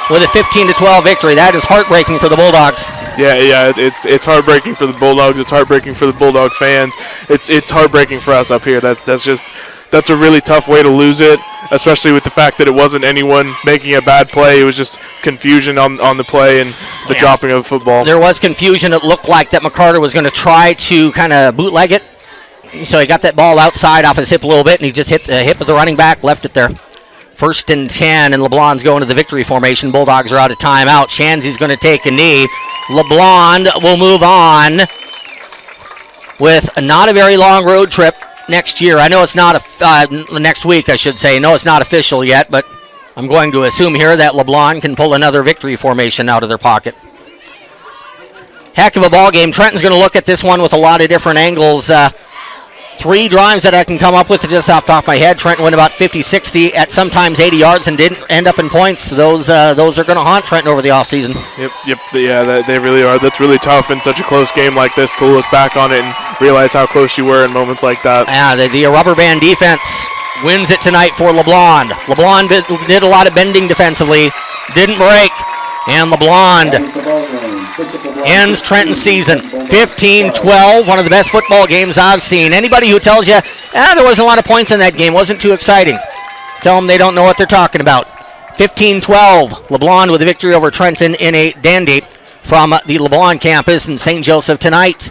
with a 15-12 victory. That is heartbreaking for the Bulldogs. Yeah, it's heartbreaking for the Bulldogs. It's heartbreaking for the Bulldog fans. It's heartbreaking for us up here. That's a really tough way to lose it, especially with the fact that it wasn't anyone making a bad play. It was just confusion on the play and the dropping of the football. There was confusion. It looked like that McCarter was going to try to kind of bootleg it. So he got that ball outside off his hip a little bit, and he just hit the hip of the running back, left it there. 1st and 10, and LeBlond's going to the victory formation. Bulldogs are out of timeout. Shanzy's going to take a knee. LeBlond will move on with not a very long road trip next year. I know it's not next week, I should say. No, it's not official yet, but I'm going to assume here that LeBlond can pull another victory formation out of their pocket. Heck of a ball game. Trenton's going to look at this one with a lot of different angles. 3 drives that I can come up with just off the top of my head. Trenton went about 50, 60, at sometimes 80 yards and didn't end up in points. Those are going to haunt Trenton over the offseason. Yep. Yeah, they really are. That's really tough in such a close game like this to look back on it and realize how close you were in moments like that. Yeah, the rubber band defense wins it tonight for LeBlond. LeBlond did a lot of bending defensively, didn't break, and LeBlond ends Trenton's season 15-12, one of the best football games I've seen. Anybody who tells you, there wasn't a lot of points in that game, wasn't too exciting, tell them they don't know what they're talking about. 15-12, LeBlond with a victory over Trenton in a dandy from the LeBlond campus in St. Joseph tonight.